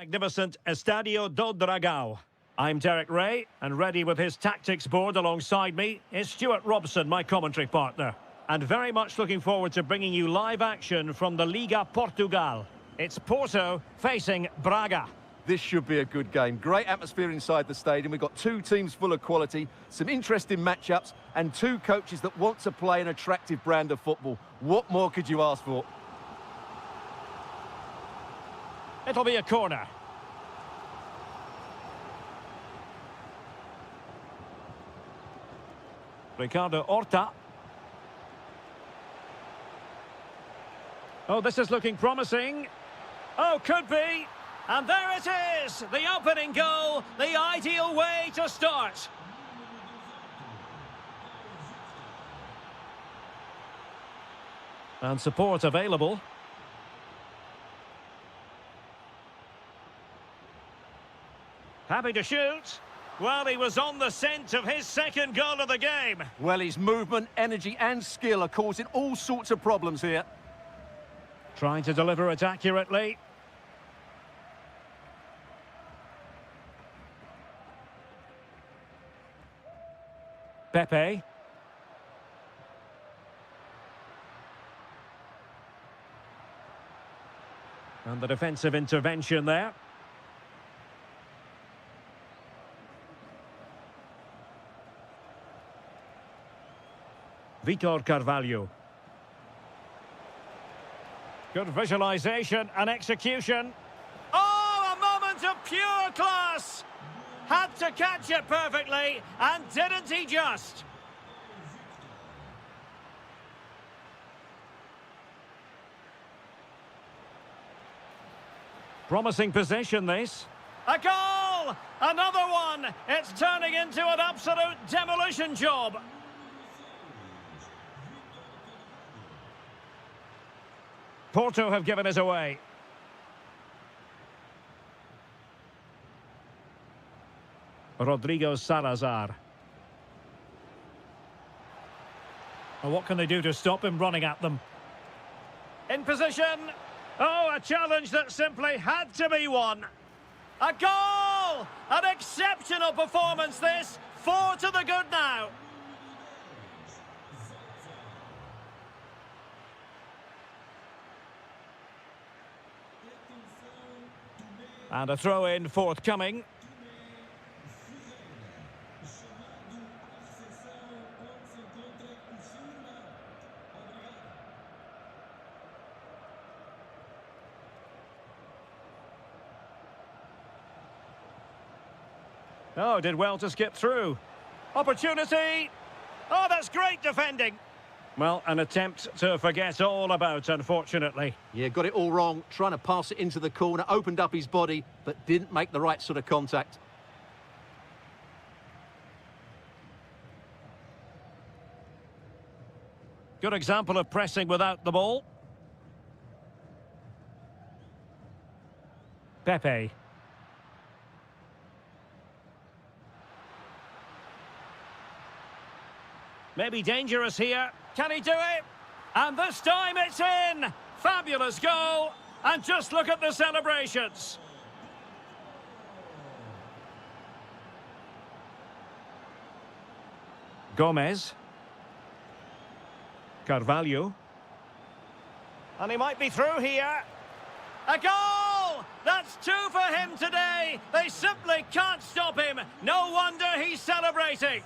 Magnificent Estadio do Dragão. I'm Derek Ray, and ready with his tactics board alongside me is Stuart Robson, my commentary partner. And very much looking forward to bringing you live action from the Liga Portugal. It's Porto facing Braga. This should be a good game. Great atmosphere inside the stadium. We've got two teams full of quality, some interesting matchups, and two coaches that want to play an attractive brand of football. What more could you ask for? It'll be a corner. Ricardo Horta. Oh, this is looking promising. Oh, could be. And there it is, the opening goal, the ideal way to start. And support available. Happy to shoot. Well, he was on the scent of his second goal of the game. Well, his movement, energy and skill are causing all sorts of problems here. Trying to deliver it accurately. Pepe. And the defensive intervention there. Vitor Carvalho. Good visualization and execution. Oh, a moment of pure class! Had to catch it perfectly, and didn't he just? Promising position, this. A goal! Another one! It's turning into an absolute demolition job. Porto have given us away. Rodrigo Salazar. Well, what can they do to stop him running at them? In position. Oh, a challenge that simply had to be won. A goal! An exceptional performance, this. 4 to the good now. And a throw-in forthcoming. Oh, did well to skip through. Opportunity! Oh, that's great defending. Well, an attempt to forget all about, unfortunately. Yeah, got it all wrong. Trying to pass it into the corner, opened up his body, but didn't make the right sort of contact. Good example of pressing without the ball. Pepe. Maybe dangerous here. Can he do it? And this time it's in! Fabulous goal! And just look at the celebrations. Gomez. Carvalho. And he might be through here. A goal! That's 2 for him today. They simply can't stop him. No wonder he's celebrating.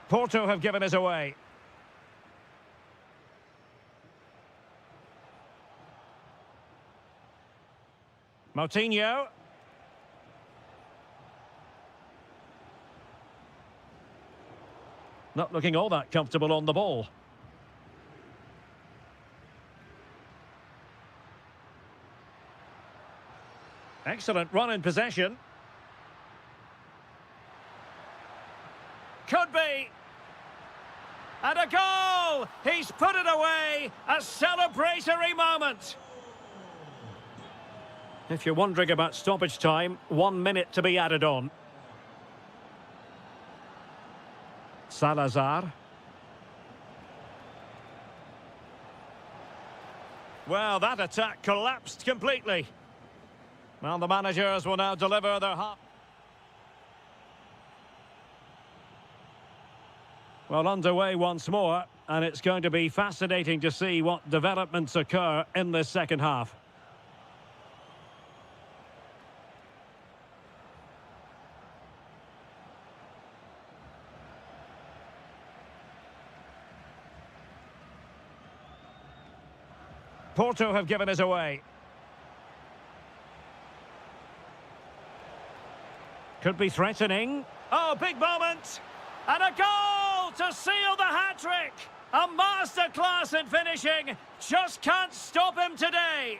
Porto have given us away. Moutinho. Not looking all that comfortable on the ball. Excellent run in possession. Could be. And a goal! He's put it away! A celebratory moment! If you're wondering about stoppage time, 1 minute to be added on. Salazar. Well, that attack collapsed completely. Well, the managers will now deliver their half. Well, underway once more, and it's going to be fascinating to see what developments occur in this second half. Porto have given us away. Could be threatening. Oh, big moment! And a goal to seal the hat-trick! A masterclass in finishing. Just can't stop him today.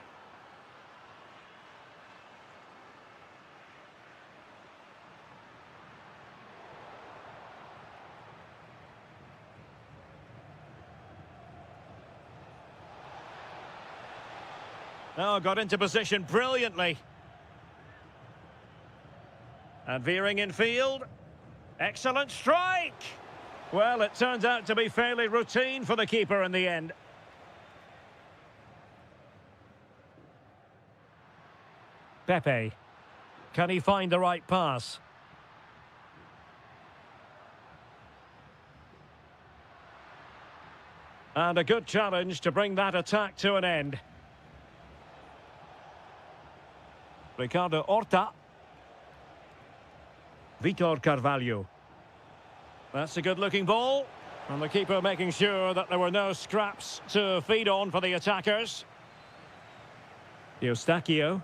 Oh, got into position brilliantly. And veering in field. Excellent strike! Well, it turns out to be fairly routine for the keeper in the end. Pepe. Can he find the right pass? And a good challenge to bring that attack to an end. Ricardo Horta. Vitor Carvalho. That's a good-looking ball. And the keeper making sure that there were no scraps to feed on for the attackers. Eustachio.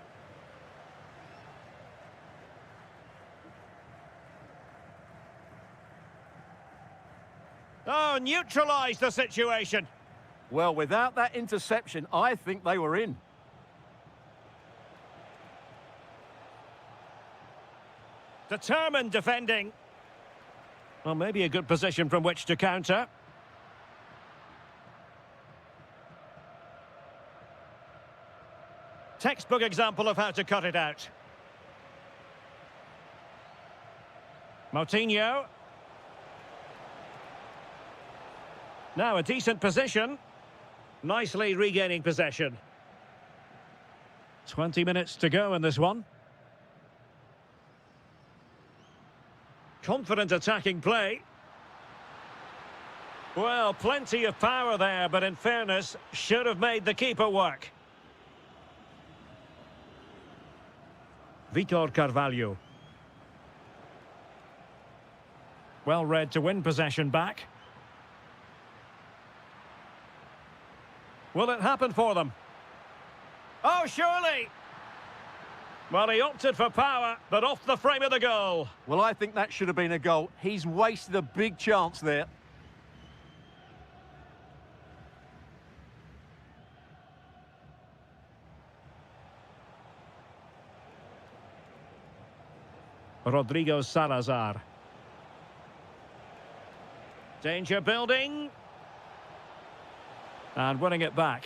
Oh, neutralised the situation. Well, without that interception, I think they were in. Determined defending. Well, maybe a good position from which to counter. Textbook example of how to cut it out. Moutinho. Now a decent position. Nicely regaining possession. 20 minutes to go in this one. Confident attacking play. Well, plenty of power there, but in fairness, should have made the keeper work. Vitor Carvalho. Well read to win possession back. Will it happen for them? Oh, surely! Well, he opted for power, but off the frame of the goal. Well, I think that should have been a goal. He's wasted a big chance there. Rodrigo Salazar. Danger building. And winning it back.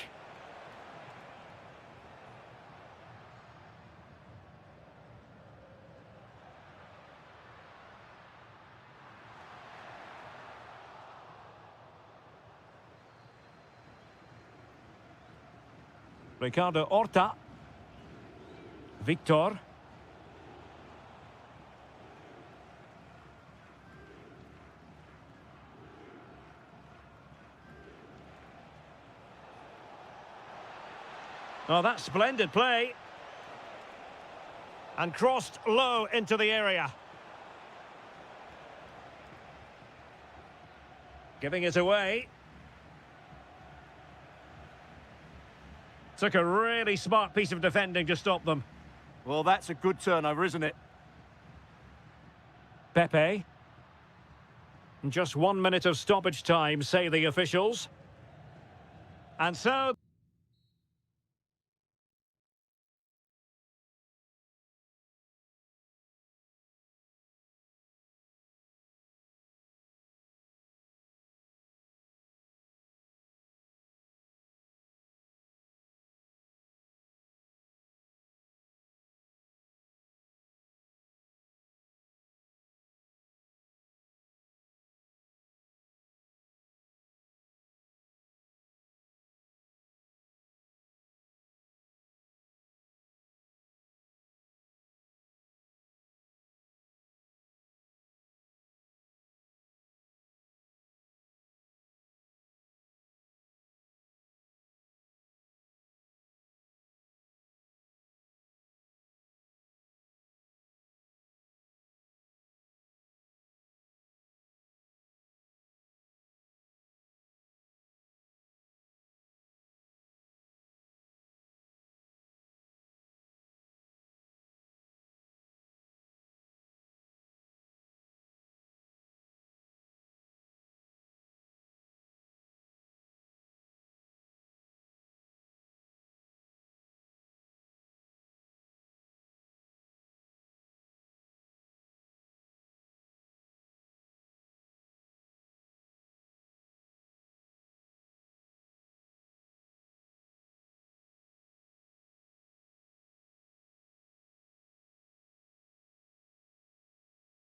Ricardo Horta. Victor. Oh, that's splendid play. And crossed low into the area. Giving it away. Took a really smart piece of defending to stop them. Well, that's a good turnover, isn't it? Pepe. Just 1 minute of stoppage time, say the officials. And so...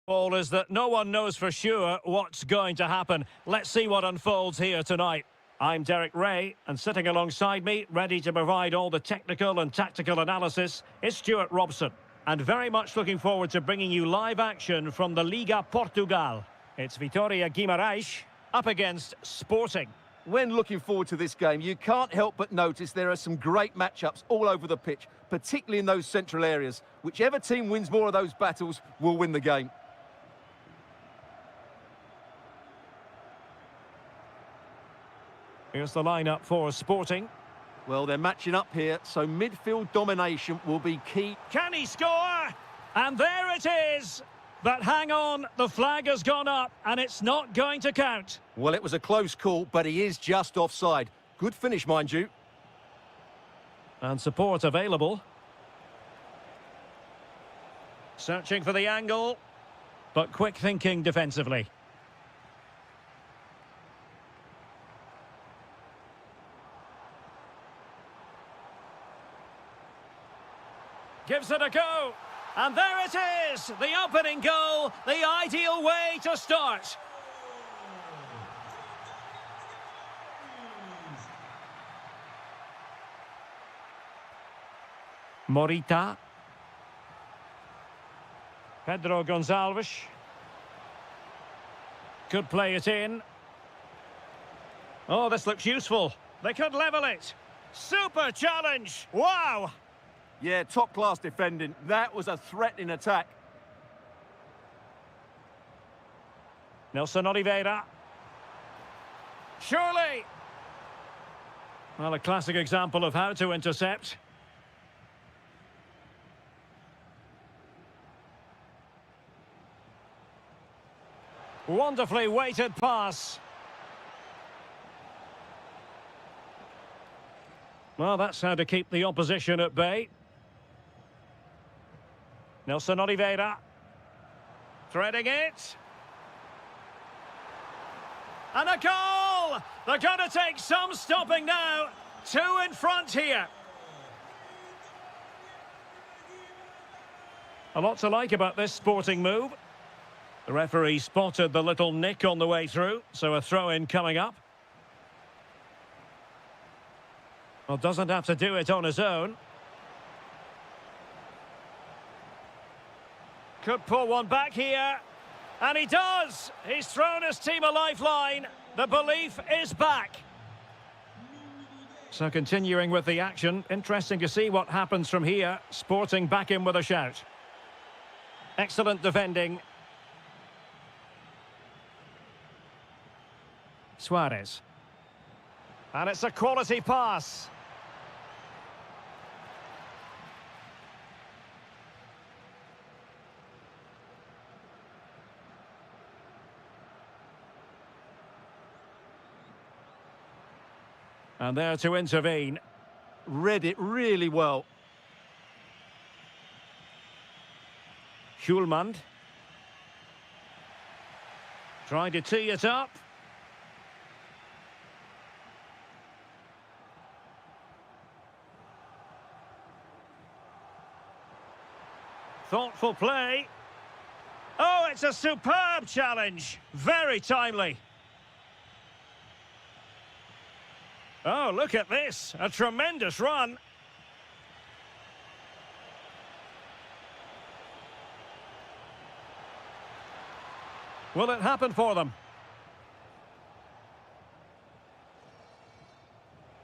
All is that no one knows for sure what's going to happen. Let's see what unfolds here tonight. I'm Derek Ray, and sitting alongside me, ready to provide all the technical and tactical analysis, is Stuart Robson. And very much looking forward to bringing you live action from the Liga Portugal. It's Vitória Guimarães up against Sporting. When looking forward to this game, you can't help but notice there are some great matchups all over the pitch, particularly in those central areas. Whichever team wins more of those battles will win the game. Here's the lineup for Sporting. Well, they're matching up here, so midfield domination will be key. Can he score? And there it is! But hang on, the flag has gone up, and it's not going to count. Well, it was a close call, but he is just offside. Good finish, mind you. And support available. Searching for the angle, but quick thinking defensively. Gives it a go. And there it is, the opening goal, the ideal way to start. Morita. Pedro Gonçalves. Could play it in. Oh, this looks useful. They could level it. Super challenge. Wow. Yeah, top-class defending. That was a threatening attack. Nelson Oliveira. Surely. Well, a classic example of how to intercept. Wonderfully weighted pass. Well, that's how to keep the opposition at bay. Nelson Oliveira. Threading it. And a goal! They're going to take some stopping now. Two in front here. A lot to like about this Sporting move. The referee spotted the little nick on the way through, so a throw-in coming up. Well, doesn't have to do it on his own. Could pull one back here. And he does! He's thrown his team a lifeline. The belief is back. So continuing with the action, interesting to see what happens from here. Sporting back in with a shout. Excellent defending. Suarez. And it's a quality pass. And there to intervene. Read it really well. Hjulmand. Trying to tee it up. Thoughtful play. Oh, it's a superb challenge. Very timely. Oh, look at this. A tremendous run. Will it happen for them?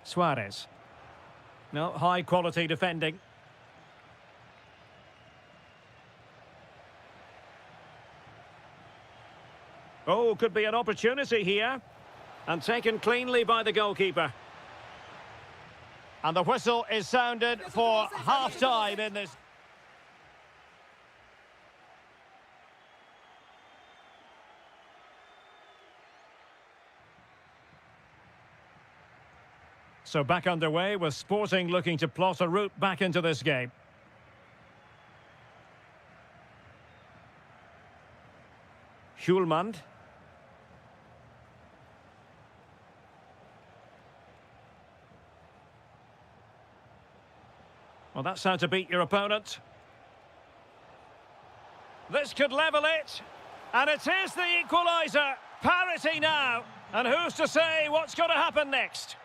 Suarez. No, high quality defending. Oh, could be an opportunity here. And taken cleanly by the goalkeeper. And the whistle is sounded for half-time in this. So back underway with Sporting looking to plot a route back into this game. Hjulmand. Well, that's how to beat your opponent. This could level it. And it is the equaliser. Parity now. And who's to say what's going to happen next?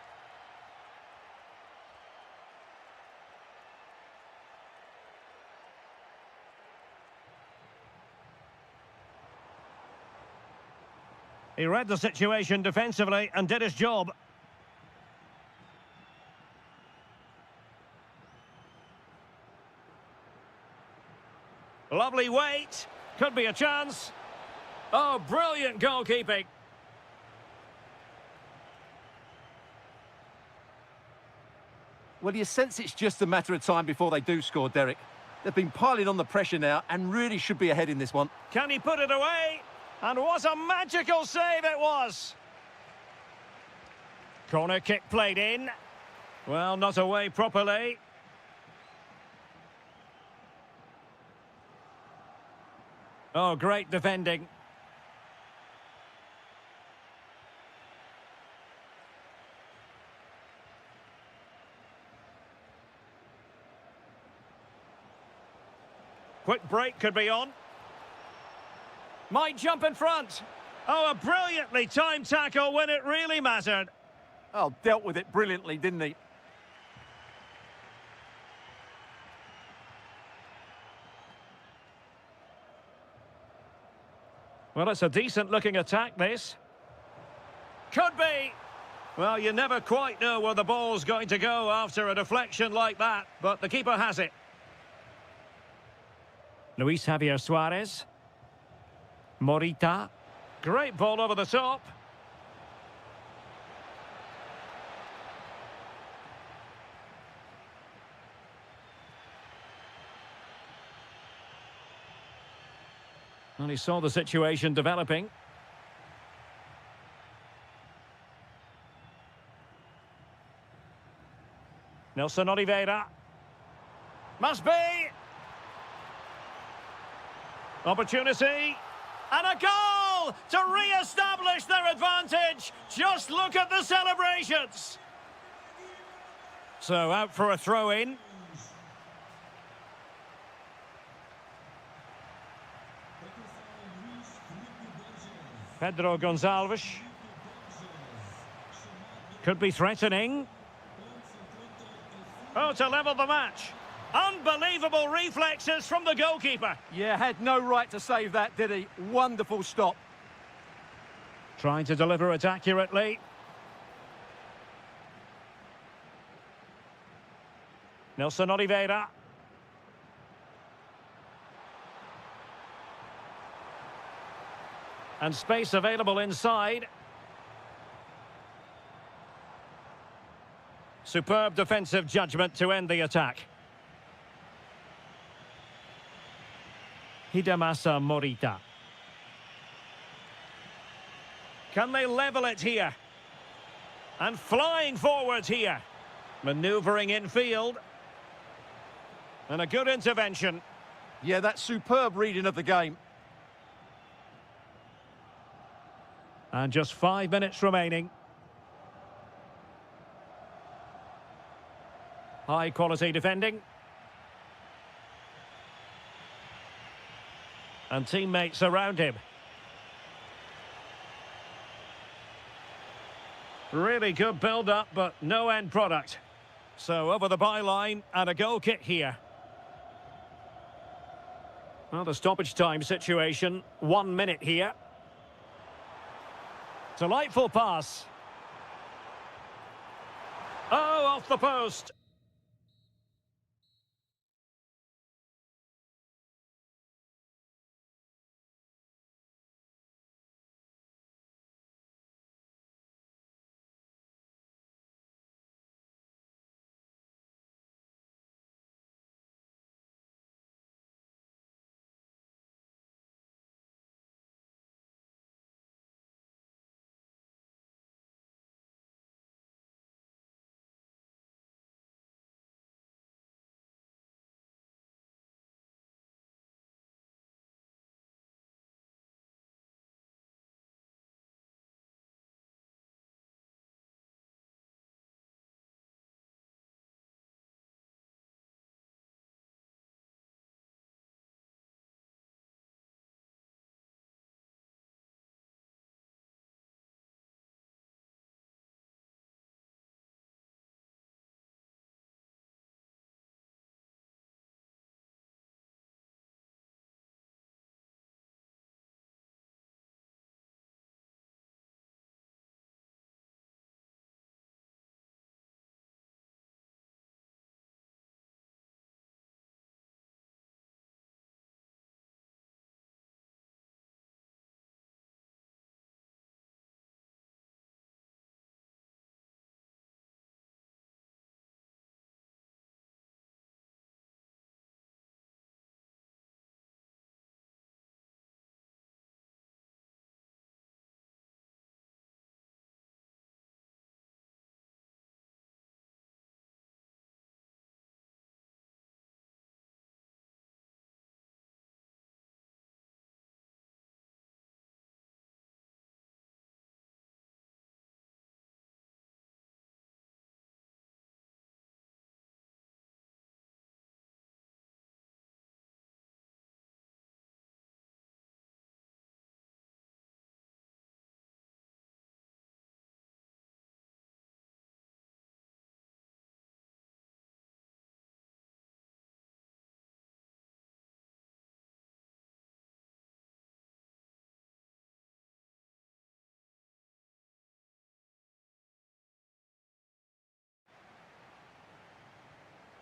He read the situation defensively and did his job. Lovely weight. Could be a chance. Oh, brilliant goalkeeping. Well, you sense it's just a matter of time before they do score, Derek. They've been piling on the pressure now and really should be ahead in this one. Can he put it away? And what a magical save it was. Corner kick played in. Well, not away properly. Oh, great defending. Quick break could be on. Might jump in front. Oh, a brilliantly timed tackle when it really mattered. Oh, dealt with it brilliantly, didn't he? Well, it's a decent-looking attack, this. Could be. Well, you never quite know where the ball's going to go after a deflection like that, but the keeper has it. Luis Javier Suarez. Morita. Great ball over the top. And he saw the situation developing. Nelson Oliveira. Must be. Opportunity. And a goal to re-establish their advantage. Just look at the celebrations. So out for a throw-in. Pedro Gonçalves. Could be threatening. Oh, to level the match. Unbelievable reflexes from the goalkeeper. Yeah, had no right to save that, did he? Wonderful stop. Trying to deliver it accurately. Nelson Oliveira. And space available inside. Superb defensive judgment to end the attack. Hidemasa Morita. Can they level it here? And flying forwards here. Manoeuvring infield. And a good intervention. Yeah, that's superb reading of the game. And just 5 minutes remaining. High quality defending. And teammates around him. Really good build-up, but no end product. So over the byline and a goal kick here. Well, the stoppage time situation, 1 minute here. Delightful pass. Oh, off the post.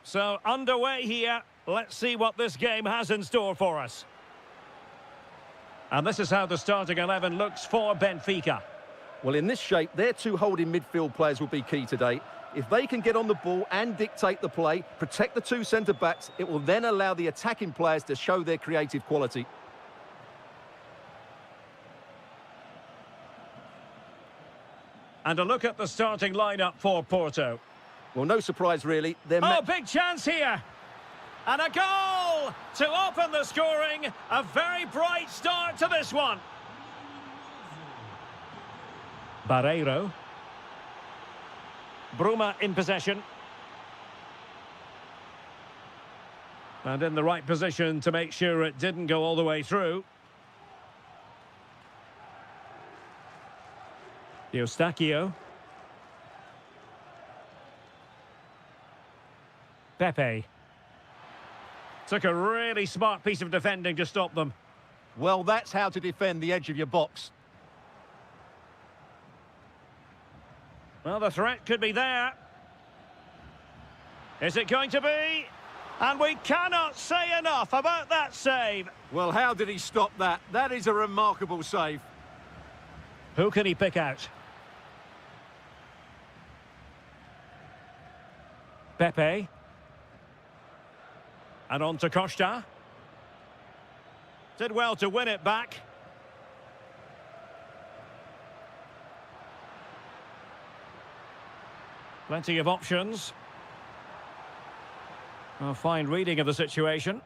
So, underway here. Let's see what this game has in store for us. And this is how the starting 11 looks for Benfica. Well, in this shape, their two holding midfield players will be key today. If they can get on the ball and dictate the play, protect the two centre-backs, it will then allow the attacking players to show their creative quality. And a look at the starting lineup for Porto. Well, no surprise, really. Oh, big chance here. And a goal to open the scoring. A very bright start to this one. Barreiro. Bruma in possession. And in the right position to make sure it didn't go all the way through. Eustáquio. Pepe. Took a really smart piece of defending to stop them. Well, that's how to defend the edge of your box. Well, the threat could be there. Is it going to be? And we cannot say enough about that save. Well, how did he stop that? That is a remarkable save. Who can he pick out? Pepe. And on to Costa. Did well to win it back. Plenty of options. A fine reading of the situation.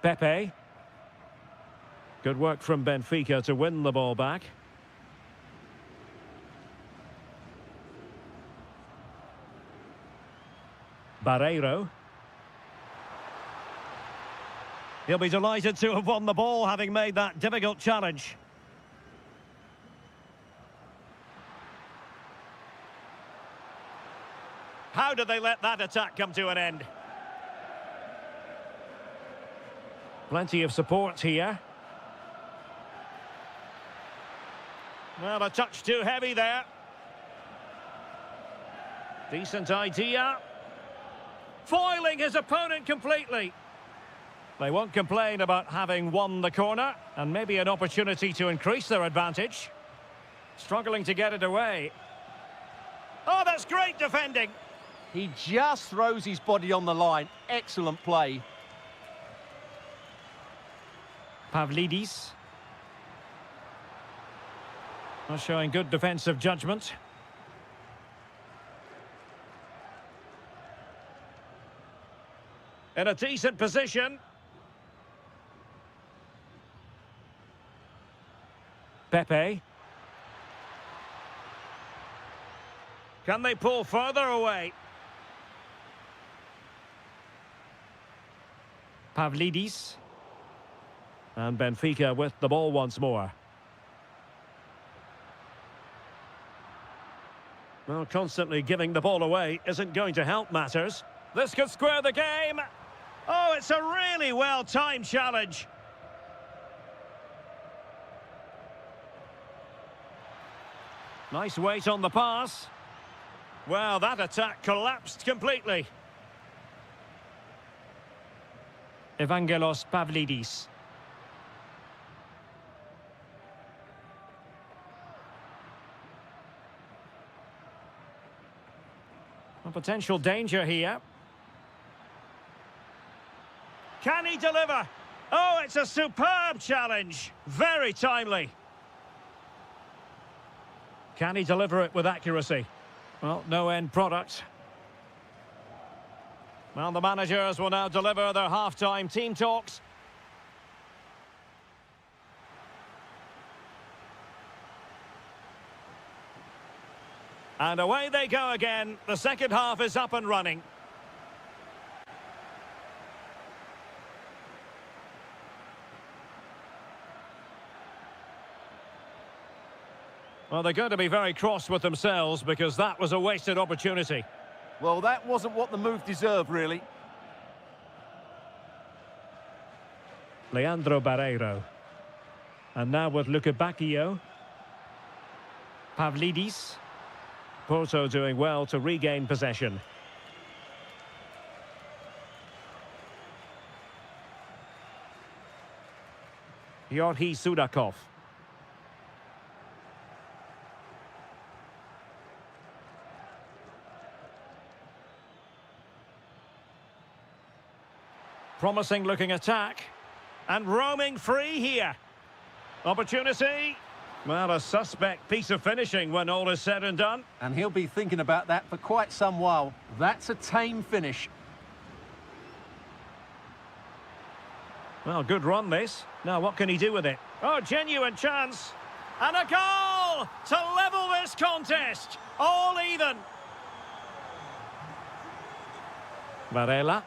Pepe. Good work from Benfica to win the ball back. Barreiro. He'll be delighted to have won the ball, having made that difficult challenge. How did they let that attack come to an end? Plenty of support here. Well, a touch too heavy there. Decent idea. Foiling his opponent completely. They won't complain about having won the corner, and maybe an opportunity to increase their advantage. Struggling to get it away. Oh, that's great defending. He just throws his body on the line. Excellent play. Pavlidis. Showing good defensive judgment. In a decent position. Pepe. Can they pull further away? Pavlidis. And Benfica with the ball once more. Well, constantly giving the ball away isn't going to help matters. This could square the game. Oh, it's a really well-timed challenge. Nice weight on the pass. Well, that attack collapsed completely. Evangelos Pavlidis. A potential danger here. Can he deliver? Oh, it's a superb challenge. Very timely. Can he deliver it with accuracy? Well, no end product. Well, the managers will now deliver their half-time team talks. And away they go again. The second half is up and running. Well, they're going to be very cross with themselves because that was a wasted opportunity. Well, that wasn't what the move deserved, really. Leandro Barreiro. And now with Bacchio. Pavlidis. Porto doing well to regain possession. Yorhi Sudakov. Promising looking attack. And roaming free here. Opportunity. Well, a suspect piece of finishing when all is said and done. And he'll be thinking about that for quite some while. That's a tame finish. Well, good run this. Now what can he do with it? Oh, genuine chance. And a goal to level this contest. All even. Varela.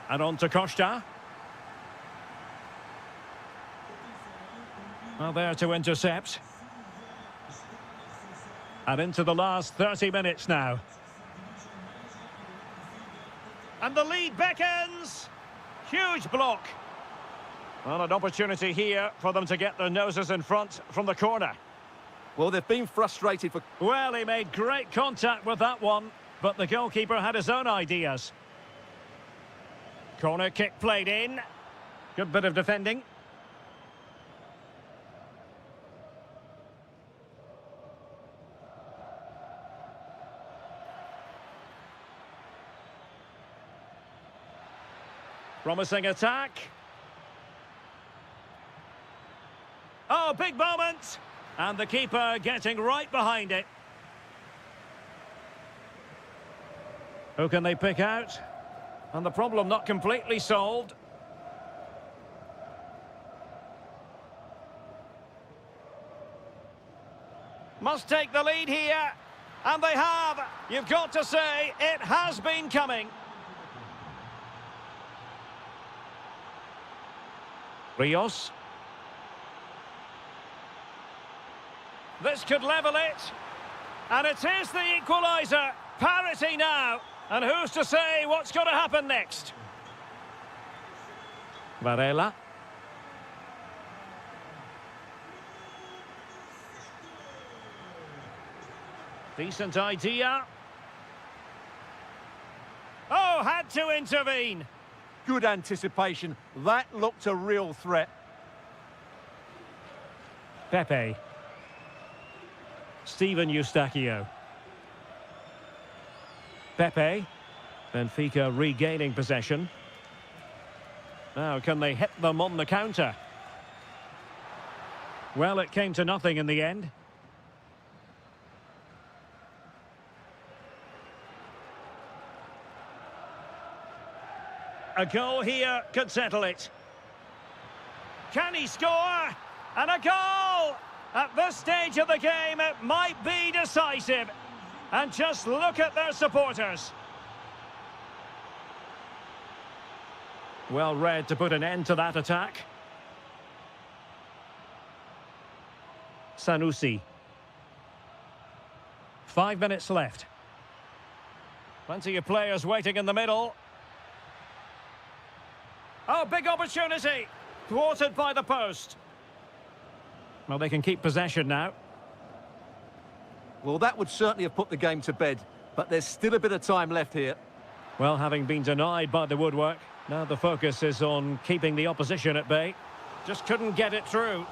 And on to Costa. Well, there to intercept. And into the last 30 minutes now. And the lead beckons. Huge block. Well, an opportunity here for them to get their noses in front from the corner. Well, they've been frustrated for... Well, he made great contact with that one, but the goalkeeper had his own ideas. Corner kick played in. Good bit of defending. Promising attack. Oh, big moment. And the keeper getting right behind it. Who can they pick out? And the problem not completely solved. Must take the lead here. And they have. You've got to say, it has been coming. Rios. This could level it. And it is the equaliser. Parity now. And who's to say what's going to happen next? Varela. Decent idea. Oh, had to intervene. Good anticipation. That looked a real threat. Pepe. Steven Eustachio. Pepe. Benfica regaining possession. Now, can they hit them on the counter? Well, it came to nothing in the end. A goal here could settle it. Can he score? And a goal! At this stage of the game, it might be decisive. And just look at their supporters. Well read to put an end to that attack. Sanusi. 5 minutes left. Plenty of players waiting in the middle. Oh, big opportunity. Thwarted by the post. Well, they can keep possession now. Well, that would certainly have put the game to bed, but there's still a bit of time left here. Well, having been denied by the woodwork, now the focus is on keeping the opposition at bay. Just couldn't get it through.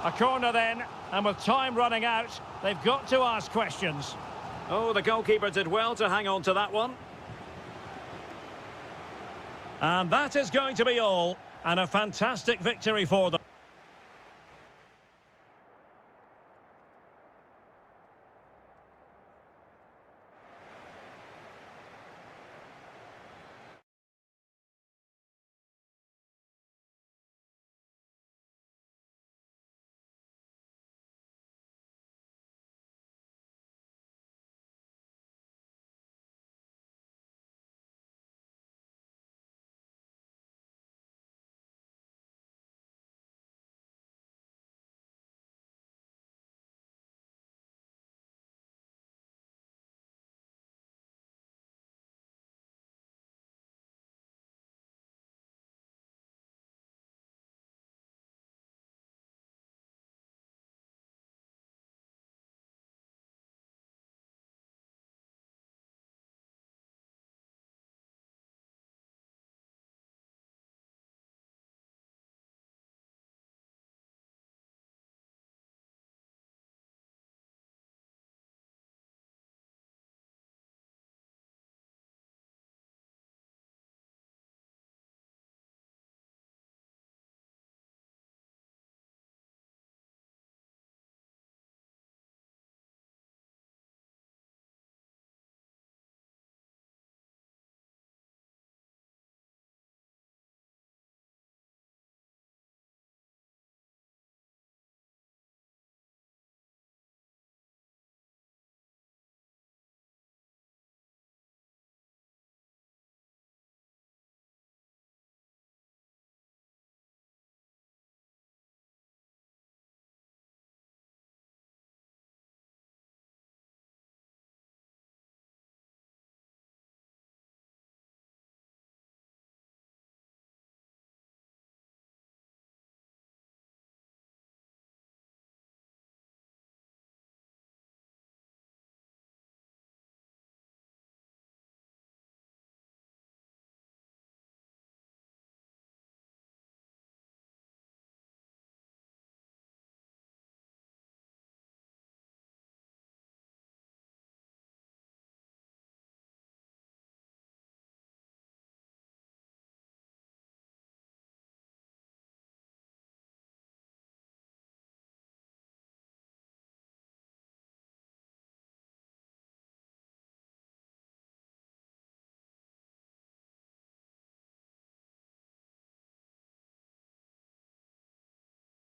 A corner then, and with time running out, they've got to ask questions. Oh, the goalkeeper did well to hang on to that one. And that is going to be all, and a fantastic victory for them.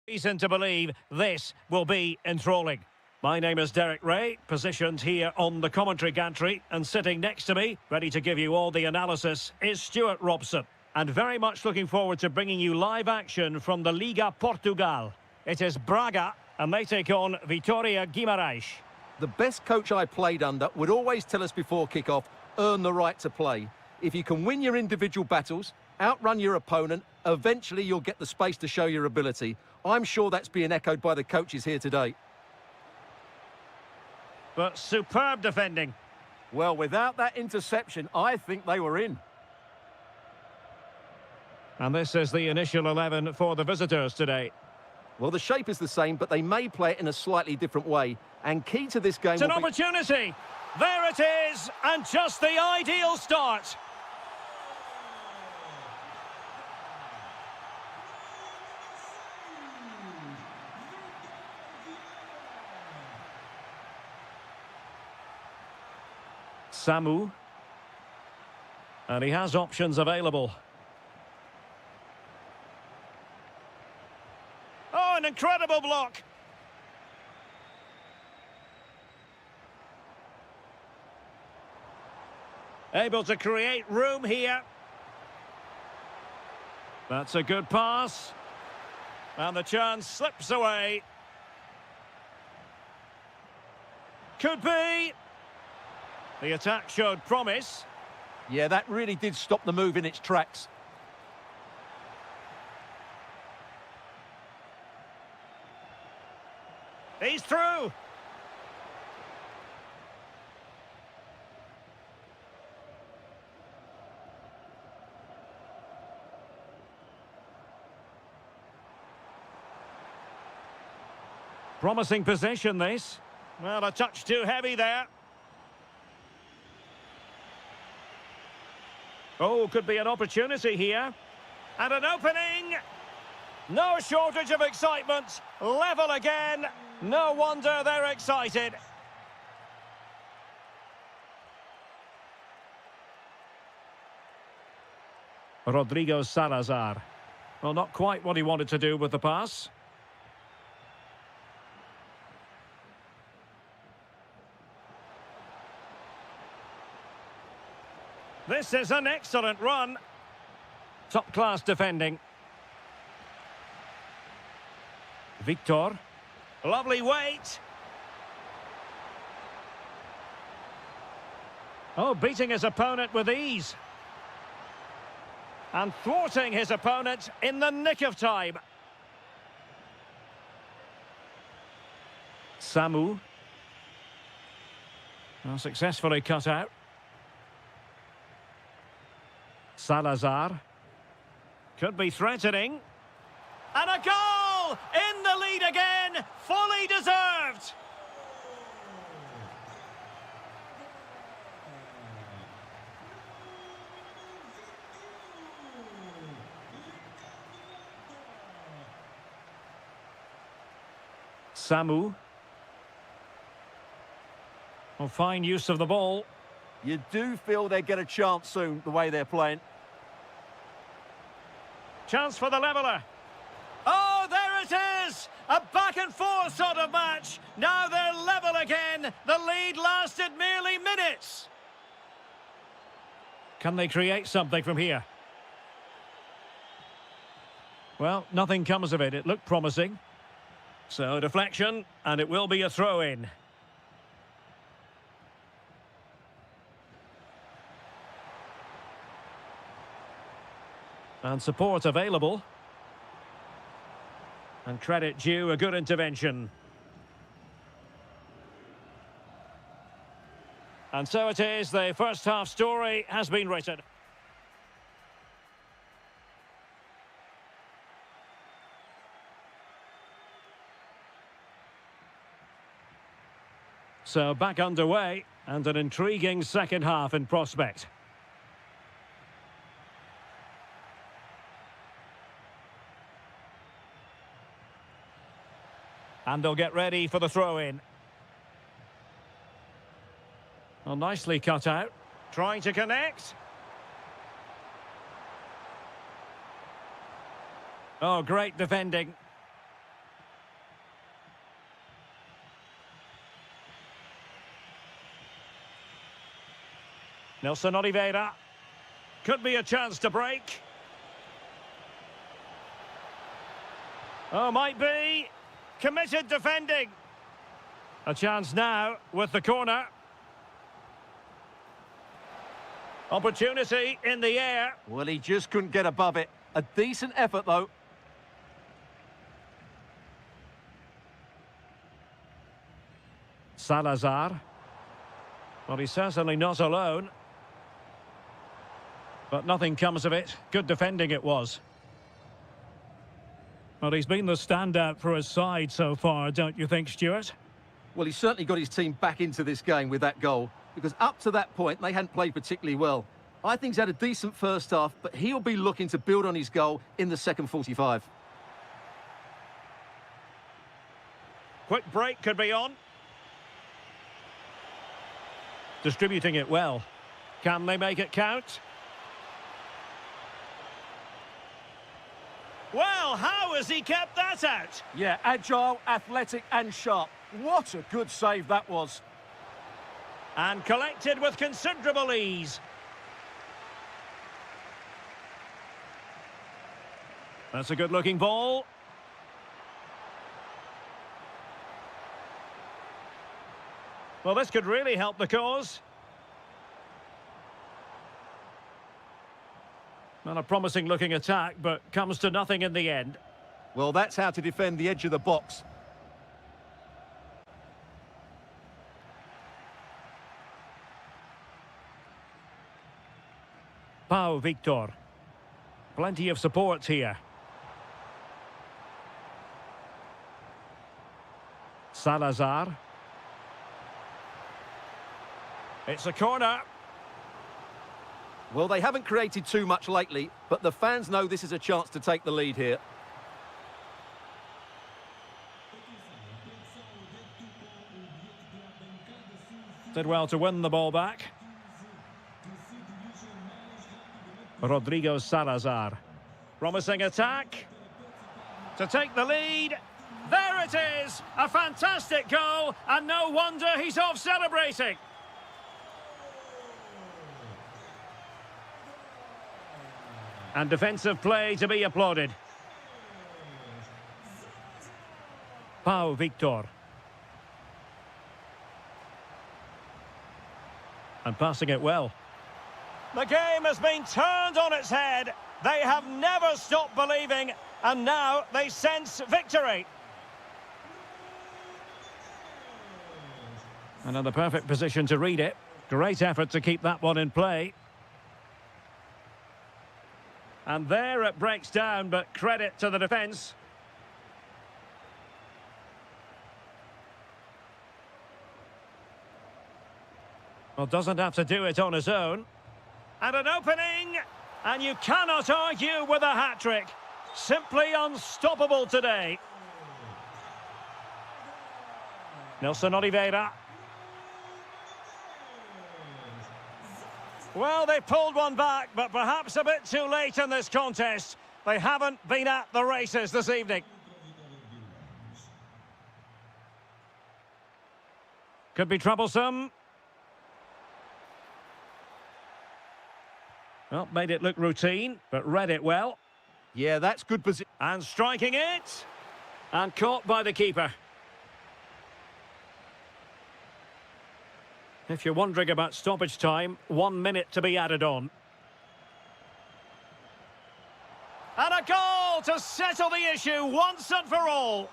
Reason to believe this will be enthralling. My name is Derek Ray, positioned here on the commentary gantry, and sitting next to me, ready to give you all the analysis, is Stuart Robson. And very much looking forward to bringing you live action from the Liga Portugal. It is Braga, and they take on Vitória Guimarães. The best coach I played under would always tell us before kick-off, earn the right to play. If you can win your individual battles, outrun your opponent, eventually you'll get the space to show your ability. I'm sure that's being echoed by the coaches here today. But superb defending. Well, without that interception, I think they were in. And this is the initial 11 for the visitors today. Well, the shape is the same, but they may play it in a slightly different way. And key to this game It's an opportunity. There it is, and just the ideal start. Samu. And he has options available. Oh, an incredible block. Able to create room here. That's a good pass. And the chance slips away. Could be. The attack showed promise. Yeah, that really did stop the move in its tracks. He's through. Promising position, this. Well, a touch too heavy there. Oh, could be an opportunity here. And an opening. No shortage of excitement. Level again. No wonder they're excited. Rodrigo Salazar. Well, not quite what he wanted to do with the pass. This is an excellent run. Top-class defending. Victor. Lovely weight. Oh, beating his opponent with ease. And thwarting his opponent in the nick of time. Samu. Well, successfully cut out. Salazar. Could be threatening. And a goal! In the lead again! Fully deserved! Samu. Well, fine use of the ball. You do feel they get a chance soon, the way they're playing. Chance for the leveller. Oh, there it is! A back-and-forth sort of match. Now they're level again. The lead lasted merely minutes. Can they create something from here? Well, nothing comes of it. It looked promising. So, deflection, and it will be a throw-in. And support available. And credit due, a good intervention. And so it is, the first half story has been written. So back underway, and an intriguing second half in prospect. And they'll get ready for the throw-in. Well, nicely cut out. Trying to connect. Oh, great defending. Nelson Oliveira. Could be a chance to break. Oh, might be. Committed defending. A chance now with the corner. Opportunity in the air. Well, he just couldn't get above it. A decent effort, though. Salazar. Well, he's certainly not alone. But nothing comes of it. Good defending it was. Well, he's been the standout for his side so far, don't you think, Stuart? Well, he certainly got his team back into this game with that goal, because up to that point, they hadn't played particularly well. I think he's had a decent first half, but he'll be looking to build on his goal in the second 45. Quick break could be on. Distributing it well. Can they make it count? Well, how has he kept that out? Yeah, agile, athletic and sharp. What a good save that was. And collected with considerable ease. That's a good-looking ball. Well, this could really help the cause. Not a promising-looking attack, but comes to nothing in the end. Well, that's how to defend the edge of the box. Pau Victor. Plenty of support here. Salazar. It's a corner. Well, they haven't created too much lately, but the fans know this is a chance to take the lead here. Did well to win the ball back. Rodrigo Salazar. Promising attack. To take the lead. There it is! A fantastic goal, and no wonder he's off celebrating. And defensive play to be applauded. Pau Victor. And passing it well. The game has been turned on its head. They have never stopped believing, and now they sense victory. And in the perfect position to read it. Great effort to keep that one in play. And there it breaks down, but credit to the defence. Well, doesn't have to do it on his own. And an opening, and you cannot argue with a hat-trick. Simply unstoppable today. Nelson Oliveira. Well, they pulled one back, but perhaps a bit too late in this contest. They haven't been at the races this evening. Could be troublesome. Well, made it look routine, but read it well. Yeah, that's good position. And striking it. And caught by the keeper. If you're wondering about stoppage time, 1 minute to be added on. And a goal to settle the issue once and for all.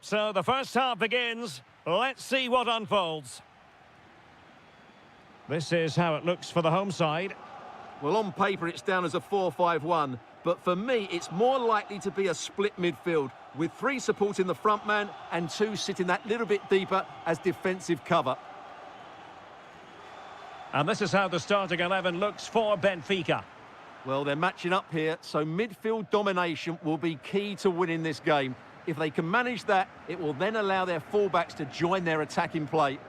So the first half begins. Let's see what unfolds. This is how it looks for the home side. Well, on paper, it's down as a 4-5-1. But for me, it's more likely to be a split midfield, with 3 supporting the front man and 2 sitting that little bit deeper as defensive cover. And this is how the starting 11 looks for Benfica. Well, they're matching up here, so midfield domination will be key to winning this game. If they can manage that, it will then allow their fullbacks to join their attacking play.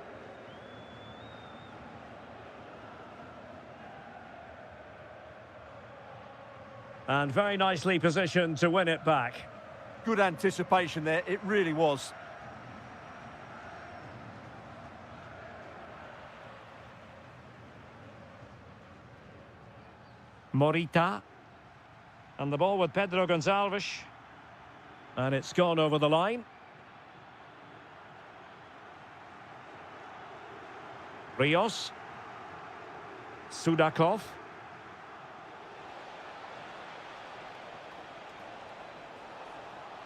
And very nicely positioned to win it back. Good anticipation there, it really was. Morita. And the ball with Pedro Gonçalves. And it's gone over the line. Rios. Sudakov.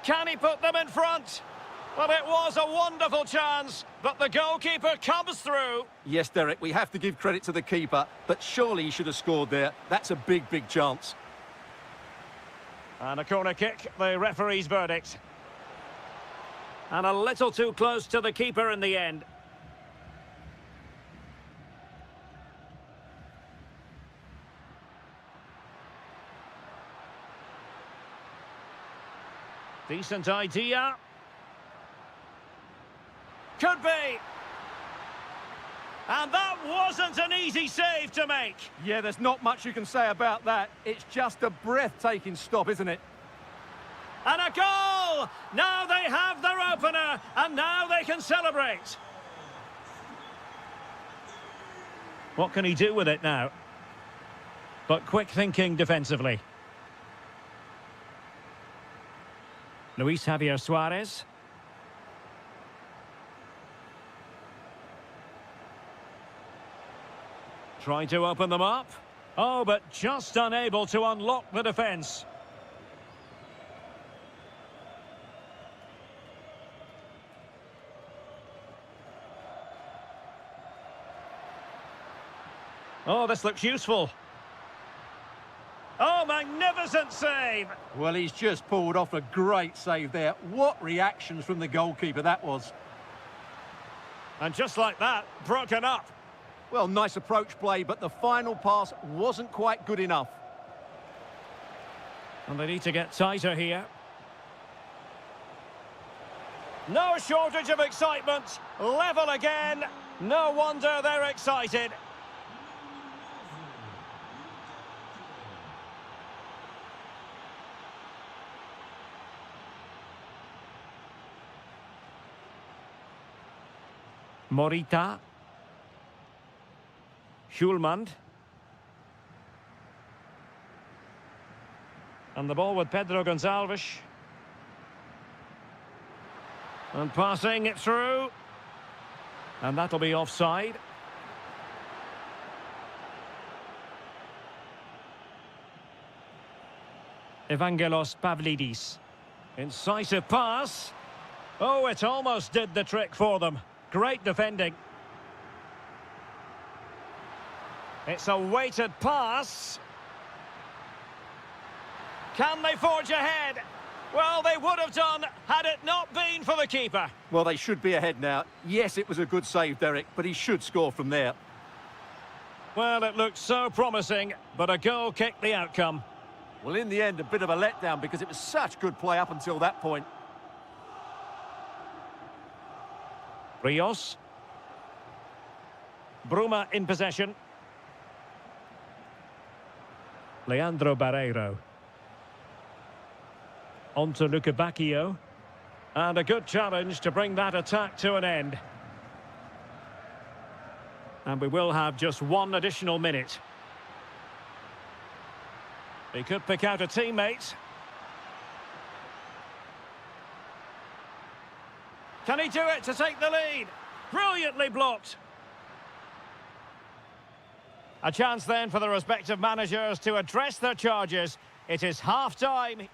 Can he put them in front? Well, it was a wonderful chance, but the goalkeeper comes through. Yes, Derek, we have to give credit to the keeper, but surely he should have scored there. That's a big, big chance. And a corner kick, the referee's verdict. And a little too close to the keeper in the end. Decent idea. Could be. And that wasn't an easy save to make. Yeah, there's not much you can say about that. It's just a breathtaking stop, isn't it? And a goal! Now they have their opener, and now they can celebrate. What can he do with it now? But quick thinking defensively. Luis Javier Suarez. Trying to open them up. Oh, but just unable to unlock the defence. Oh, this looks useful. Oh, magnificent save! Well, he's just pulled off a great save there. What reactions from the goalkeeper that was. And just like that, broken up. Well, nice approach play, but the final pass wasn't quite good enough. And they need to get tighter here. No shortage of excitement. Level again. No wonder they're excited. Morita. Schulman. And the ball with Pedro Gonçalves. And passing it through. And that'll be offside. Evangelos Pavlidis. Incisive pass. Oh, it almost did the trick for them. Great defending. It's a weighted pass. Can they forge ahead? Well, they would have done had it not been for the keeper. Well, they should be ahead now. Yes, it was a good save, Derek, but he should score from there. Well, it looked so promising, but a goal kicked the outcome. Well, in the end, a bit of a letdown because it was such good play up until that point. Rios. Bruma in possession. Leandro Barreiro. On to Luca Bacchio. And a good challenge to bring that attack to an end. And we will have just one additional minute. He could pick out a teammate. Can he do it to take the lead? Brilliantly blocked. A chance then for the respective managers to address their charges. It is half-time.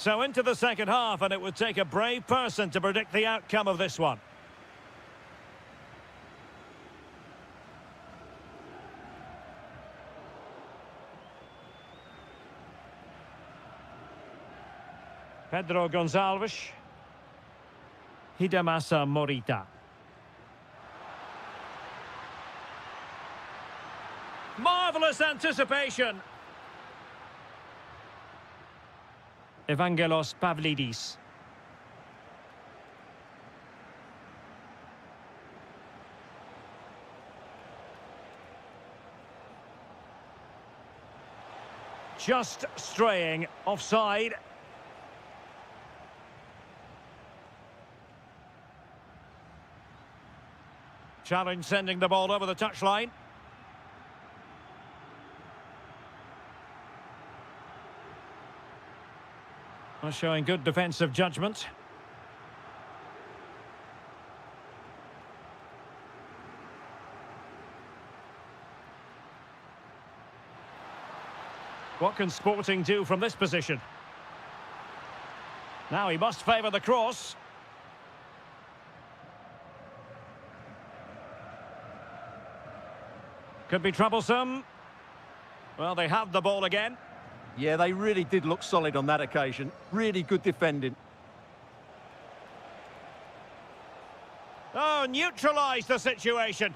So into the second half, and it would take a brave person to predict the outcome of this one. Pedro Gonçalves. Hidemasa Morita. Marvellous anticipation. Evangelos Pavlidis. Just straying offside. Challenge sending the ball over the touchline. Showing good defensive judgment. What can Sporting do from this position? Now he must favour the cross. Could be troublesome. Well, they have the ball again. Yeah, they really did look solid on that occasion. Really good defending. Oh, neutralised the situation.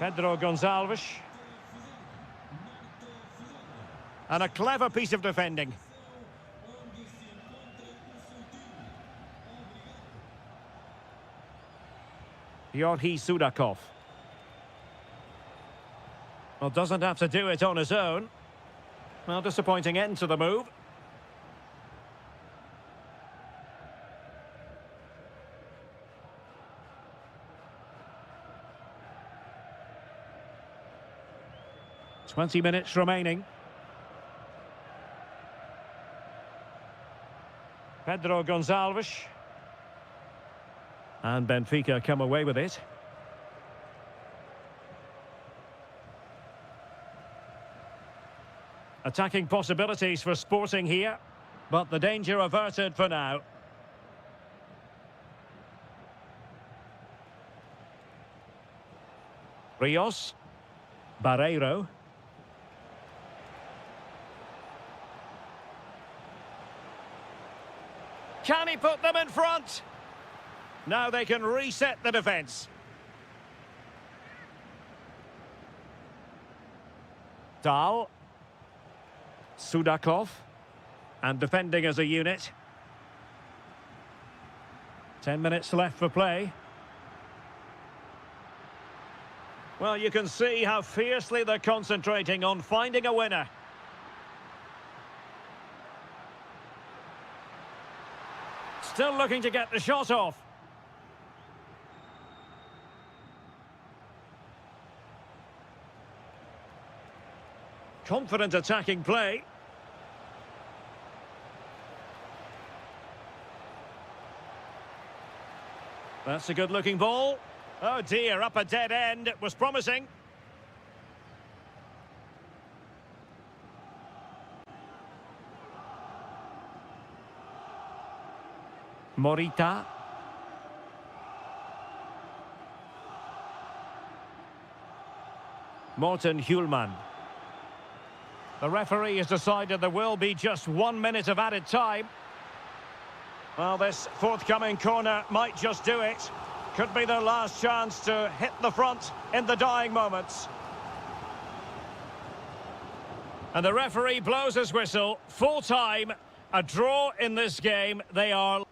Pedro Gonçalves. And a clever piece of defending. Yorhi Sudakov. Well, doesn't have to do it on his own. Well, disappointing end to the move. "20 minutes remaining. Pedro Gonçalves. And Benfica come away with it. Attacking possibilities for Sporting here, but the danger averted for now. Rios. Barreiro. Can he put them in front? Now they can reset the defence. Dahl. Sudakov. And defending as a unit. 10 minutes left for play. Well, you can see how fiercely they're concentrating on finding a winner. Still looking to get the shot off. Confident attacking play. That's a good-looking ball. Oh dear, up a dead end. It was promising. Morita. Morten Hjulman. The referee has decided there will be just 1 minute of added time. Well, this forthcoming corner might just do it. Could be their last chance to hit the front in the dying moments. And the referee blows his whistle. Full time. A draw in this game. They are...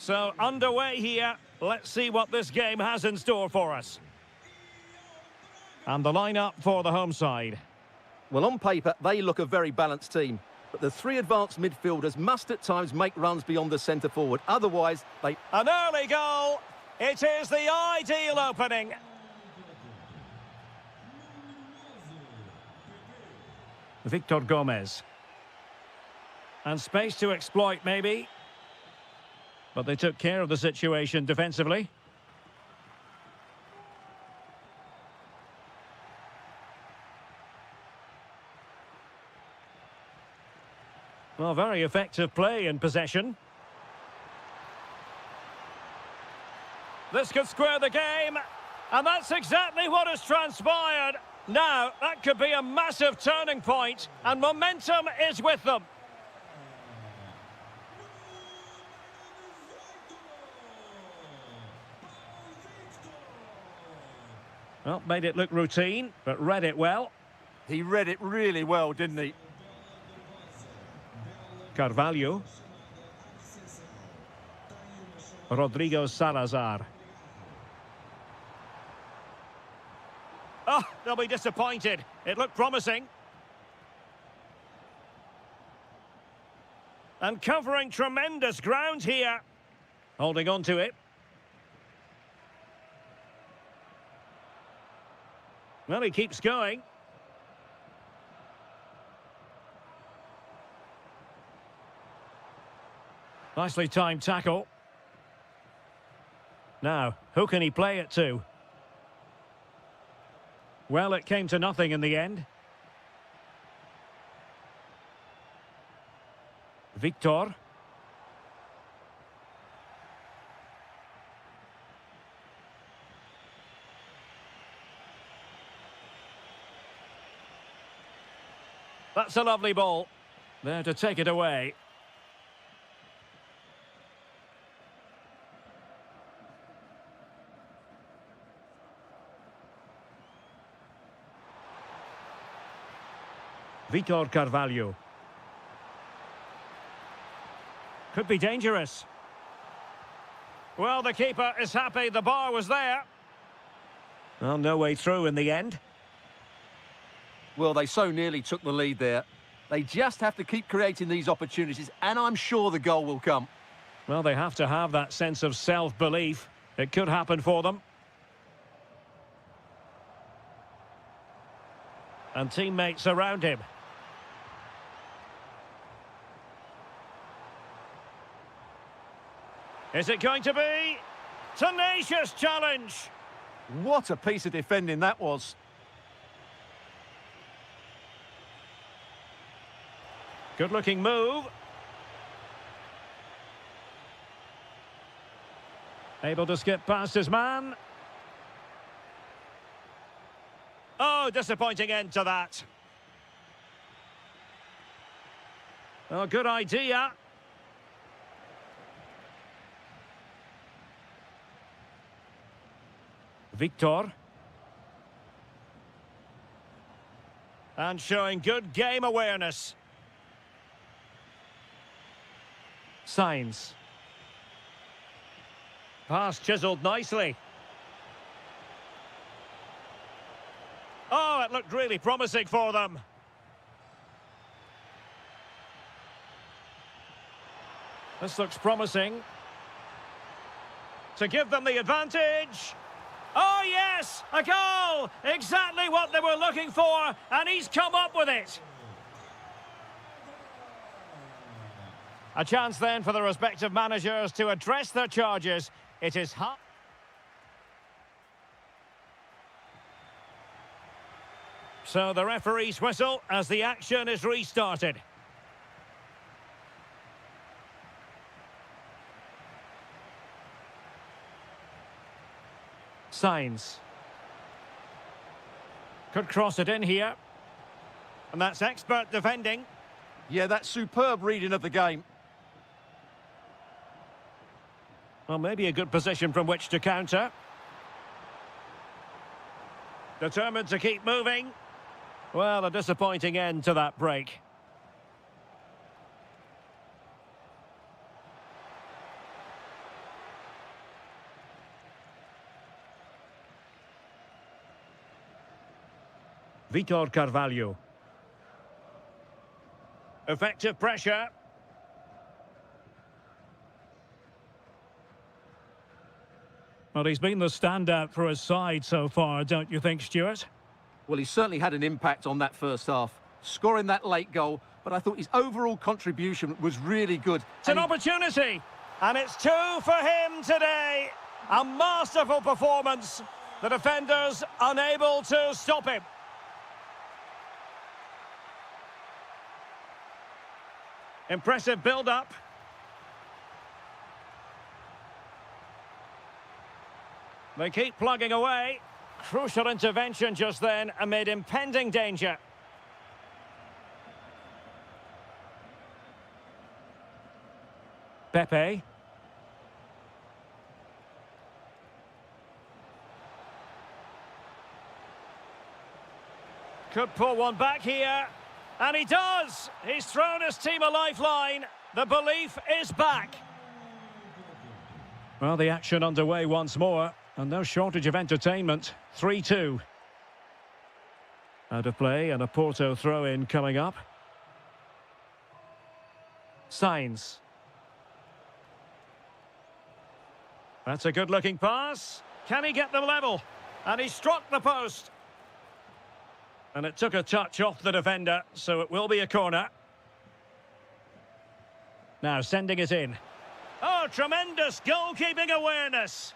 So, underway here. Let's see what this game has in store for us. And the lineup for the home side. Well, on paper, they look a very balanced team. But the three advanced midfielders must at times make runs beyond the centre forward. Otherwise, they... An early goal. It is the ideal opening. Victor Gomez. And space to exploit, maybe. But they took care of the situation defensively. Well, very effective play in possession. This could square the game. And that's exactly what has transpired. Now, that could be a massive turning point. And momentum is with them. Well, made it look routine, but read it well. He read it really well, didn't he? Carvalho. Rodrigo Salazar. Oh, they'll be disappointed. It looked promising. And covering tremendous ground here. Holding on to it. Well, he keeps going. Nicely timed tackle. Now, who can he play it to? Well, it came to nothing in the end. Victor. That's a lovely ball. There to take it away. Vitor Carvalho. Could be dangerous. Well, the keeper is happy the bar was there. Well, no way through in the end. Well, they so nearly took the lead there. They just have to keep creating these opportunities, and I'm sure the goal will come. Well, they have to have that sense of self-belief. It could happen for them. And teammates around him. Is it going to be? Tenacious challenge! What a piece of defending that was. Good-looking move. Able to skip past his man. Oh, disappointing end to that. Oh, good idea. Victor. And showing good game awareness. Signs. Pass chiselled nicely. Oh, it looked really promising for them. This looks promising. To give them the advantage. Oh, yes! A goal! Exactly what they were looking for, and he's come up with it. A chance then for the respective managers to address their charges. It is hot. So the referee's whistle as the action is restarted. Signs. Could cross it in here. And that's expert defending. Yeah, that's superb reading of the game. Well, maybe a good position from which to counter. Determined to keep moving. Well, a disappointing end to that break. Vitor Carvalho. Effective pressure. Well, he's been the standout for his side so far, don't you think, Stuart? Well, he certainly had an impact on that first half, scoring that late goal, but I thought his overall contribution was really good. It's an opportunity, and it's 2 for him today. A masterful performance. The defenders unable to stop him. Impressive build-up. They keep plugging away. Crucial intervention just then amid impending danger. Pepe. Could pull one back here. And he does! He's thrown his team a lifeline. The belief is back. Well, the action underway once more. And no shortage of entertainment. 3-2. Out of play and a Porto throw-in coming up. Sainz. That's a good-looking pass. Can he get them level? And he struck the post. And it took a touch off the defender, so it will be a corner. Now sending it in. Oh, tremendous goalkeeping awareness.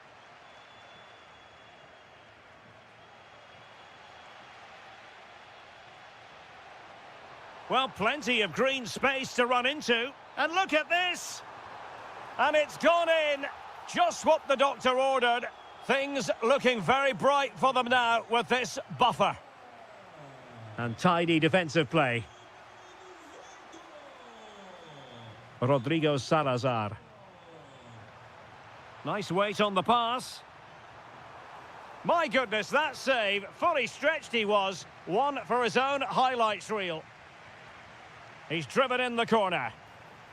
Well, plenty of green space to run into. And look at this. And it's gone in. Just what the doctor ordered. Things looking very bright for them now with this buffer. And tidy defensive play. Rodrigo Salazar. Nice weight on the pass. My goodness, that save. Fully stretched he was. One for his own highlights reel. He's driven in the corner.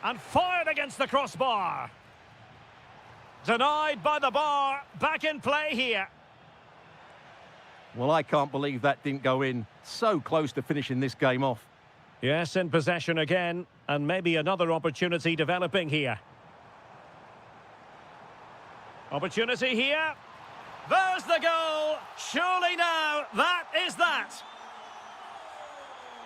And fired against the crossbar. Denied by the bar. Back in play here. Well, I can't believe that didn't go in. So close to finishing this game off. Yes, in possession again. And maybe another opportunity developing here. Opportunity here. There's the goal. Surely now, that is that.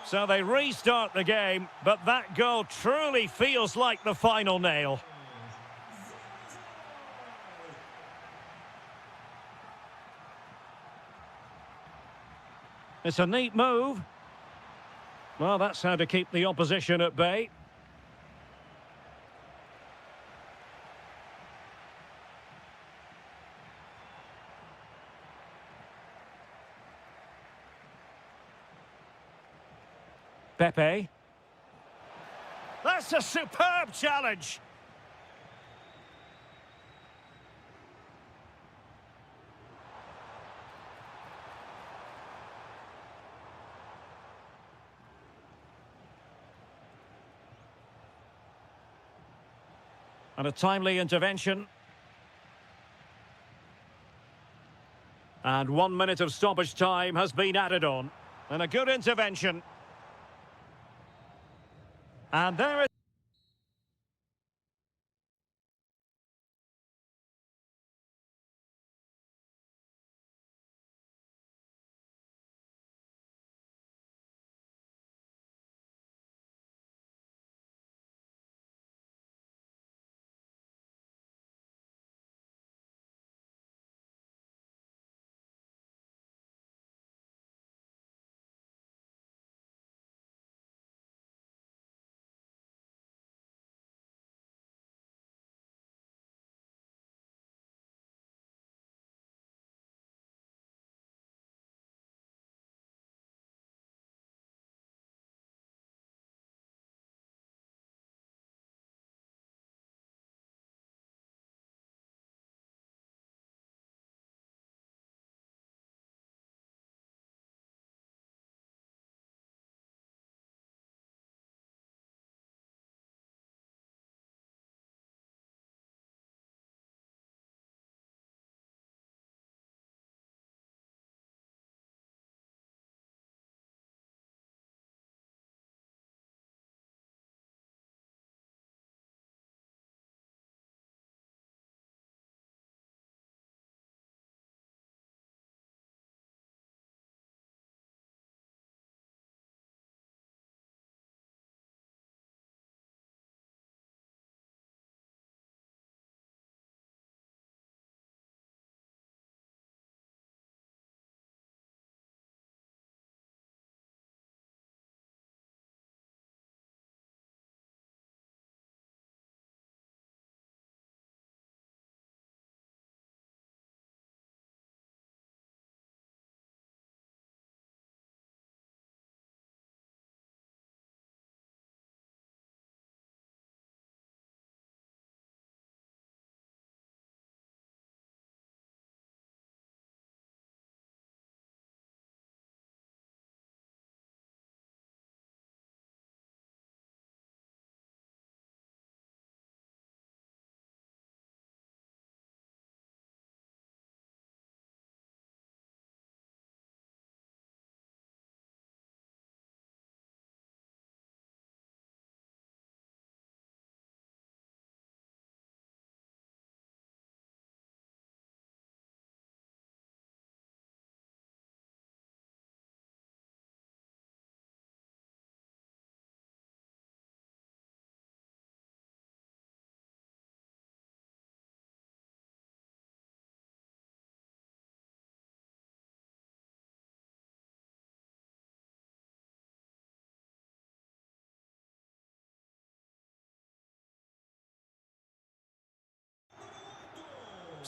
So they restart the game, but that goal truly feels like the final nail. It's a neat move. Well, that's how to keep the opposition at bay. Pepe. That's a superb challenge. And a timely intervention. And 1 minute of stoppage time has been added on. And a good intervention. And there is...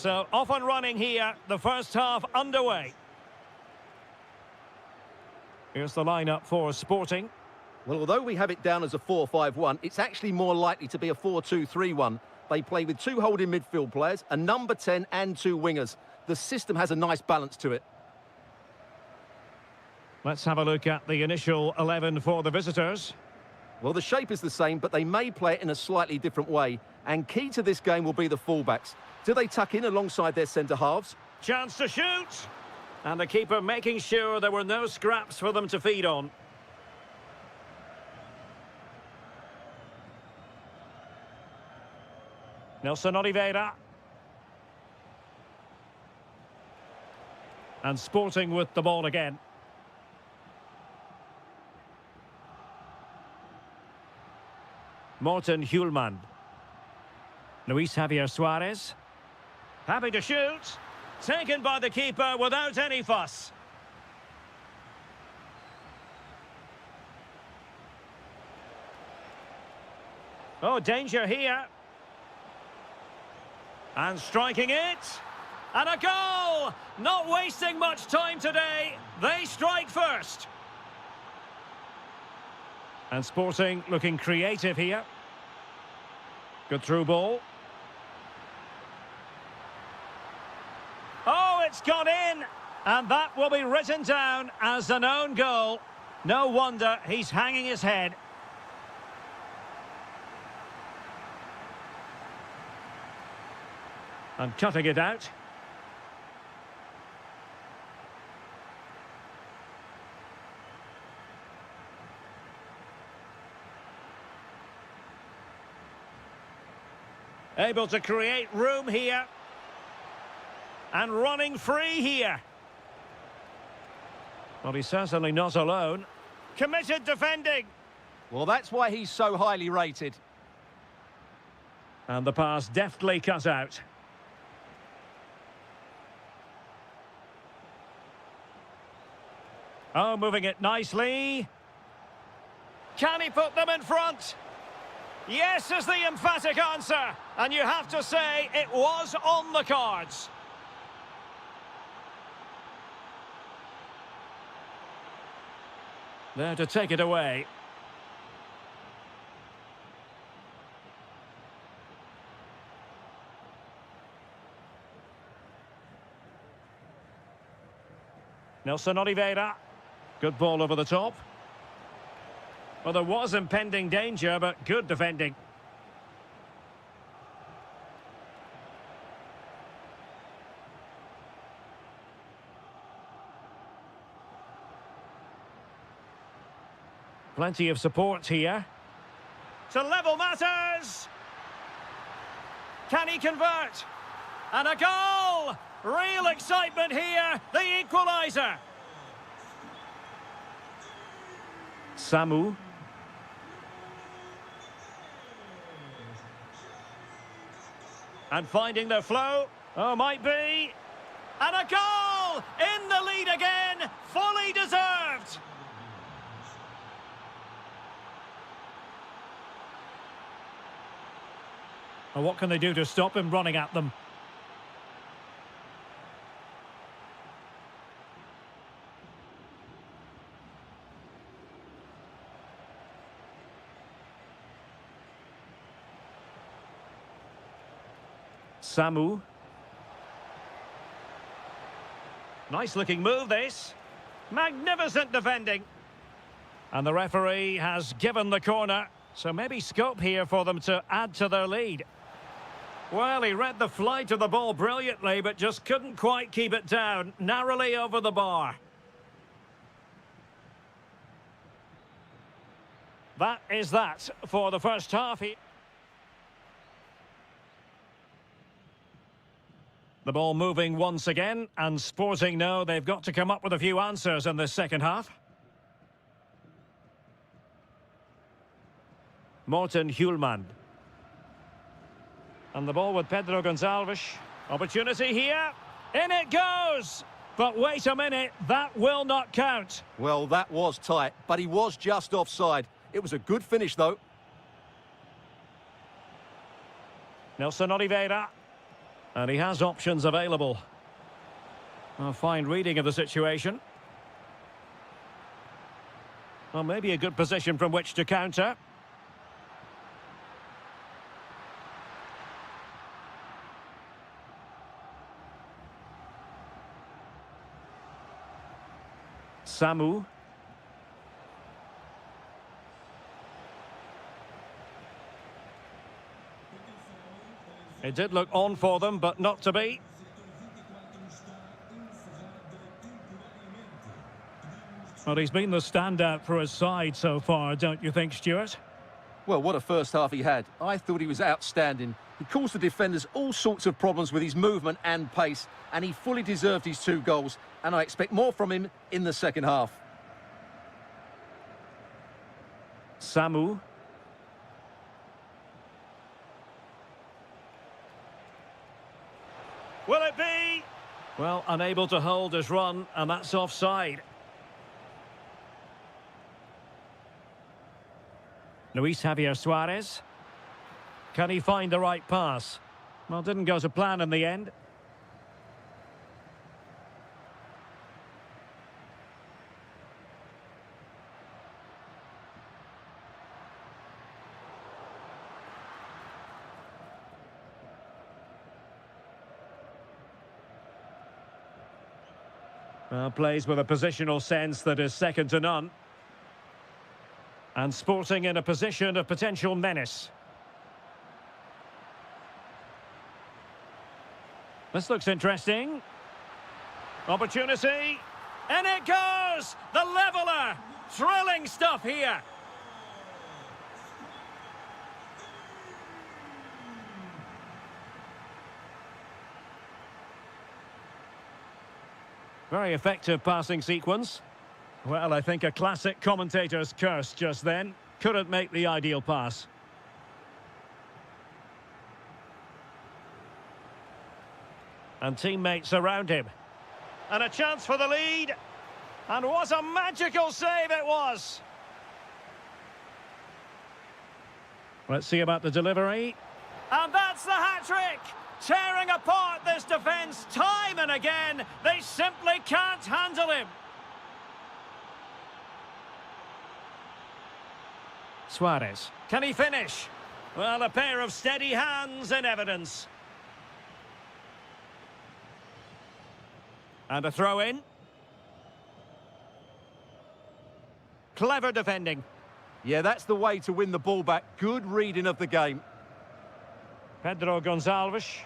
So off and running here, the first half underway. Here's the lineup for Sporting. Well, although we have it down as a 4-5-1, it's actually more likely to be a 4-2-3-1. They play with two holding midfield players, a number 10 and two wingers. The system has a nice balance to it. Let's have a look at the initial 11 for the visitors. Well, the shape is the same, but they may play it in a slightly different way. And key to this game will be the fullbacks. Do they tuck in alongside their centre-halves? Chance to shoot! And the keeper making sure there were no scraps for them to feed on. Nelson Oliveira. And Sporting with the ball again. Morten Hjulmand. Luis Javier Suarez. Happy to shoot. Taken by the keeper without any fuss. Oh, danger here. And striking it. And a goal! Not wasting much time today. They strike first. And Sporting looking creative here. Good through ball. Oh, it's gone in. And that will be written down as an own goal. No wonder he's hanging his head. And cutting it out. Able to create room here. And running free here. Well, he's certainly not alone. Committed defending. Well, that's why he's so highly rated. And the pass deftly cut out. Oh, moving it nicely. Can he put them in front? Yes is the emphatic answer. And you have to say it was on the cards. There to take it away. Nelson Oliveira. Good ball over the top. Well, there was impending danger, but good defending. Plenty of support here. To level matters! Can he convert? And a goal! Real excitement here, the equaliser. Samu. And finding the flow. Oh, might be. And a goal! In the lead again, fully deserved. And what can they do to stop him running at them? Samu. Nice looking move this. Magnificent defending. And the referee has given the corner. So maybe scope here for them to add to their lead. Well, he read the flight of the ball brilliantly, but just couldn't quite keep it down. Narrowly over the bar. That is that for the first half. The ball moving once again, and Sporting know they've got to come up with a few answers in this second half. Morten Hjulmand. And the ball with Pedro Gonçalves. Opportunity here. In it goes! But wait a minute, that will not count. Well, that was tight, but he was just offside. It was a good finish, though. Nelson Oliveira. And he has options available. A fine reading of the situation. Well, maybe a good position from which to counter. Samu. It did look on for them, but not to be. Well, he's been the standout for his side so far, don't you think, Stuart? Well, what a first half he had. I thought he was outstanding. He caused the defenders all sorts of problems with his movement and pace, and he fully deserved his 2 goals, and I expect more from him in the second half. Samu. Will it be? Well, unable to hold his run, and that's offside. Luis Javier Suarez. Can he find the right pass? Well, didn't go to plan in the end. Plays with a positional sense that is second to none. And Sporting in a position of potential menace. This looks interesting. Opportunity. And it goes! The leveller! Thrilling stuff here. Very effective passing sequence. Well, I think a classic commentator's curse just then. Couldn't make the ideal pass. And teammates around him. And a chance for the lead. And what a magical save it was. Let's see about the delivery. And that's the hat-trick! Tearing apart this defence time and again. They simply can't handle him. Suarez. Can he finish? Well, a pair of steady hands in evidence. And a throw-in. Clever defending. Yeah, that's the way to win the ball back. Good reading of the game. Pedro Gonçalves.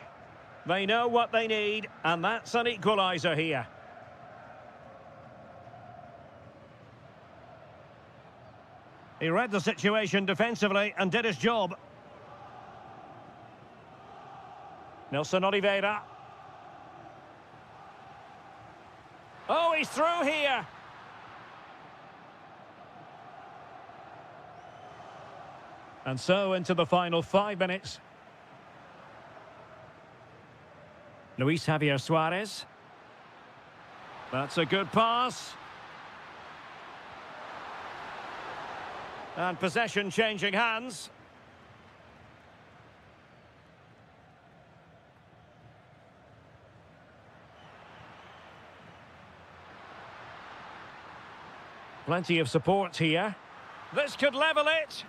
They know what they need, and that's an equaliser here. He read the situation defensively and did his job. Nelson Oliveira. Oh, he's through here. And so into the final 5 minutes. Luis Javier Suarez. That's a good pass. And possession changing hands. Plenty of support here. This could level it.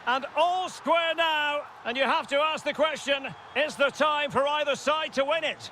And all square now. And you have to ask the question, is there time for either side to win it?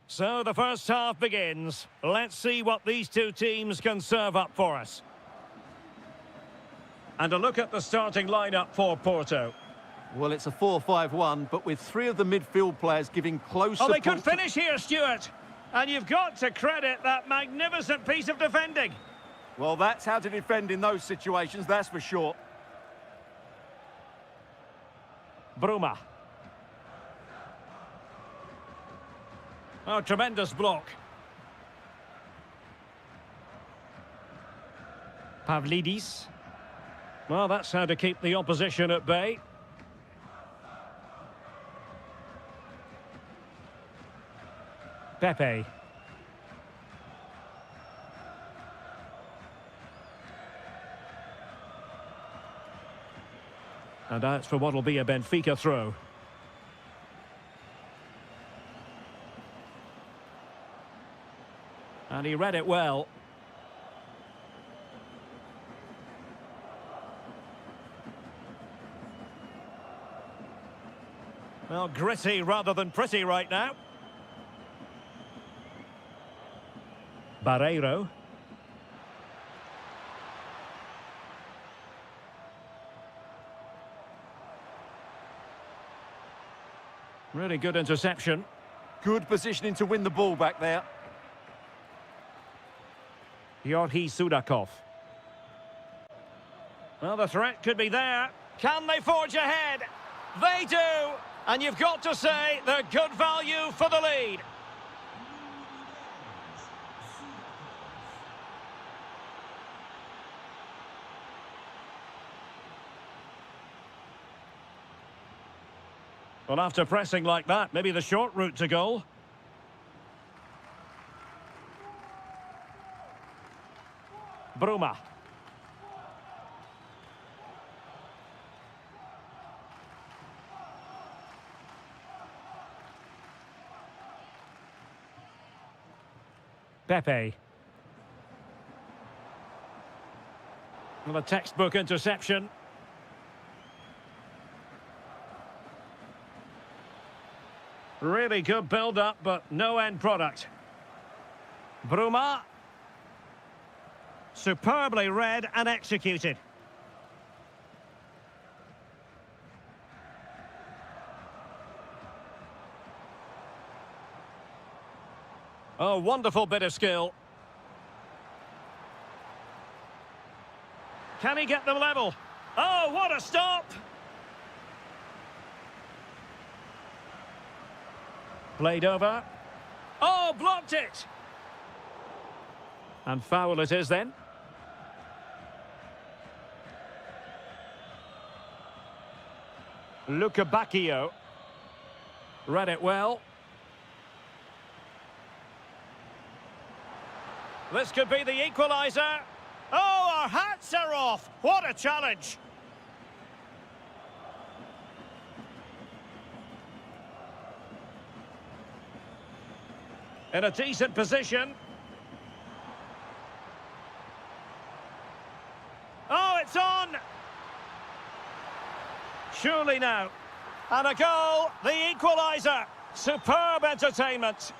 So the first half begins. Let's see what these two teams can serve up for us. And a look at the starting lineup for Porto. Well, it's a 4-5-1, but with three of the midfield players giving close Oh, they support could finish here, Stuart. And you've got to credit that magnificent piece of defending. Well, that's how to defend in those situations, that's for sure. Bruma. Oh, tremendous block. Pavlidis. Well, that's how to keep the opposition at bay. Pepe. And that's for what will be a Benfica throw. And he read it well. Well, gritty rather than pretty right now. Barreiro. Really good interception. Good positioning to win the ball back there. Yorhi Sudakov. Well, the threat could be there. Can they forge ahead? They do! And you've got to say they're good value for the lead. Well, after pressing like that, maybe the short route to goal. Bruma. Pepe. Well, a textbook interception. Really good build-up, but no end product. Bruma. Superbly read and executed. Oh, wonderful bit of skill. Can he get them level? Oh, what a stop! Played over. Oh, blocked it! And foul it is then. Luca Bacchio. Read it well. This could be the equaliser. Oh, our hats are off. What a challenge. In a decent position. Oh, it's on. Surely now. And a goal, the equaliser. Superb entertainment.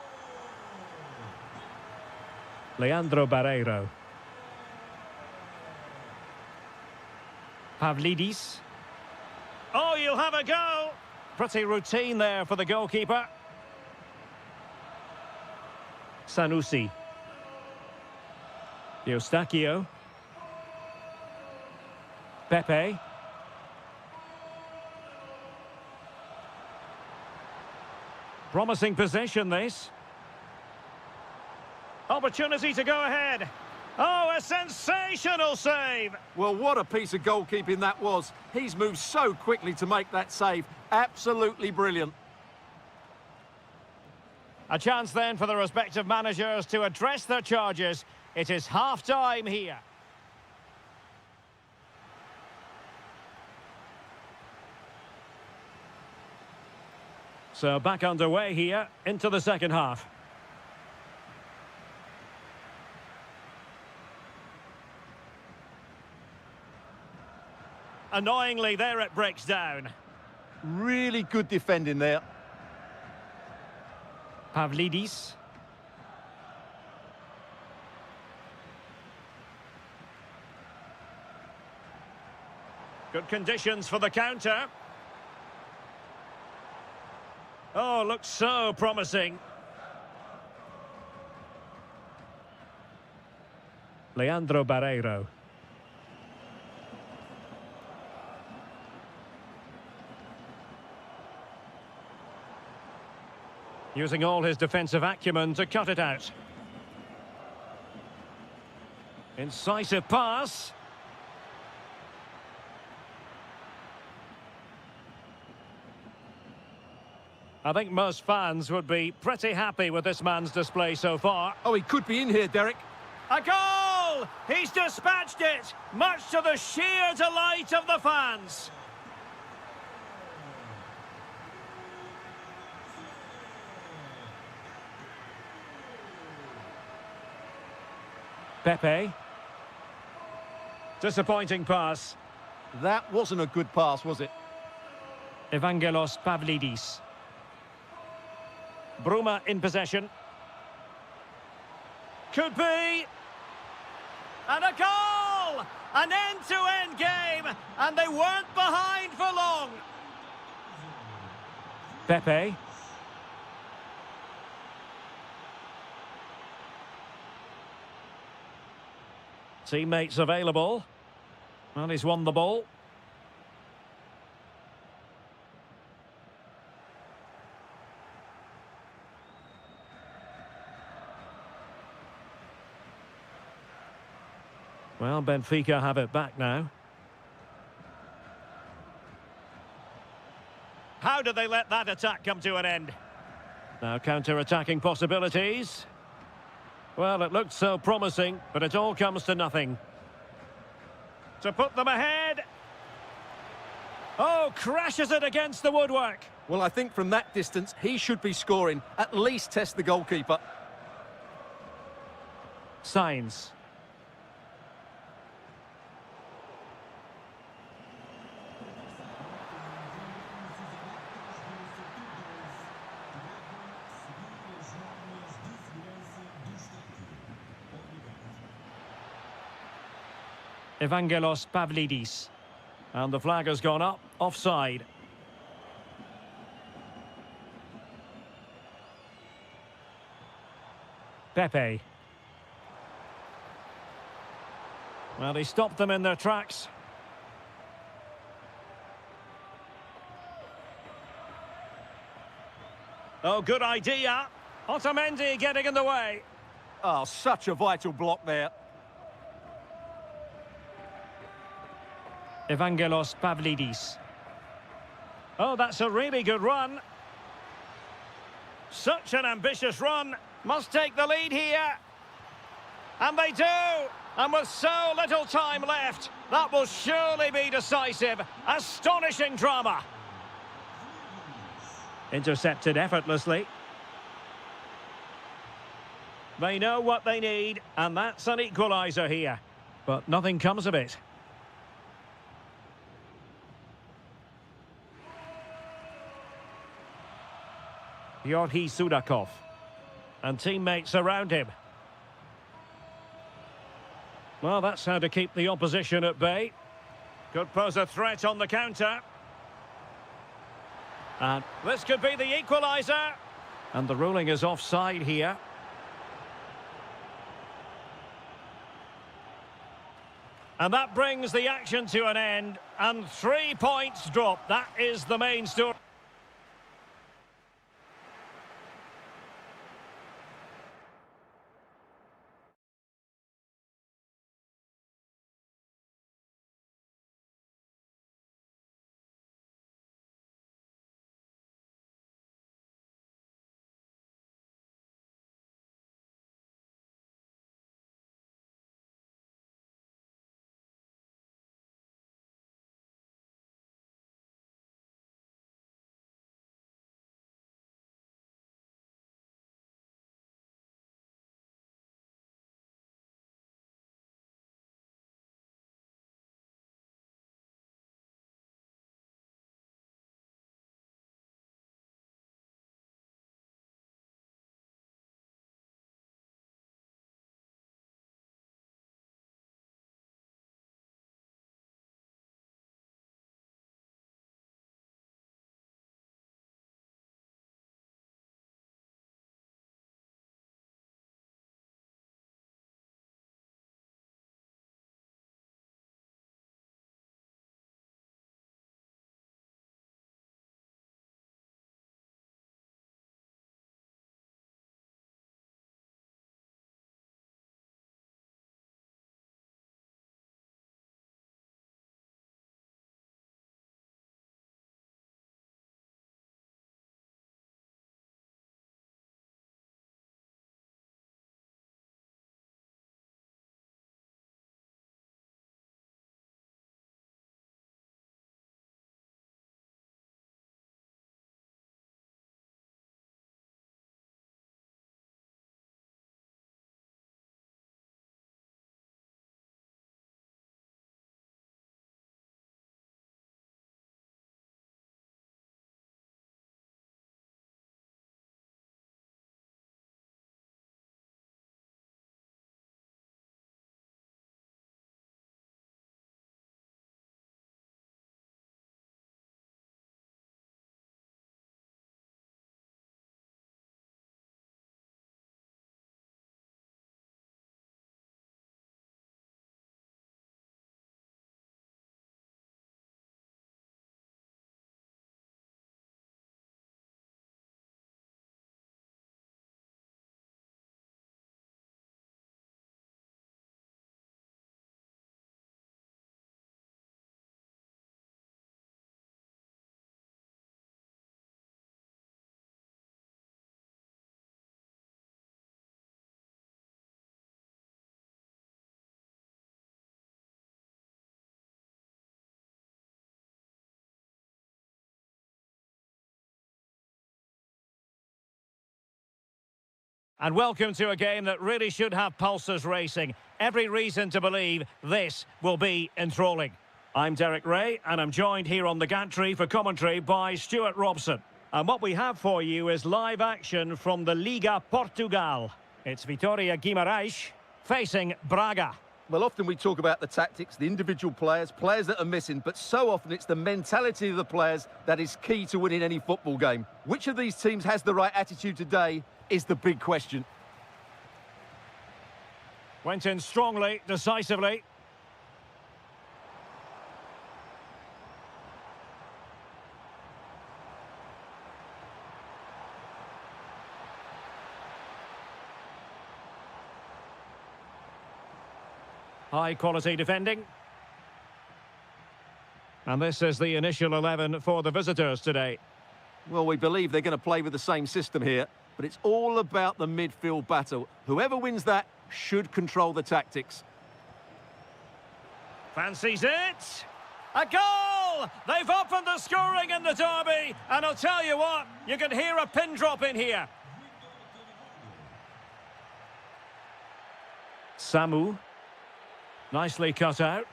Leandro Barreiro. Pavlidis. Oh, you'll have a go. Pretty routine there for the goalkeeper. Sanusi. Eustachio. Pepe. Promising possession, this. Opportunity to go ahead. Oh, a sensational save. Well, what a piece of goalkeeping that was. He's moved so quickly to make that save. Absolutely brilliant. A chance then for the respective managers to address their charges. It is half-time here. So back underway here into the second half. Annoyingly, there it breaks down. Really good defending there. Pavlidis. Good conditions for the counter. Oh, looks so promising. Leandro Barreiro. Using all his defensive acumen to cut it out. Incisive pass. I think most fans would be pretty happy with this man's display so far. Oh, he could be in here, Derek. A goal! He's dispatched it, much to the sheer delight of the fans. Pepe. Disappointing pass. That wasn't a good pass, was it? Evangelos Pavlidis. Bruma in possession. Could be. And a goal! An end-to-end game, and they weren't behind for long. Pepe. Teammates available. And he's won the ball. Well, Benfica have it back now. How did they let that attack come to an end? Now counter-attacking possibilities. Well, it looked so promising, but it all comes to nothing. To put them ahead. Oh, crashes it against the woodwork. Well, I think from that distance, he should be scoring. At least test the goalkeeper. Signs. Evangelos Pavlidis. And the flag has gone up, offside. Pepe. Well, he stopped them in their tracks. Oh, good idea. Otamendi getting in the way. Oh, such a vital block there. Evangelos Pavlidis. Oh, that's a really good run. Such an ambitious run. Must take the lead here. And they do. And with so little time left, that will surely be decisive. Astonishing drama. Intercepted effortlessly. They know what they need, and that's an equaliser here. But nothing comes of it. Georgi Sudakov. And teammates around him. Well, that's how to keep the opposition at bay. Could pose a threat on the counter. And this could be the equaliser. And the ruling is offside here. And that brings the action to an end. And 3 points drop. That is the main story. And welcome to a game that really should have pulses racing. Every reason to believe this will be enthralling. I'm Derek Ray, and I'm joined here on the gantry for commentary by Stuart Robson. And what we have for you is live action from the Liga Portugal. It's Vitória Guimarães facing Braga. Well, often we talk about the tactics, the individual players that are missing, but so often it's the mentality of the players that is key to winning any football game. Which of these teams has the right attitude today is the big question. Went in strongly, decisively. High quality defending. And this is the initial 11 for the visitors today. Well, we believe they're going to play with the same system here, but it's all about the midfield battle. Whoever wins that should control the tactics. Fancies it. A goal! They've opened the scoring in the derby, and I'll tell you what, you can hear a pin drop in here. Samu. Nicely cut out.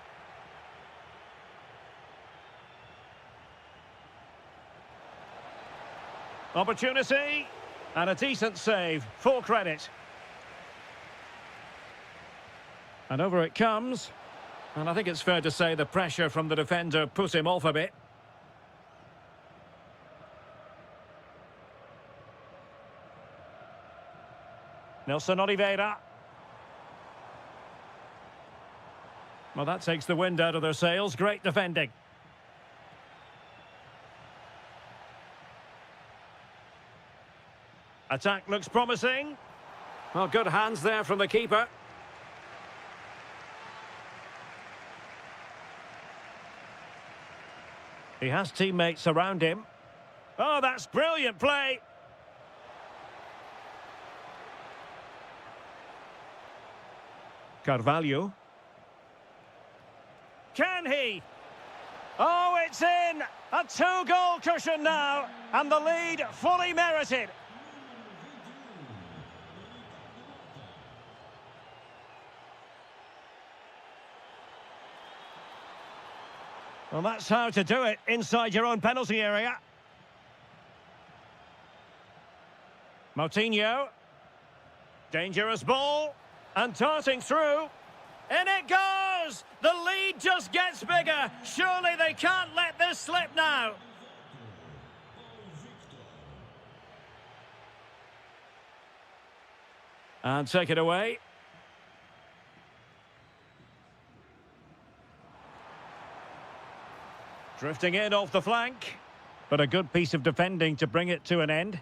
Opportunity. And a decent save. Full credit. And over it comes. And I think it's fair to say the pressure from the defender put him off a bit. Nelson Oliveira. Well, that takes the wind out of their sails. Great defending. Attack looks promising. Well, good hands there from the keeper. He has teammates around him. Oh, that's brilliant play. Carvalho. Can he? Oh, it's in! A two-goal cushion now, and the lead fully merited. Well, that's how to do it inside your own penalty area. Moutinho. Dangerous ball. And darting through. In it goes! The lead just gets bigger. Surely they can't let this slip now. And take it away. Drifting in off the flank. But a good piece of defending to bring it to an end.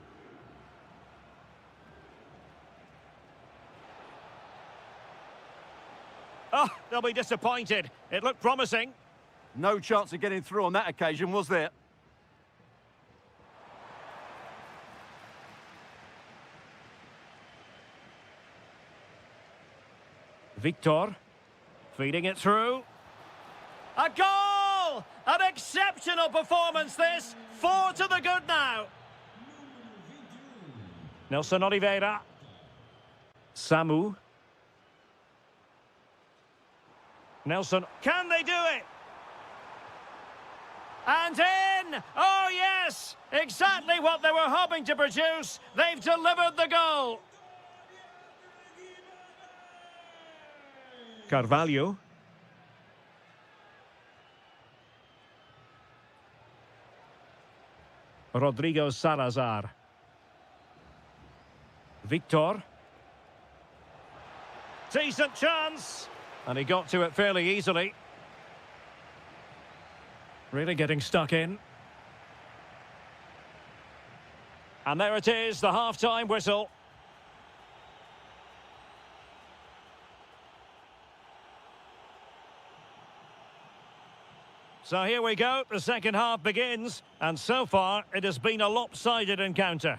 Oh, they'll be disappointed. It looked promising. No chance of getting through on that occasion, was there? Victor. Feeding it through. A goal! An exceptional performance this. 4 to the good now. Nelson Oliveira. Samu. Nelson, can they do it? And in! Oh, yes! Exactly what they were hoping to produce. They've delivered the goal. Carvalho. Rodrigo Salazar. Victor. Decent chance. And he got to it fairly easily. Really getting stuck in. And there it is, the half-time whistle. So here we go, the second half begins. And so far, it has been a lopsided encounter.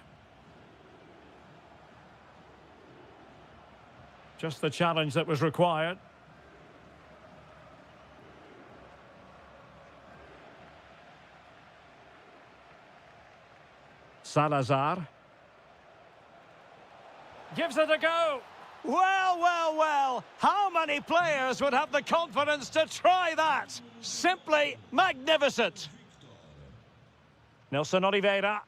Just the challenge that was required. Salazar. Gives it a go. Well, well, well. How many players would have the confidence to try that? Simply magnificent. Nelson Oliveira.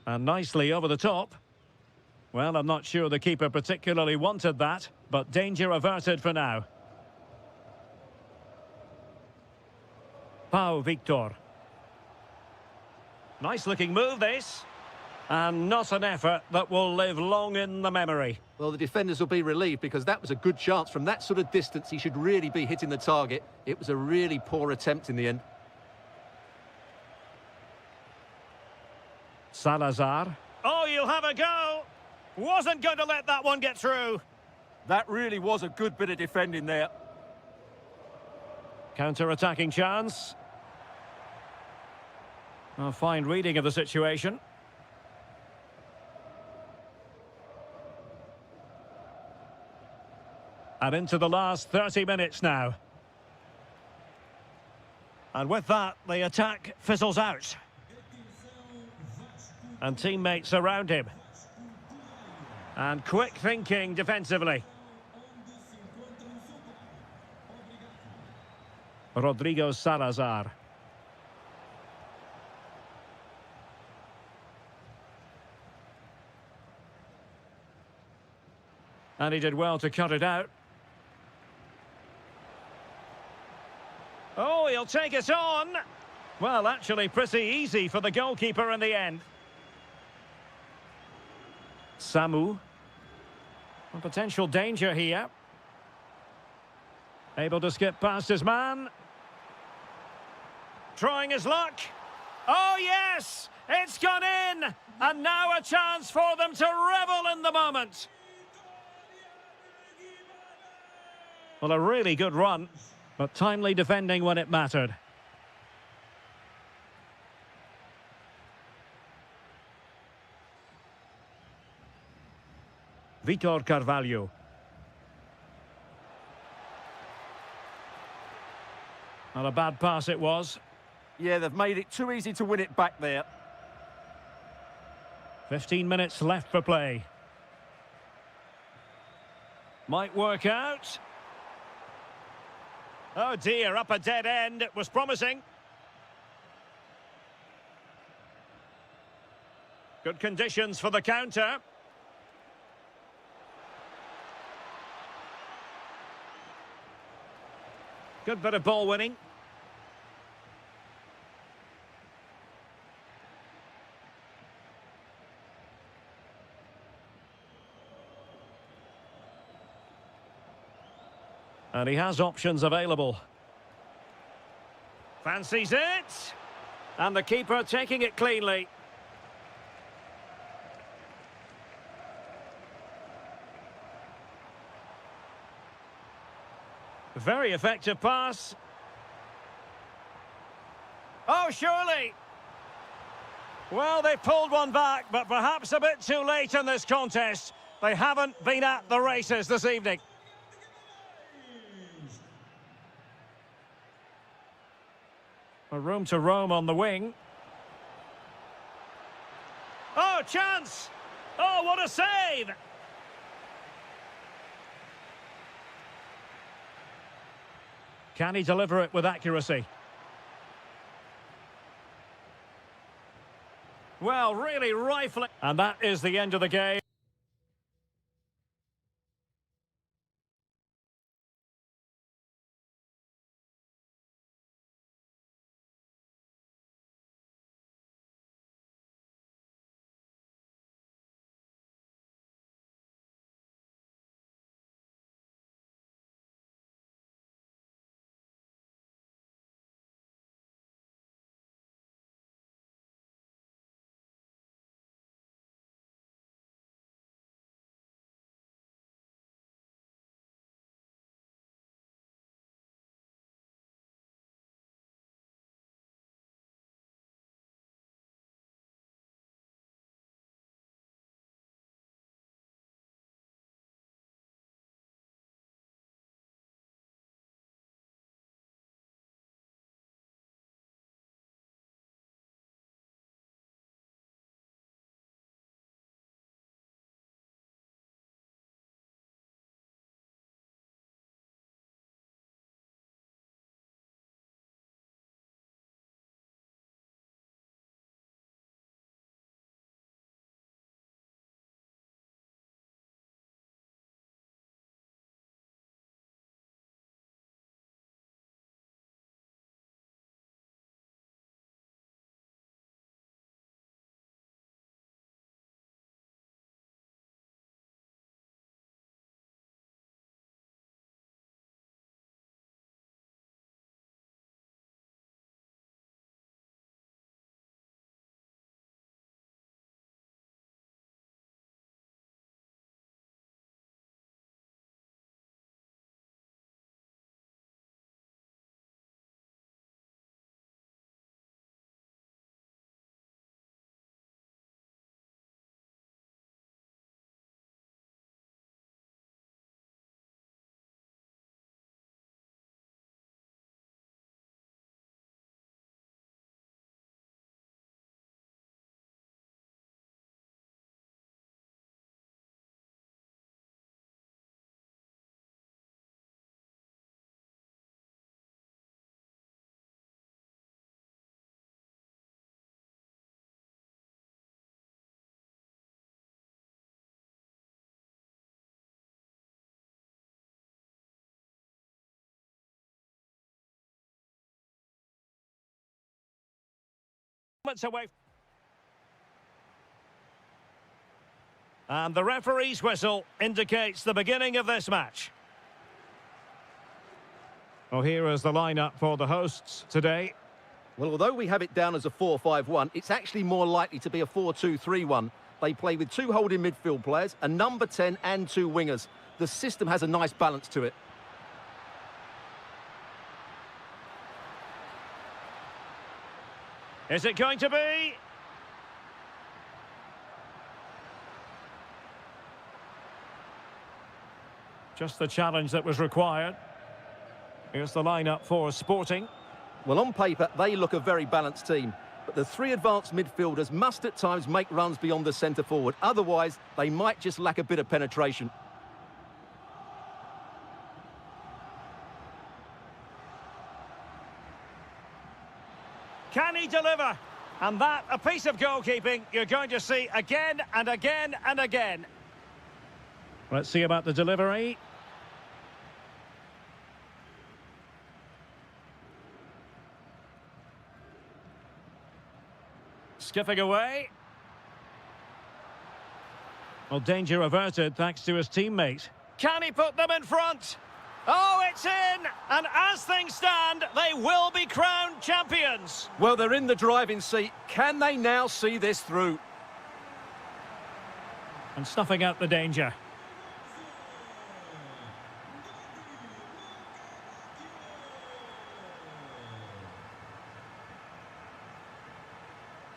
And nicely over the top. Well, I'm not sure the keeper particularly wanted that, but danger averted for now. Pau Victor. Nice looking move this. And not an effort that will live long in the memory. Well, the defenders will be relieved because that was a good chance. From that sort of distance, he should really be hitting the target. It was a really poor attempt in the end. Salazar. Oh, you'll have a go. Wasn't going to let that one get through. That really was a good bit of defending there. Counter-attacking chance. A fine reading of the situation. And into the last 30 minutes now. And with that, the attack fizzles out. And teammates around him. And quick thinking defensively. Rodrigo Salazar. And he did well to cut it out. Oh, he'll take it on. Well, actually pretty easy for the goalkeeper in the end. Samu. A potential danger here. Able to skip past his man. Trying his luck. Oh, yes! It's gone in! And now a chance for them to revel in the moment. Well, a really good run, but timely defending when it mattered. Vitor Carvalho. Not a bad pass it was. Yeah, they've made it too easy to win it back there. 15 minutes left for play. Might work out. Oh dear, up a dead end. It was promising. Good conditions for the counter. Good bit of ball winning. And he has options available. Fancies it. And the keeper taking it cleanly. Very effective pass. Oh, surely. Well, they pulled one back, but perhaps a bit too late in this contest. They haven't been at the races this evening. A room to roam on the wing. Oh, chance! Oh, what a save! Can he deliver it with accuracy? Well, really rifling. And that is the end of the game. Moments away. And the referee's whistle indicates the beginning of this match. Well, here is the lineup for the hosts today. Well, although we have it down as a 4-5-1, it's actually more likely to be a 4-2-3-1. They play with two holding midfield players, a number 10 and two wingers. The system has a nice balance to it. Is it going to be? Just the challenge that was required. Here's the lineup for Sporting. Well, on paper, they look a very balanced team. But the three advanced midfielders must at times make runs beyond the centre forward. Otherwise, they might just lack a bit of penetration. Can he deliver? And that, a piece of goalkeeping you're going to see again and again and again. Let's see about the delivery. Skipping away. Well, danger averted thanks to his teammate. Can he put them in front? Oh, it's in! And as things stand, they will be crowned champions. Well, they're in the driving seat. Can they now see this through? And snuffing out the danger.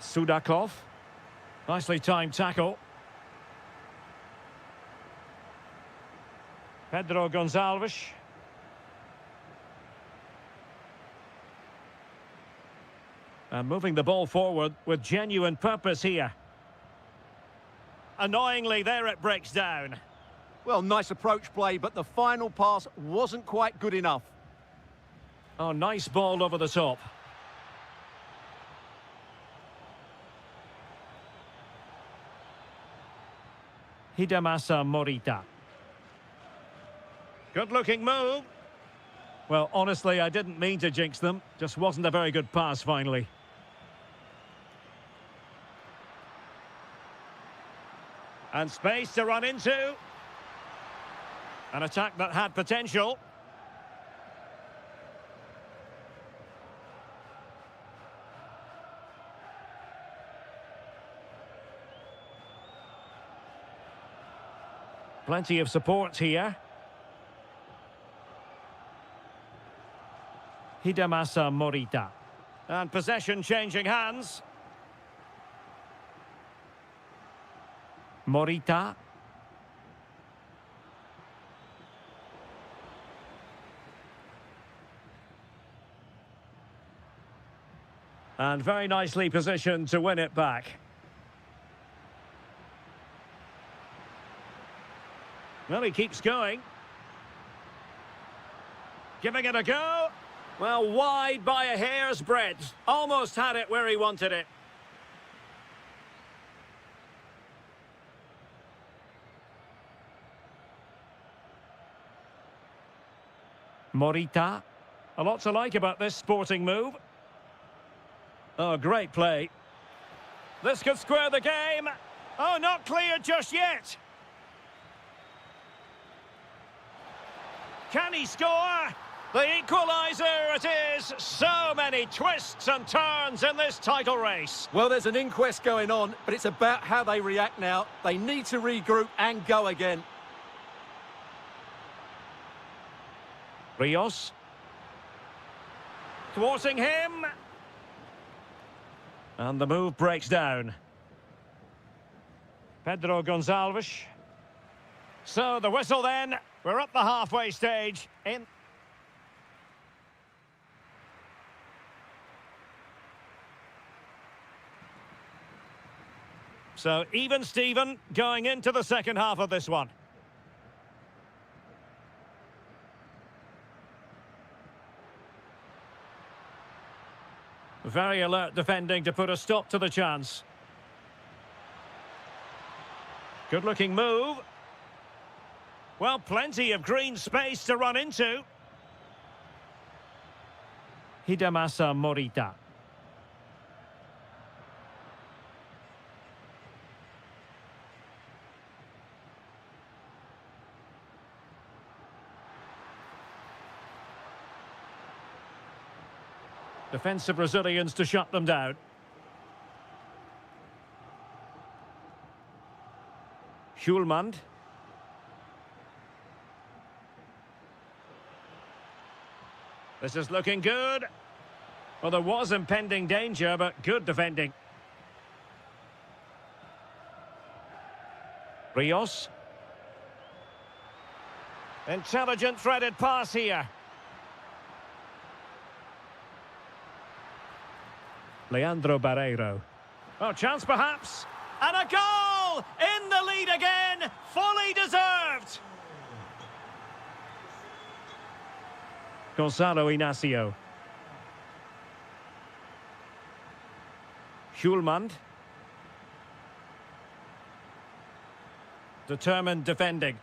Sudakov. Nicely timed tackle. Pedro Gonçalves. And moving the ball forward with genuine purpose here. Annoyingly, there it breaks down. Well, nice approach play, but the final pass wasn't quite good enough. Oh, nice ball over the top. Hidemasa Morita. Good-looking move. Well, honestly, I didn't mean to jinx them. Just wasn't a very good pass, finally. And space to run into. An attack that had potential. Plenty of support here. Hidemasa Morita. And possession changing hands. Morita. And very nicely positioned to win it back. Well, he keeps going. Giving it a go. Well, wide by a hair's breadth. Almost had it where he wanted it. Morita. A lot to like about this Sporting move. Oh, great play. This could square the game. Oh, not cleared just yet. Can he score? The equaliser it is. So many twists and turns in this title race. Well, there's an inquest going on, but it's about how they react now. They need to regroup and go again. Rios. Thwarting him. And the move breaks down. Pedro Gonçalves. So the whistle then. We're up the halfway stage. So even Steven going into the second half of this one. Very alert defending to put a stop to the chance. Good looking move. Well, plenty of green space to run into. Hidemasa Morita. Defensive resilience to shut them down. Schulmand. This is looking good. Well, there was impending danger, but good defending. Rios. Intelligent threaded pass here. Leandro Barreiro. Oh, chance perhaps. And a goal! In the lead again! Fully deserved! Gonzalo Inacio. Schulmand. Determined defending.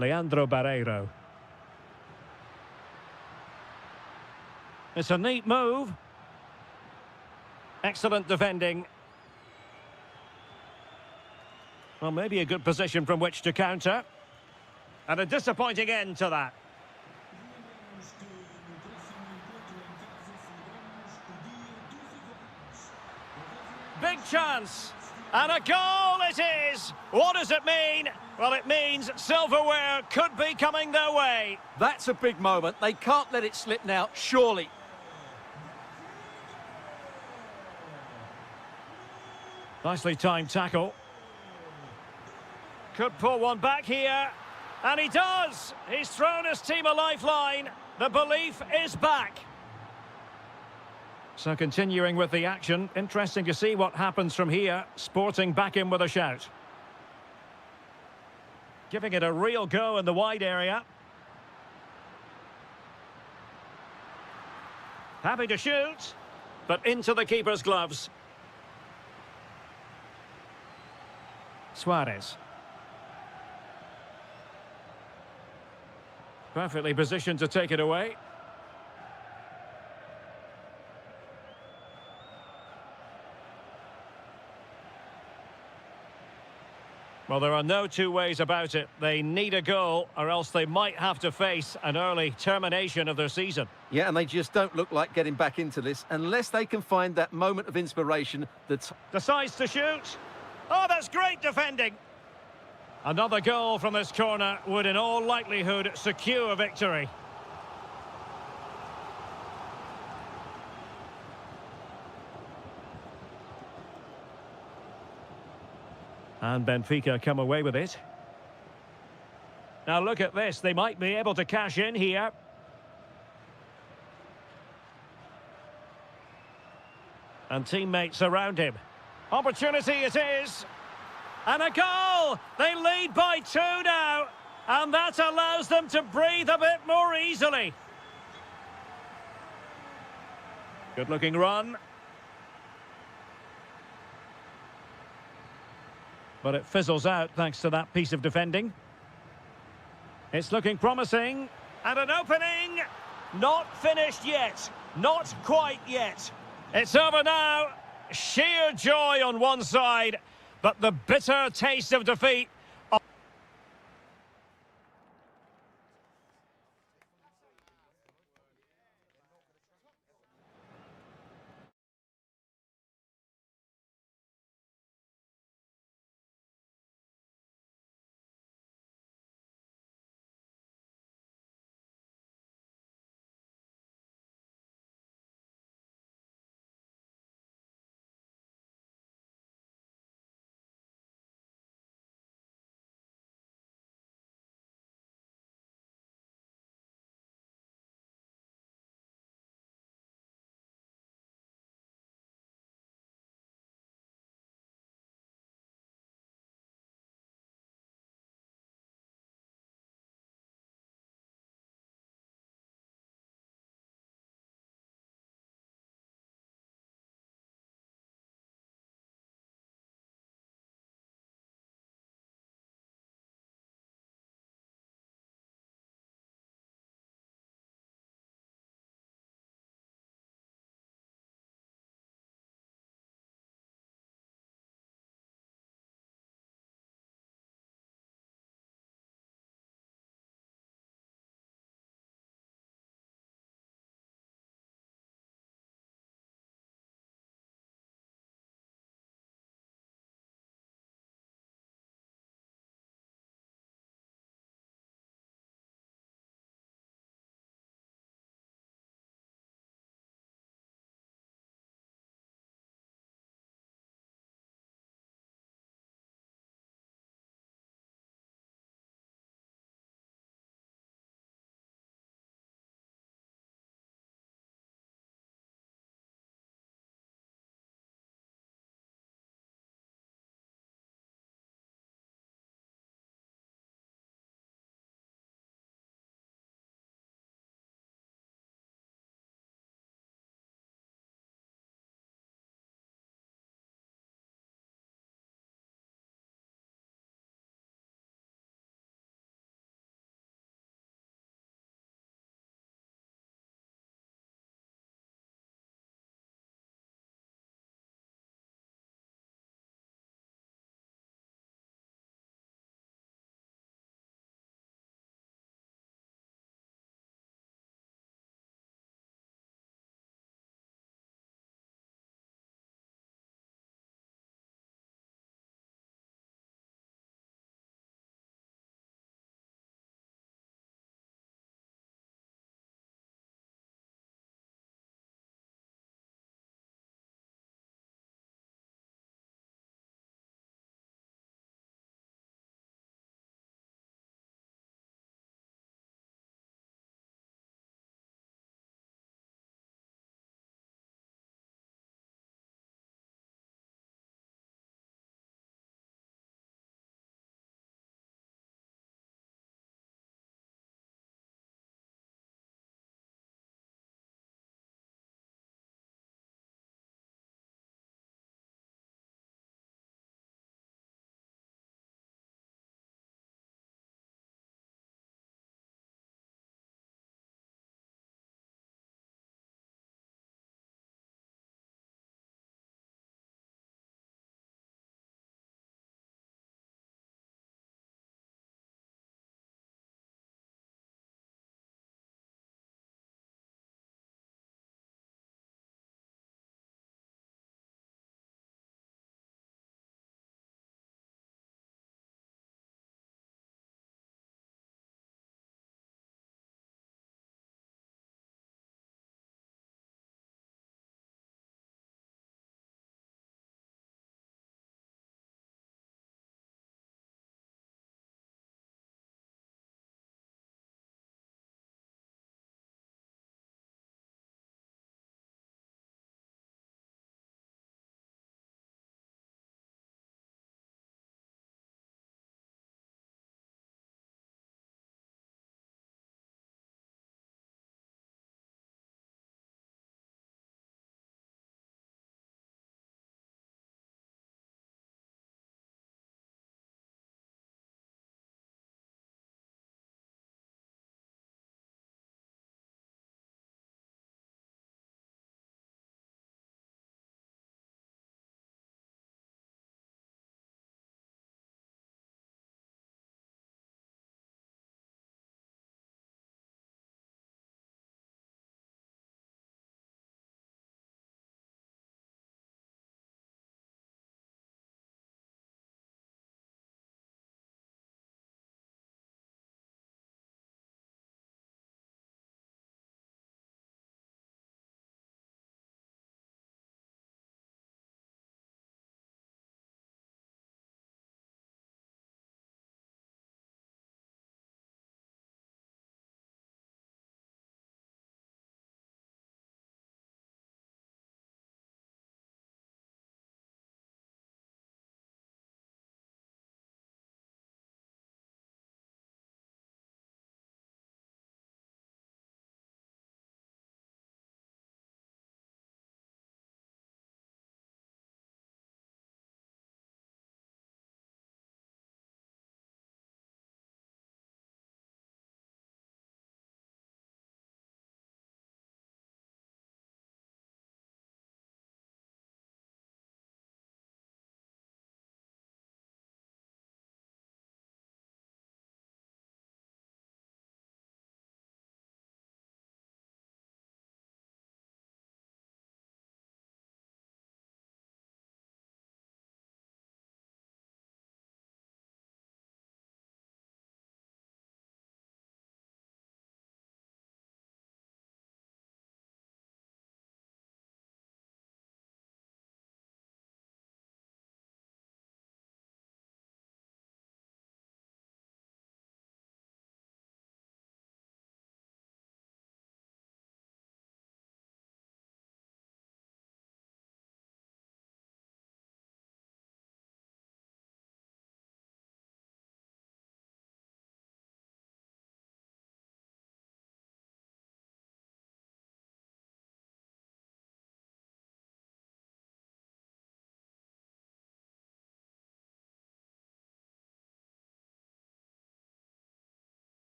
Leandro Barreiro. It's a neat move. Excellent defending. Well, maybe a good position from which to counter. And a disappointing end to that. Big chance. And a goal it is! What does it mean? Well, it means silverware could be coming their way. That's a big moment. They can't let it slip now, surely. Nicely timed tackle. Could pull one back here. And he does! He's thrown his team a lifeline. The belief is back. So continuing with the action, interesting to see what happens from here. Sporting back in with a shout. Giving it a real go in the wide area. Happy to shoot, but into the keeper's gloves. Suarez. Perfectly positioned to take it away. Well, there are no two ways about it. They need a goal, or else they might have to face an early termination of their season. Yeah, and they just don't look like getting back into this unless they can find that moment of inspiration that's... Decides to shoot. Oh, that's great defending. Another goal from this corner would in all likelihood secure victory. And Benfica come away with it. Now look at this, they might be able to cash in here. And teammates around him. Opportunity it is. And a goal! They lead by 2 now. And that allows them to breathe a bit more easily. Good looking run. But it fizzles out thanks to that piece of defending. It's looking promising. And an opening. Not finished yet. Not quite yet. It's over now. Sheer joy on one side, but the bitter taste of defeat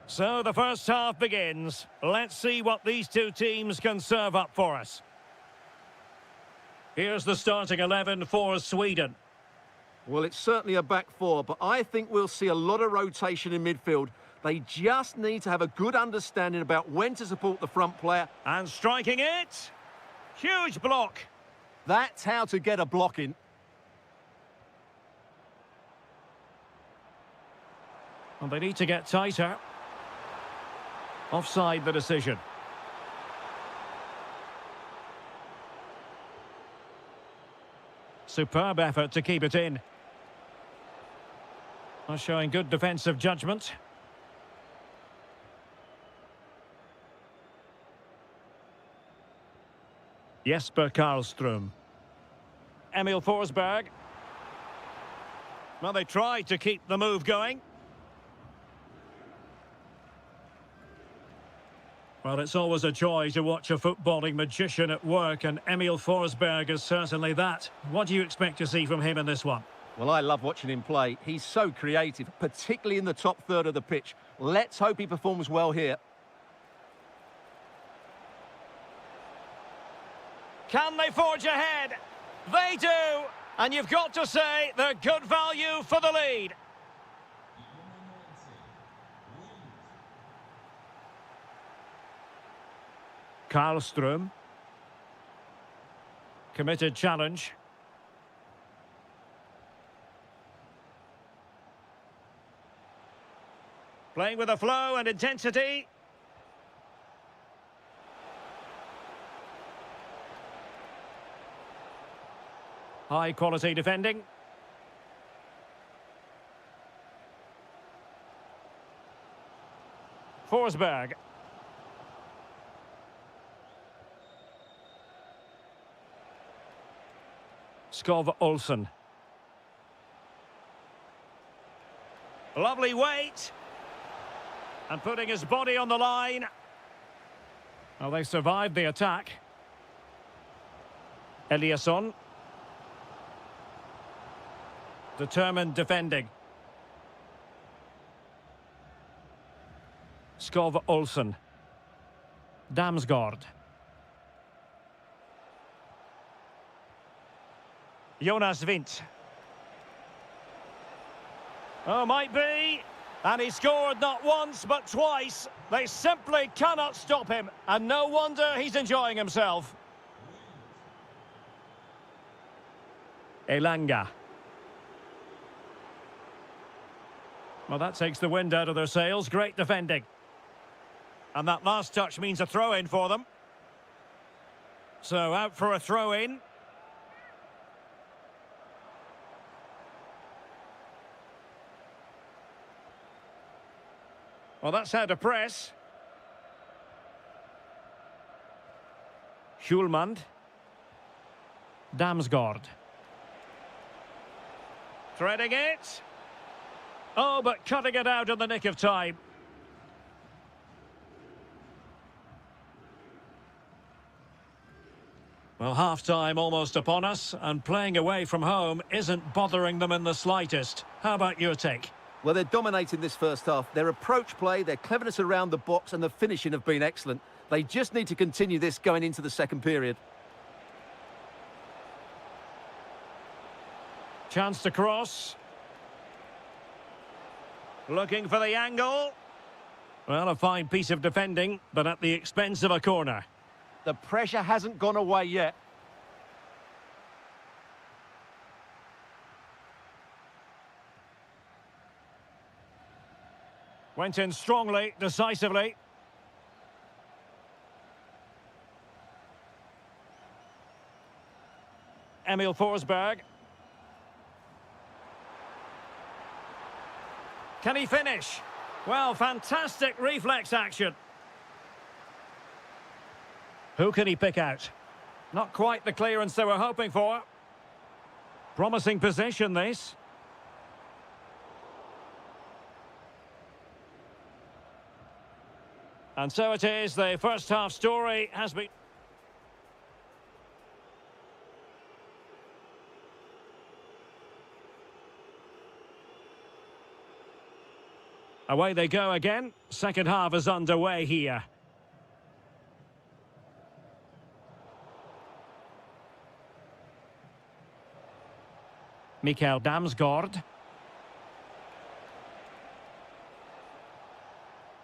So the first half begins. Let's see what these two teams can serve up for us. Here's the starting 11 for Sweden. Well, it's certainly a back four, but I think we'll see a lot of rotation in midfield. They just need to have a good understanding about when to support the front player. And striking it. Huge block. That's how to get a block in. And they need to get tighter. Offside the decision. Superb effort to keep it in. Showing good defensive judgment. Jesper Karlström. Emil Forsberg. Well, they tried to keep the move going. Well, it's always a joy to watch a footballing magician at work, and Emil Forsberg is certainly that. What do you expect to see from him in this one? Well, I love watching him play. He's so creative, particularly in the top third of the pitch. Let's hope he performs well here. Can they forge ahead? They do! And you've got to say they're good value for the lead. Karlström. Committed challenge. Playing with a flow and intensity. High quality defending. Forsberg. Skov Olsen. Lovely weight. And putting his body on the line. Well, they survived the attack. Eliasson. Determined defending. Skov Olsen. Damsgaard. Jonas Vint. Oh, might be. And he scored not once, but twice. They simply cannot stop him. And no wonder he's enjoying himself. Elanga. Well, that takes the wind out of their sails. Great defending. And that last touch means a throw-in for them. So out for a throw-in. Well, that's how to press. Schulmand. Damsgaard. Threading it. Oh, but cutting it out in the nick of time. Well, half-time almost upon us, and playing away from home isn't bothering them in the slightest. How about your take? Well, they're dominating this first half. Their approach play, their cleverness around the box and the finishing have been excellent. They just need to continue this going into the second period. Chance to cross. Looking for the angle. Well, a fine piece of defending, but at the expense of a corner. The pressure hasn't gone away yet. Went in strongly, decisively. Emil Forsberg. Can he finish? Well, fantastic reflex action. Who can he pick out? Not quite the clearance they were hoping for. Promising position, this. And so it is, the first half story has been... Away they go again. Second half is underway here. Mikael Damsgaard.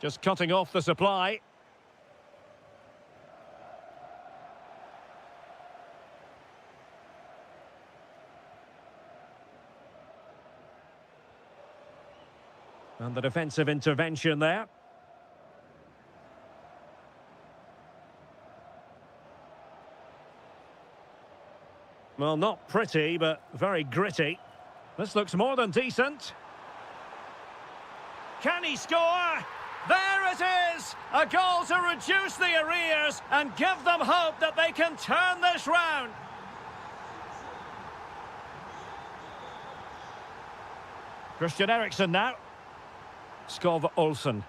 Just cutting off the supply. And the defensive intervention there. Well, not pretty, but very gritty. This looks more than decent. Can he score? There it is! A goal to reduce the arrears and give them hope that they can turn this round. Christian Eriksen now. Skov Olsen.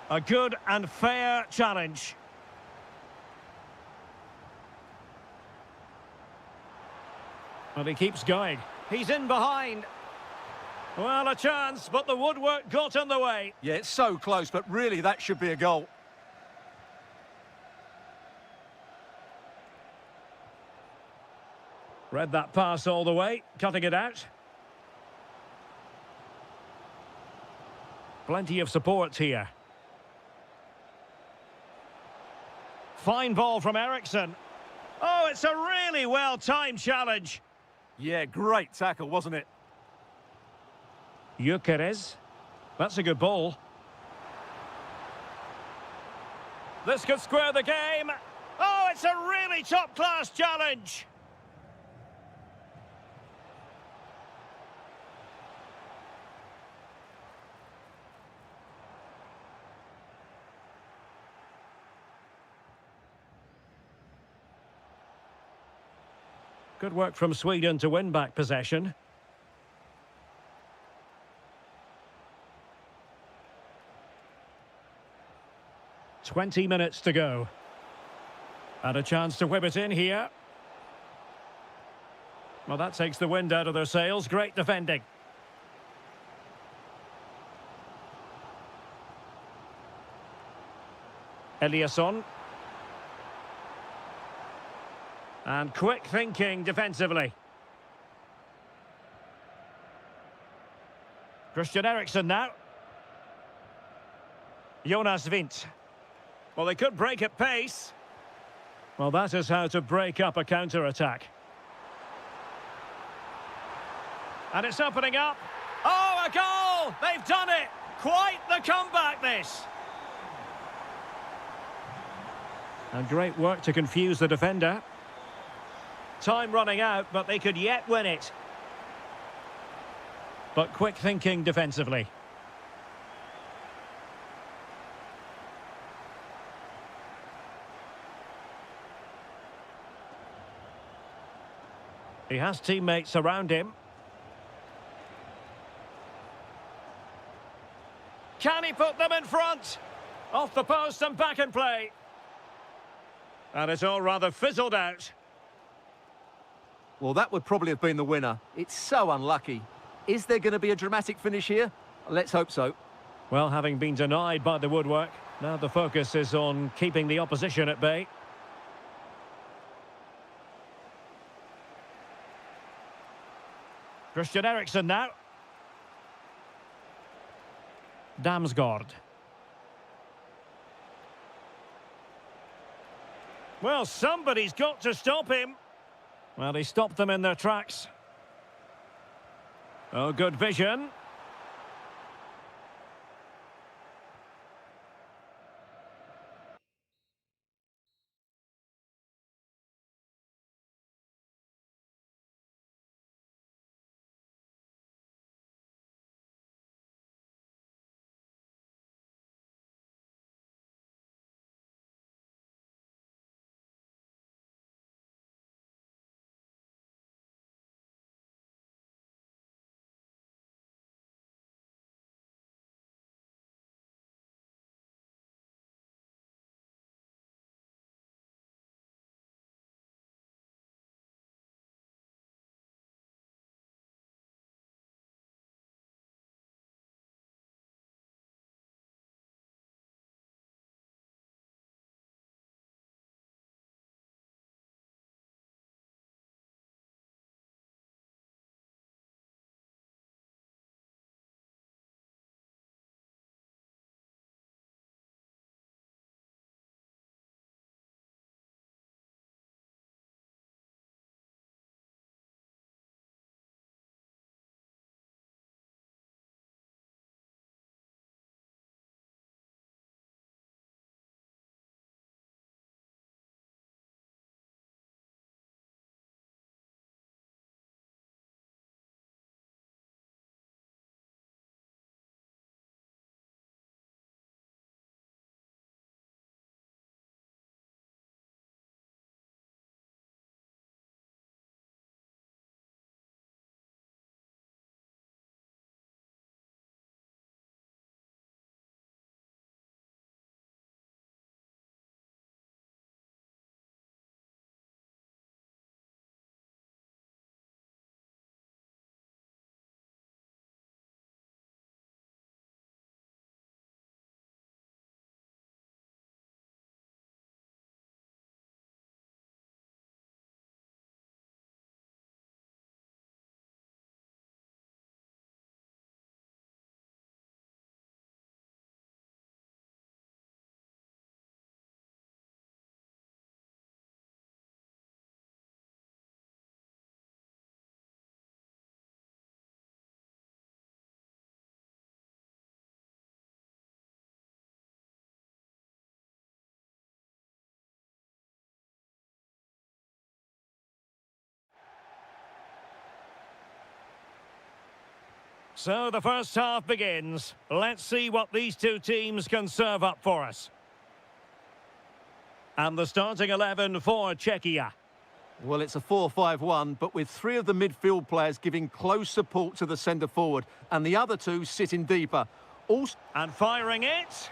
A good and fair challenge. And he keeps going. He's in behind. Well, a chance, but the woodwork got in the way. Yeah, it's so close, but really that should be a goal. Read that pass all the way, cutting it out. Plenty of support here. Fine ball from Eriksen. Oh, it's a really well-timed challenge. Yeah, great tackle, wasn't it? Gyökeres. That's a good ball. This could square the game. Oh, it's a really top-class challenge. Good work from Sweden to win back possession. "20 minutes to go. And a chance to whip it in here. Well, that takes the wind out of their sails. Great defending. Eliasson. And quick thinking defensively. Christian Eriksen now. Jonas Vint. Well, they could break at pace. Well, that is how to break up a counter-attack. And it's opening up. Oh, a goal! They've done it! Quite the comeback, this! And great work to confuse the defender. Time running out, but they could yet win it. But quick thinking defensively. He has teammates around him. Can he put them in front? Off the post and back in play. And it's all rather fizzled out. Well, that would probably have been the winner. It's so unlucky. Is there going to be a dramatic finish here? Let's hope so. Well, having been denied by the woodwork, now the focus is on keeping the opposition at bay. Christian Eriksen now. Damsgaard. Well, somebody's got to stop him. Well, he stopped them in their tracks. Oh, good vision. So the first half begins. Let's see what these two teams can serve up for us. And the starting 11 for Czechia. Well, it's a 4-5-1, but with three of the midfield players giving close support to the centre-forward, and the other two sitting deeper. And firing it.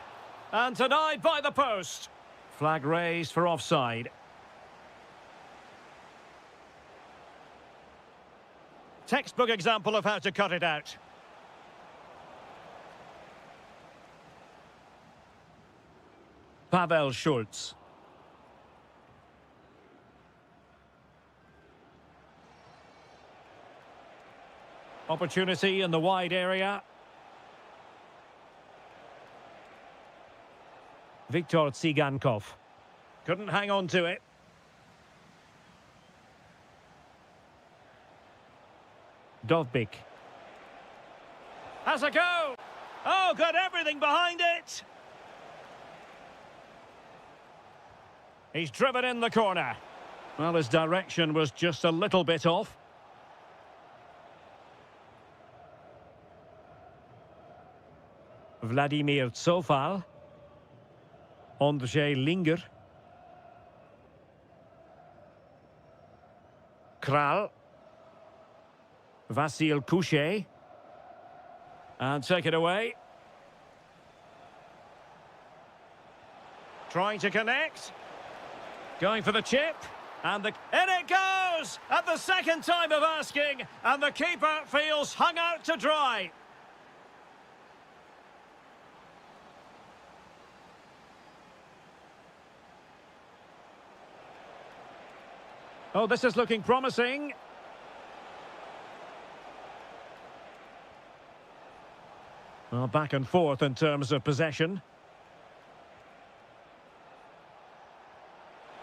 And denied by the post. Flag raised for offside. Textbook example of how to cut it out. Pavel Schulz. Opportunity in the wide area. Viktor Tsigankov. Couldn't hang on to it. Dovbik. Has a go! Oh, got everything behind it! He's driven in the corner. Well, his direction was just a little bit off. Vladimir Tsofal. Ondřej Linger. Kral. Vasil Kouché. And take it away. Trying to connect. Going for the chip. And in it goes! At the second time of asking. And the keeper feels hung out to dry. Oh, this is looking promising. Well, back and forth in terms of possession.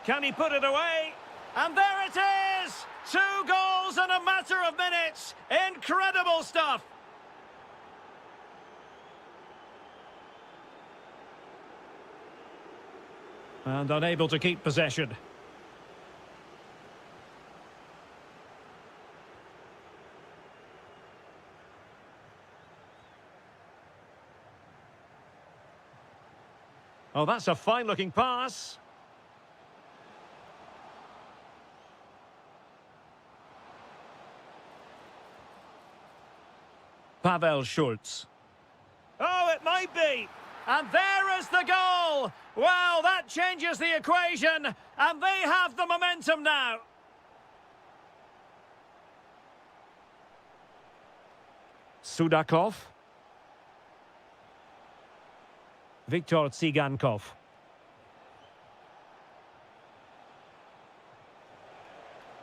Can he put it away? And there it is! 2 goals in a matter of minutes. Incredible stuff. And unable to keep possession. Oh, that's a fine-looking pass. Pavel Schulz. Oh, it might be. And there is the goal. Well, that changes the equation. And they have the momentum now. Sudakov. Viktor Tsigankov.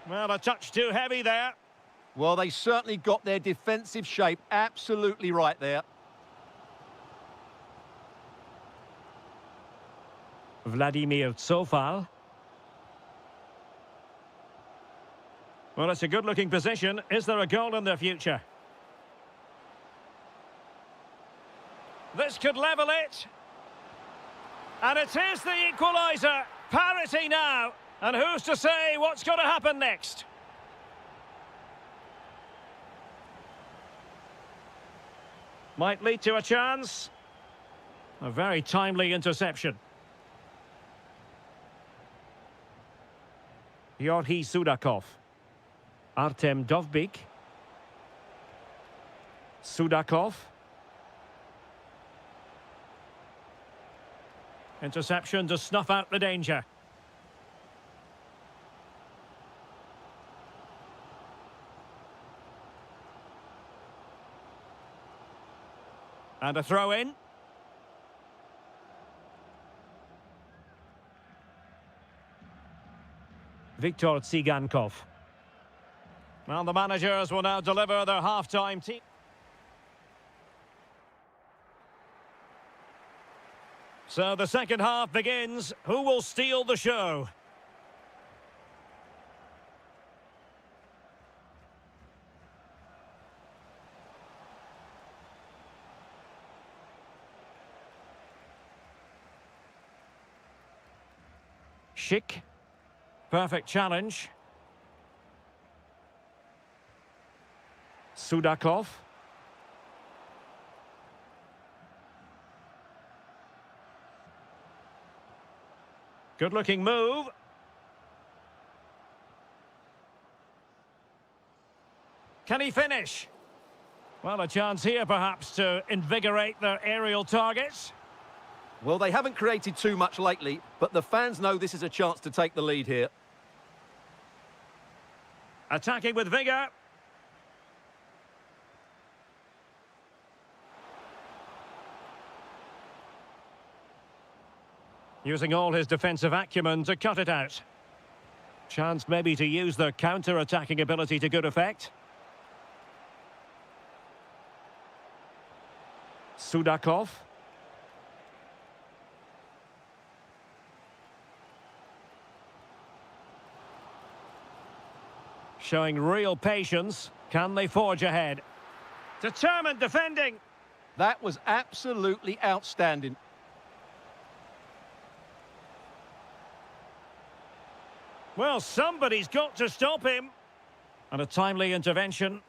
Well, a touch too heavy there. Well, they certainly got their defensive shape absolutely right there. Vladimir Tsofal. Well, it's a good-looking position. Is there a goal in their future? This could level it. And it is the equaliser. Parity now. And who's to say what's going to happen next? Might lead to a chance. A very timely interception. Georgi Sudakov. Artem Dovbik. Sudakov. Interception to snuff out the danger. And a throw in. Viktor Tsigankov. Well, the managers will now deliver their half-time team. So the second half begins. Who will steal the show? Schick. Perfect challenge. Sudakov. Good-looking move. Can he finish? Well, a chance here, perhaps, to invigorate their aerial targets. Well, they haven't created too much lately, but the fans know this is a chance to take the lead here. Attacking with vigour. Using all his defensive acumen to cut it out. Chance maybe to use their counter-attacking ability to good effect. Sudakov. Showing real patience. Can they forge ahead? Determined defending. That was absolutely outstanding. Well, somebody's got to stop him. And a timely intervention.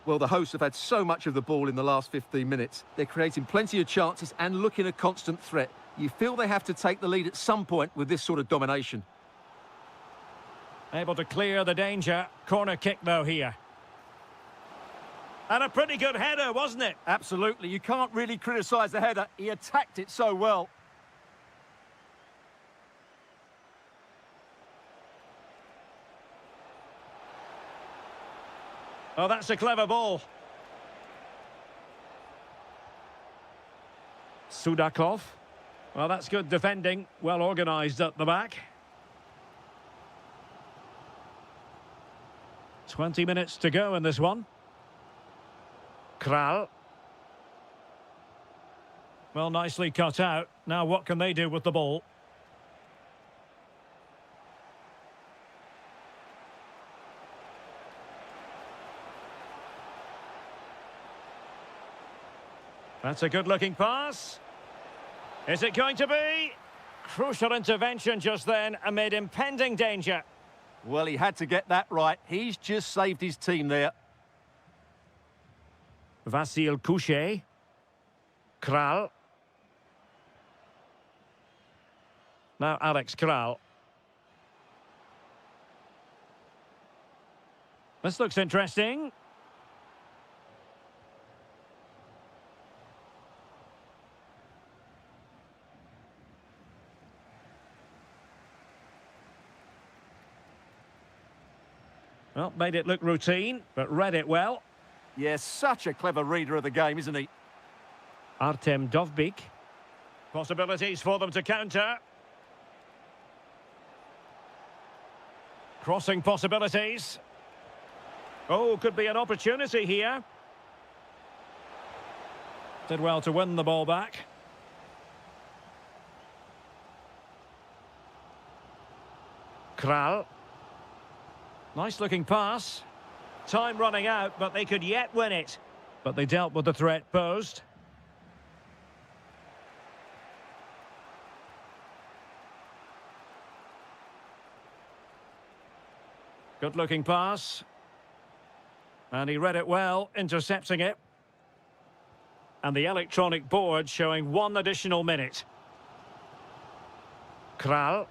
Well, the hosts have had so much of the ball in the last 15 minutes. They're creating plenty of chances and looking a constant threat. You feel they have to take the lead at some point with this sort of domination. Able to clear the danger. Corner kick, though, here. And a pretty good header, wasn't it? Absolutely. You can't really criticise the header. He attacked it so well. Oh, that's a clever ball. Sudakov. Well, that's good defending. Well organised at the back. 20 minutes to go in this one. Kral. Well, nicely cut out. Now what can they do with the ball? That's a good-looking pass. Is it going to be? Crucial intervention just then amid impending danger. Well, he had to get that right. He's just saved his team there. Vasil Couchet. Kral. Now Alex Kral. This looks interesting. Well, made it look routine, but read it well. Yes, such a clever reader of the game, isn't he? Artem Dovbyk. Possibilities for them to counter. Crossing possibilities. Oh, could be an opportunity here. Did well to win the ball back. Kral. Nice looking pass. Time running out, but they could yet win it. But they dealt with the threat posed. Good looking pass. And he read it well, intercepting it. And the electronic board showing 1 additional minute. Kral.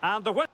And the win.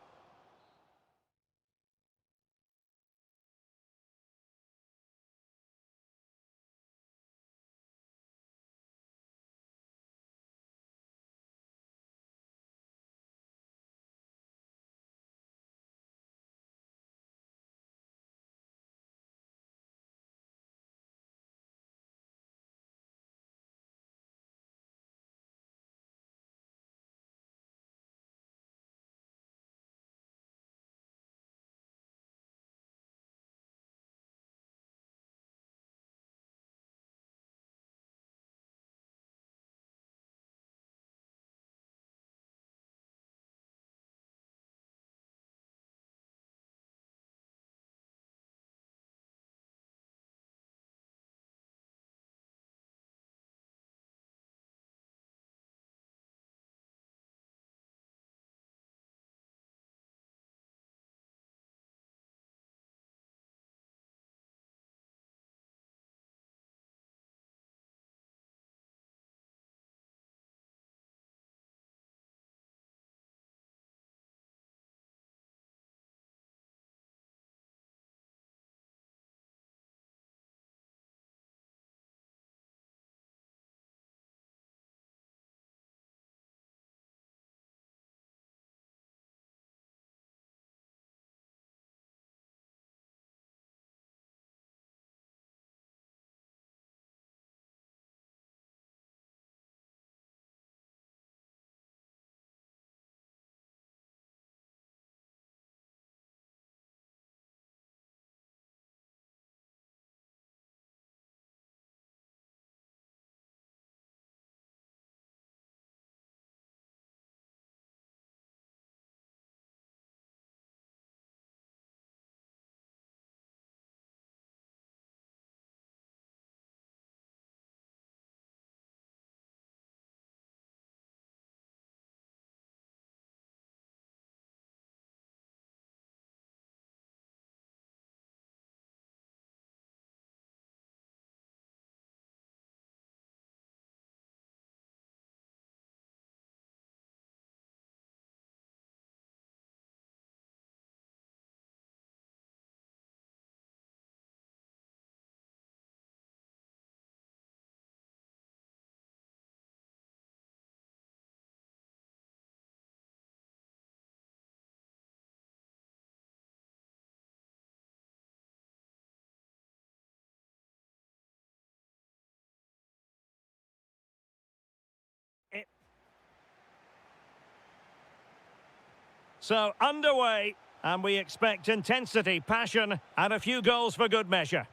So, underway, and we expect intensity, passion, and a few goals for good measure.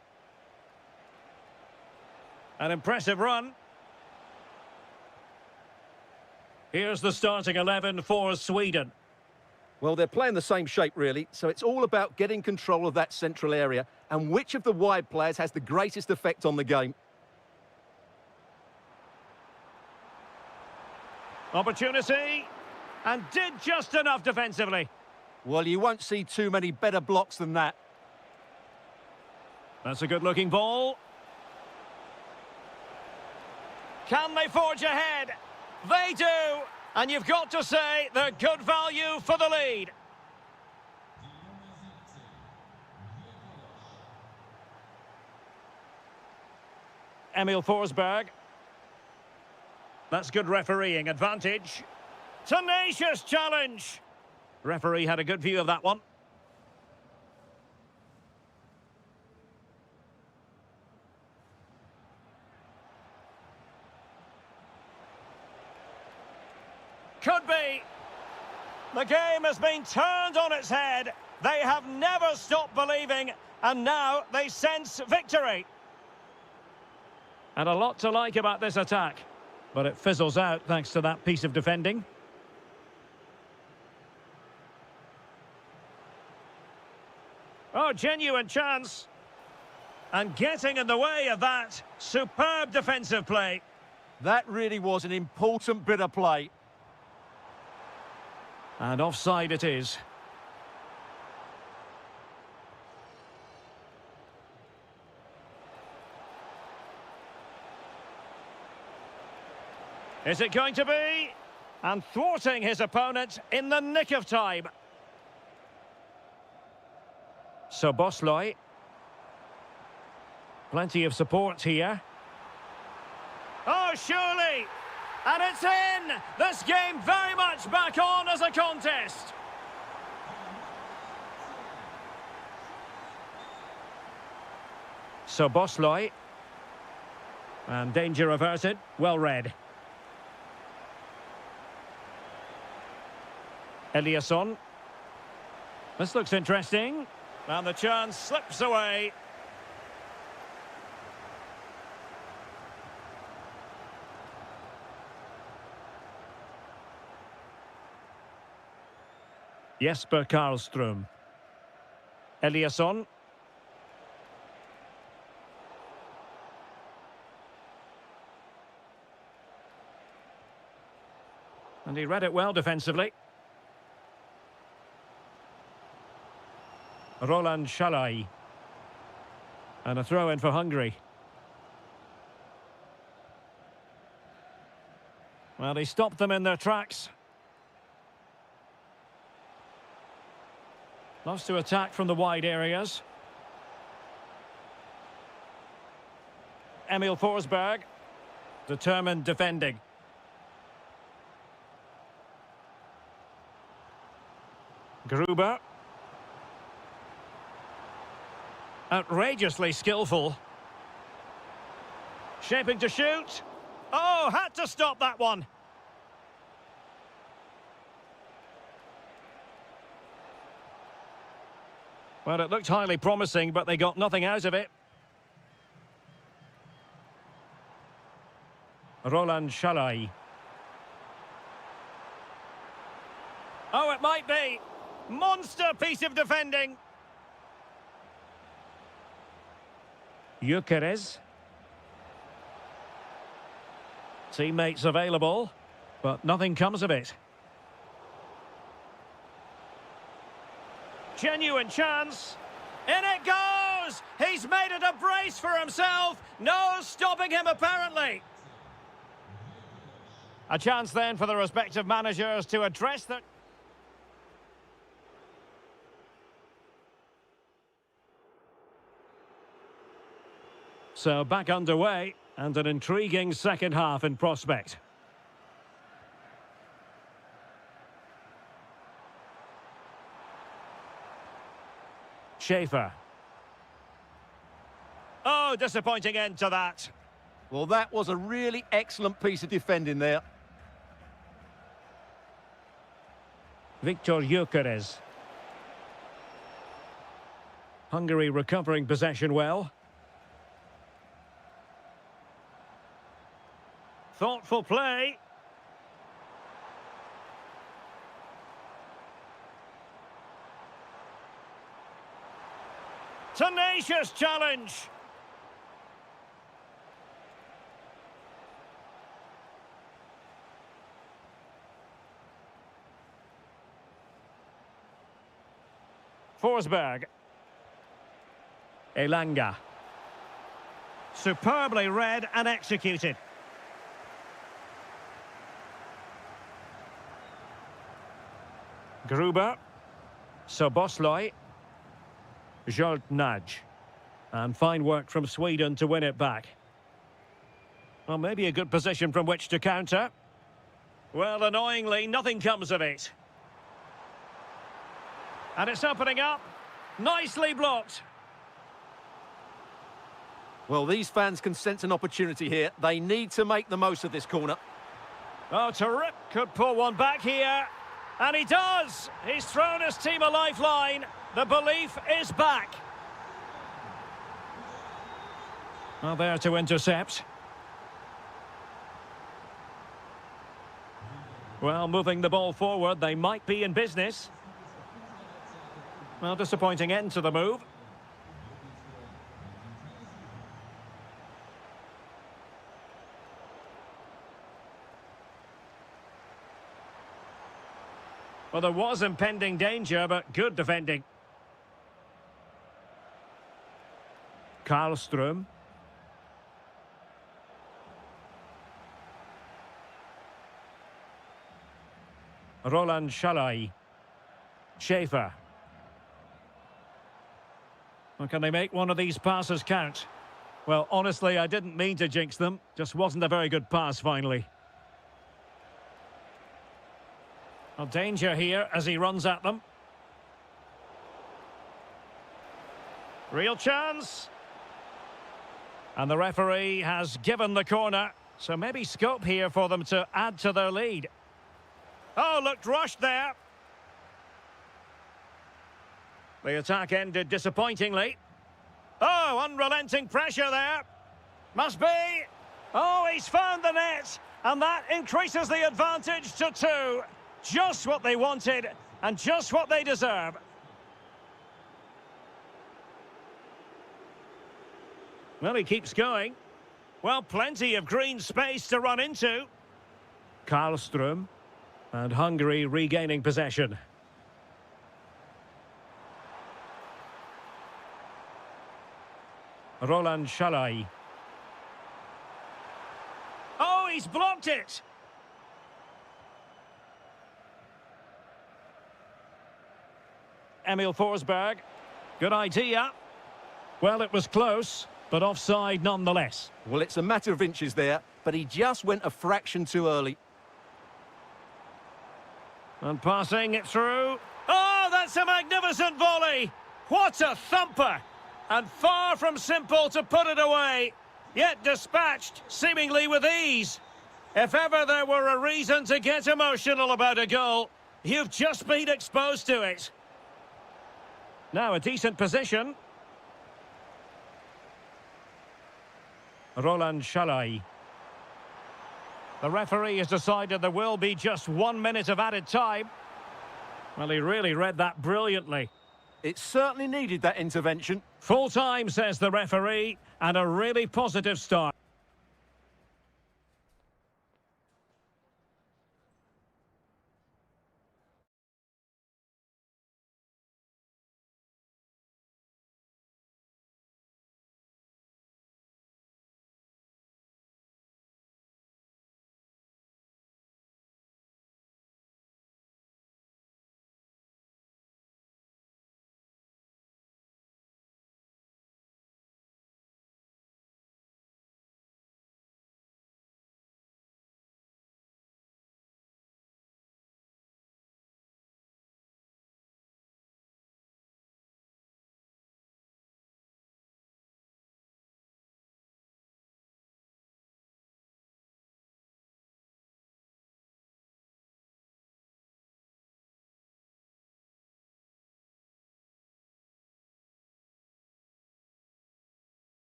An impressive run. Here's the starting 11 for Sweden. Well, they're playing the same shape, really, so it's all about getting control of that central area and which of the wide players has the greatest effect on the game. Opportunity, and did just enough defensively. Well, you won't see too many better blocks than that. That's a good-looking ball. Can they forge ahead? They do! And you've got to say they're good value for the lead. Emil Forsberg. That's good refereeing advantage. Tenacious challenge. Referee had a good view of that one. Could be. The game has been turned on its head. They have never stopped believing, and now they sense victory. And a lot to like about this attack, but it fizzles out thanks to that piece of defending. Oh, genuine chance. And getting in the way of that, superb defensive play. That really was an important bit of play. And offside it is. Is it going to be? And thwarting his opponent in the nick of time. So Bosloy. Plenty of support here. Oh, surely! And it's in! This game very much back on as a contest. So Bosloy. And danger averted. Well read. Eliasson. This looks interesting. And the chance slips away. Jesper Karlström. Eliasson. And he read it well defensively. Roland Shalai. And a throw-in for Hungary. Well, he stopped them in their tracks. Loves to attack from the wide areas. Emil Forsberg. Determined defending. Gruber. Outrageously skillful. Shaping to shoot. Oh, had to stop that one. Well, it looked highly promising, but they got nothing out of it. Roland Shalai. Oh, it might be. Monster piece of defending. Gyökeres. Teammates available, but nothing comes of it. Genuine chance. In it goes! He's made it a brace for himself. No stopping him, apparently. A chance then for the respective managers to address the... So back underway, and an intriguing second half in prospect. Schaefer. Oh, disappointing end to that. Well, that was a really excellent piece of defending there. Victor Gyökeres. Hungary recovering possession well. Thoughtful play. Tenacious challenge. Forsberg. Elanga. Superbly read and executed. Gruber. Soboslai. Nudge. And fine work from Sweden to win it back. Well, maybe a good position from which to counter. Well, annoyingly, nothing comes of it. And it's opening up. Nicely blocked. Well, these fans can sense an opportunity here. They need to make the most of this corner. Oh, terrific. Could pull one back here. And he does. He's thrown his team a lifeline. The belief is back. Well, there to intercept. Well, moving the ball forward, they might be in business. Well, disappointing end to the move. Well, there was impending danger, but good defending. Karlström. Roland Shalai. Schaefer. Well, can they make one of these passes count? Well, honestly, I didn't mean to jinx them. Just wasn't a very good pass, finally. Well, danger here as he runs at them. Real chance. And the referee has given the corner. So maybe scope here for them to add to their lead. Oh, looked rushed there. The attack ended disappointingly. Oh, unrelenting pressure there. Must be. Oh, he's found the net. And that increases the advantage to 2. Just what they wanted and just what they deserve. Well, he keeps going. Well, plenty of green space to run into. Karlström. And Hungary regaining possession. Roland Shalai. Oh, he's blocked it! Emil Forsberg. Good idea. Well, it was close, but offside nonetheless. Well, it's a matter of inches there, but he just went a fraction too early. And passing it through. Oh, that's a magnificent volley! What a thumper! And far from simple to put it away, yet dispatched seemingly with ease. If ever there were a reason to get emotional about a goal, you've just been exposed to it. Now a decent position. Roland Shalai. The referee has decided there will be just 1 minute of added time. Well, he really read that brilliantly. It certainly needed that intervention. Full time, says the referee, and a really positive start.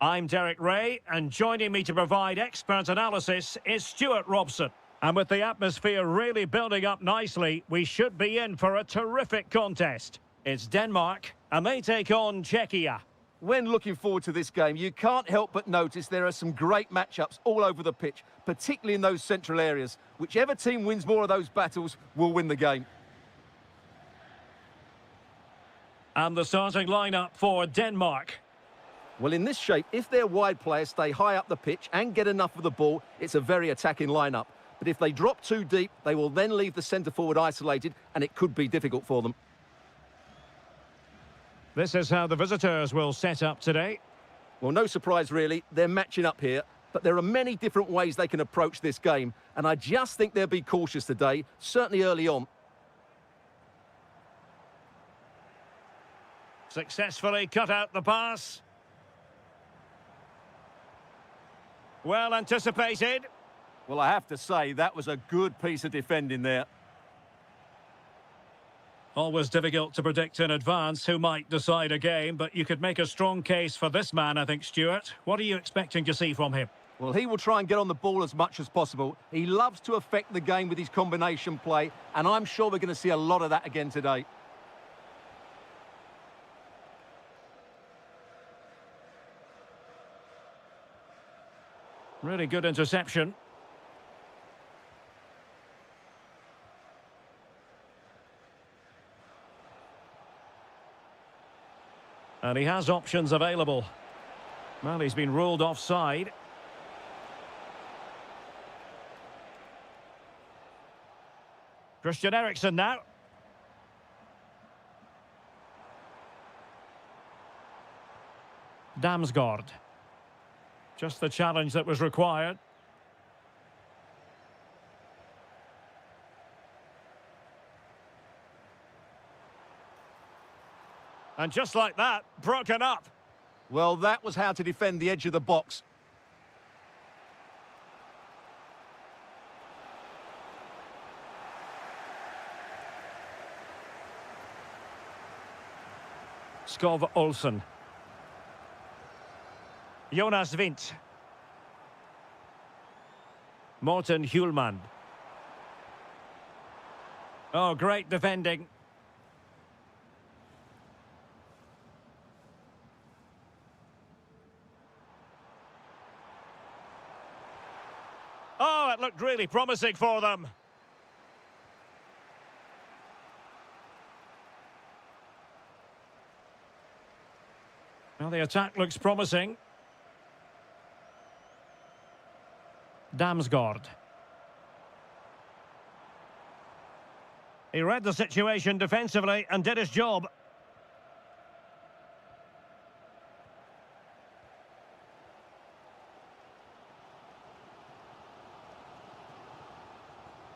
I'm Derek Ray, and joining me to provide expert analysis is Stuart Robson. And with the atmosphere really building up nicely, we should be in for a terrific contest. It's Denmark, and they take on Czechia. When looking forward to this game, you can't help but notice there are some great matchups all over the pitch, particularly in those central areas. Whichever team wins more of those battles will win the game. And the starting lineup for Denmark. Well, in this shape, if their wide players stay high up the pitch and get enough of the ball, it's a very attacking lineup. But if they drop too deep, they will then leave the centre-forward isolated, and it could be difficult for them. This is how the visitors will set up today. Well, no surprise, really. They're matching up here, but there are many different ways they can approach this game, and I just think they'll be cautious today, certainly early on. Successfully cut out the pass. Well anticipated. Well, I have to say, that was a good piece of defending there. Always difficult to predict in advance who might decide a game, but you could make a strong case for this man, I think, Stuart. What are you expecting to see from him? Well, he will try and get on the ball as much as possible. He loves to affect the game with his combination play, and I'm sure we're going to see a lot of that again today. Really good interception. And he has options available. Well, he's been ruled offside. Christian Eriksen now. Damsgaard. Just the challenge that was required. And just like that, broken up. Well, that was how to defend the edge of the box. Skov Olsen. Jonas Vint. Morten Hjulmand. Oh, great defending. Oh, it looked really promising for them. Well, the attack looks promising. Damsgaard. He read the situation defensively and did his job.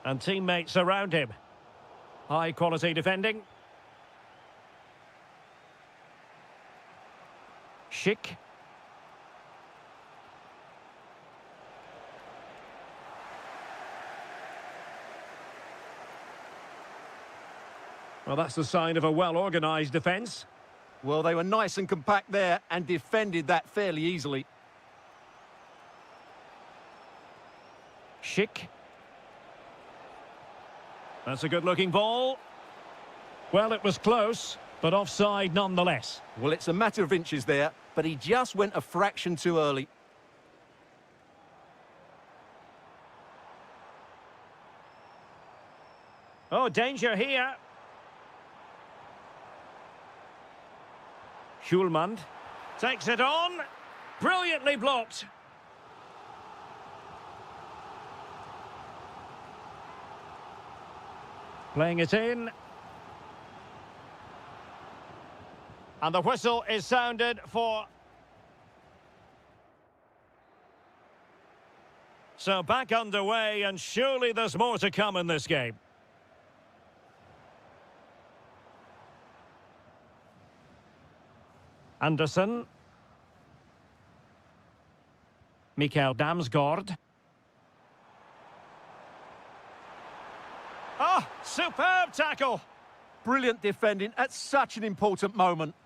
And teammates around him. High quality defending. Schick. Well, that's the sign of a well-organised defence. Well, they were nice and compact there and defended that fairly easily. Schick. That's a good-looking ball. Well, it was close, but offside nonetheless. Well, it's a matter of inches there, but he just went a fraction too early. Oh, danger here. Hjulmand takes it on. Brilliantly blocked. Playing it in. And the whistle is sounded for... So back underway, and surely there's more to come in this game. Anderson. Mikael Damsgaard. Oh, superb tackle. Brilliant defending at such an important moment.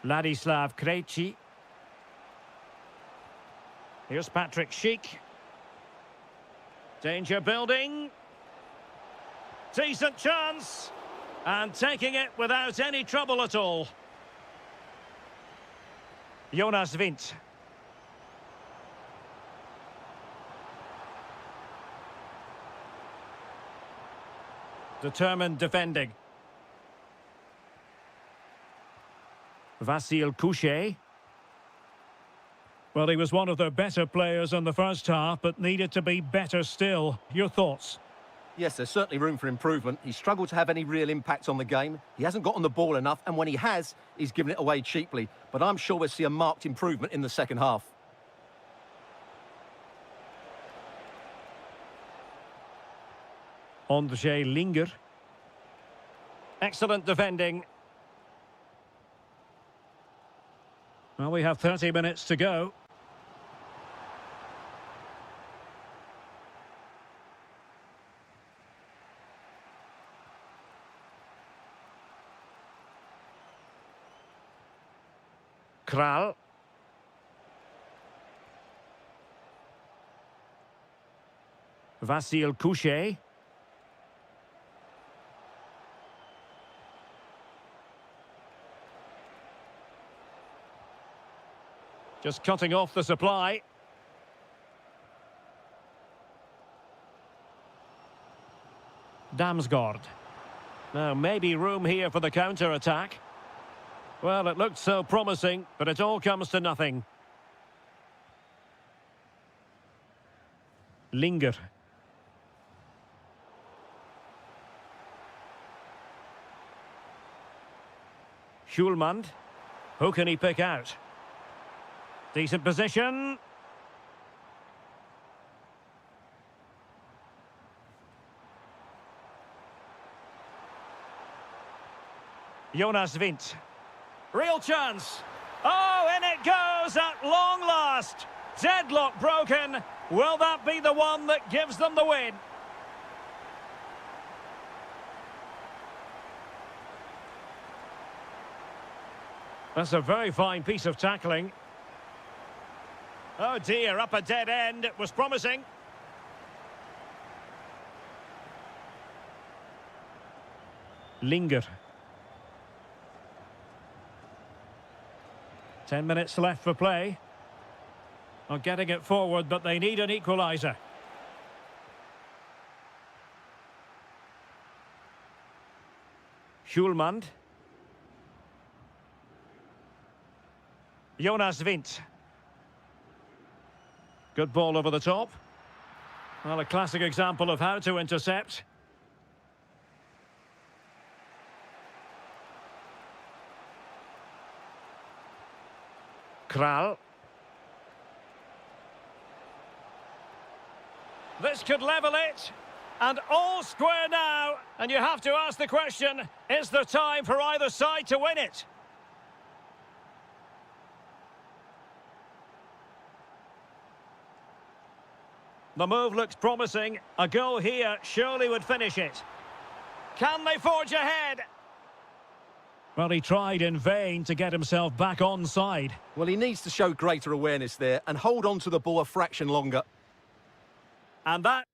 Ladislav Krejci. Here's Patrick Schick. Danger building. Decent chance. And taking it without any trouble at all. Jonas Vint. Determined defending. Vasil Couchet. Well, he was one of their better players in the first half, but needed to be better still. Your thoughts? Yes, there's certainly room for improvement. He's struggled to have any real impact on the game. He hasn't got on the ball enough, and when he has, he's given it away cheaply. But I'm sure we'll see a marked improvement in the second half. Ondřej Linger. Excellent defending. Well, we have 30 minutes to go. Kral. Vasil Couchet. Just cutting off the supply. Damsgaard. Now, maybe room here for the counter-attack. Well, it looked so promising, but it all comes to nothing. Linger. Schulmand. Who can he pick out? Decent position. Jonas Vint. Real chance. Oh, and it goes at long last. Deadlock broken. Will that be the one that gives them the win? That's a very fine piece of tackling. Oh dear, up a dead end. It was promising. Linger. 10 minutes left for play. Not getting it forward, but they need an equaliser. Schulmand. Jonas Vint. Good ball over the top. Well, a classic example of how to intercept. Kral. This could level it. And all square now. And you have to ask the question, is there time for either side to win it? The move looks promising. A goal here surely would finish it. Can they forge ahead? Well, he tried in vain to get himself back onside. Well, he needs to show greater awareness there and hold on to the ball a fraction longer. And that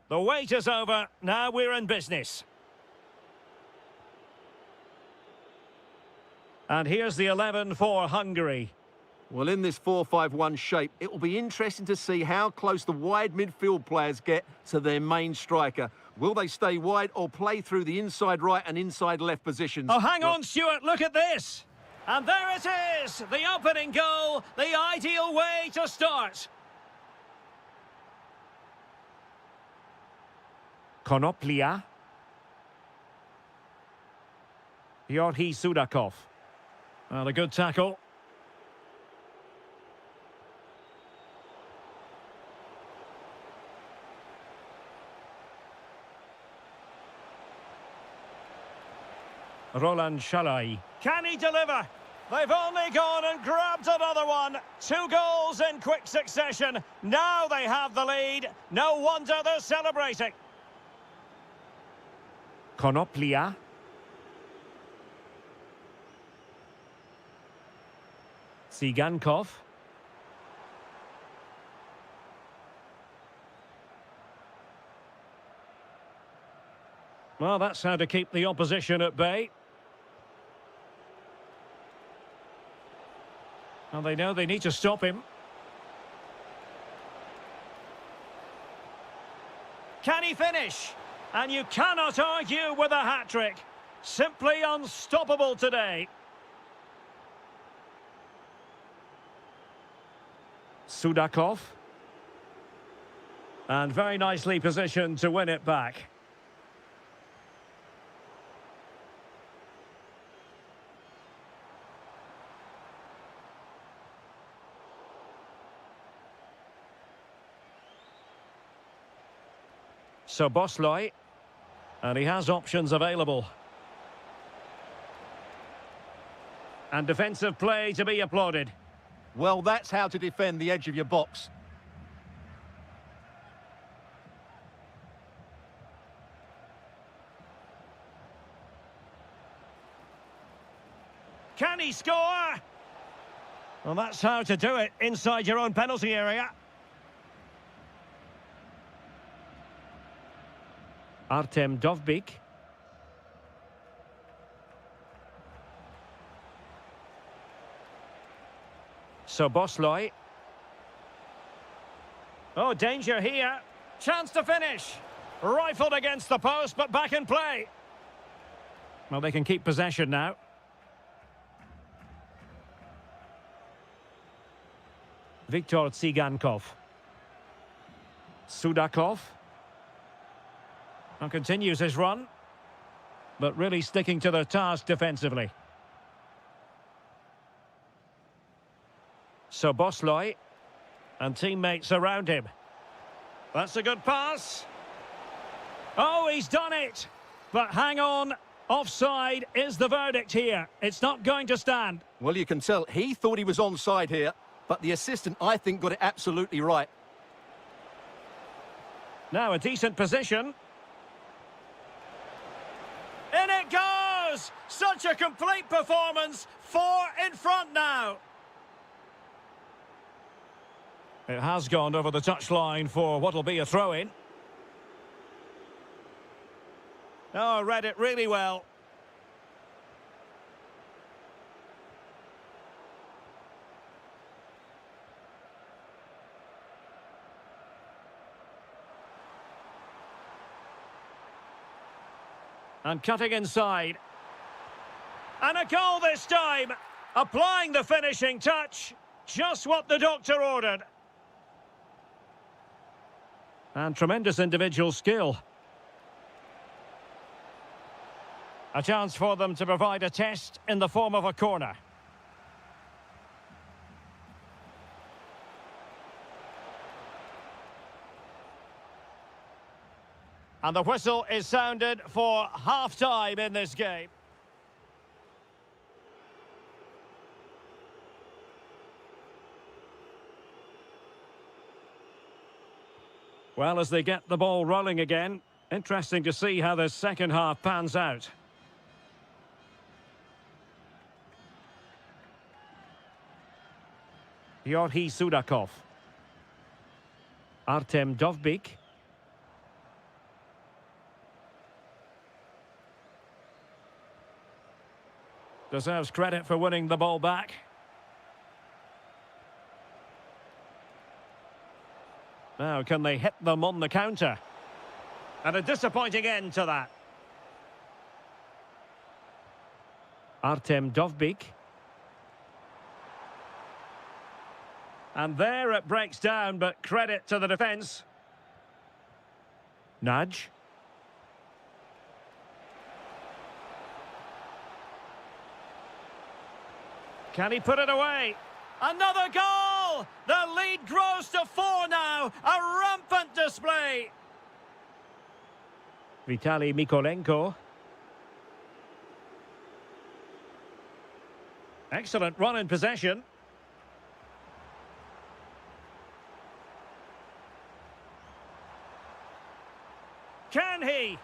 The wait is over. Now we're in business. And here's the 11 for Hungary. Well, in this 4-5-1 shape, it will be interesting to see how close the wide midfield players get to their main striker. Will they stay wide or play through the inside right and inside left positions? Oh, hang on, Stuart, look at this. And there it is, the opening goal, the ideal way to start. Konoplia. Yorhi Sudakov. Well, a good tackle. Roland Shalai. Can he deliver? They've only gone and grabbed another one. 2 goals in quick succession. Now they have the lead. No wonder they're celebrating. Konoplia. Tsigankov. Well, that's how to keep the opposition at bay. And they know they need to stop him. Can he finish? And you cannot argue with a hat-trick. Simply unstoppable today. Sudakov. And very nicely positioned to win it back. So Bosley, and he has options available. And defensive play to be applauded. Well, that's how to defend the edge of your box. Can he score? Well, that's how to do it inside your own penalty area. Artem Dovbyk. So Bosley. Oh, danger here. Chance to finish. Rifled against the post, but back in play. Well, they can keep possession now. Viktor Tsigankov. Sudakov. And continues his run. But really sticking to their task defensively. So Bosley. And teammates around him. That's a good pass. Oh, he's done it. But hang on. Offside is the verdict here. It's not going to stand. Well, you can tell he thought he was onside here. But the assistant, I think, got it absolutely right. Now a decent position. In it goes! Such a complete performance. 4 in front now. It has gone over the touchline for what will be a throw-in. Oh, read it really well. And cutting inside. And a goal this time. Applying the finishing touch. Just what the doctor ordered. And tremendous individual skill. A chance for them to provide a test in the form of a corner. And the whistle is sounded for half-time in this game. Well, as they get the ball rolling again, interesting to see how the second half pans out. Yorhi Sudakov. Artem Dovbyk. Deserves credit for winning the ball back. Now, can they hit them on the counter? And a disappointing end to that. Artem Dovbyk. And there it breaks down, but credit to the defence. Nudge. Can he put it away? Another goal! The lead grows to 4 now. A rampant display. Vitaly Mykolenko. Excellent run in possession. Can he?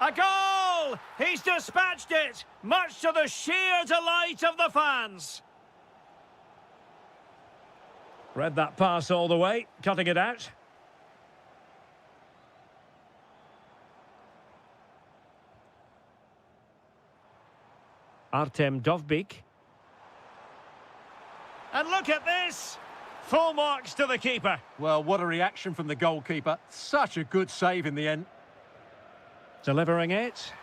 A goal! He's dispatched it, much to the sheer delight of the fans. Read that pass all the way, cutting it out. Artem Dovbyk. And look at this! Full marks to the keeper. Well, what a reaction from the goalkeeper. Such a good save in the end. Delivering it.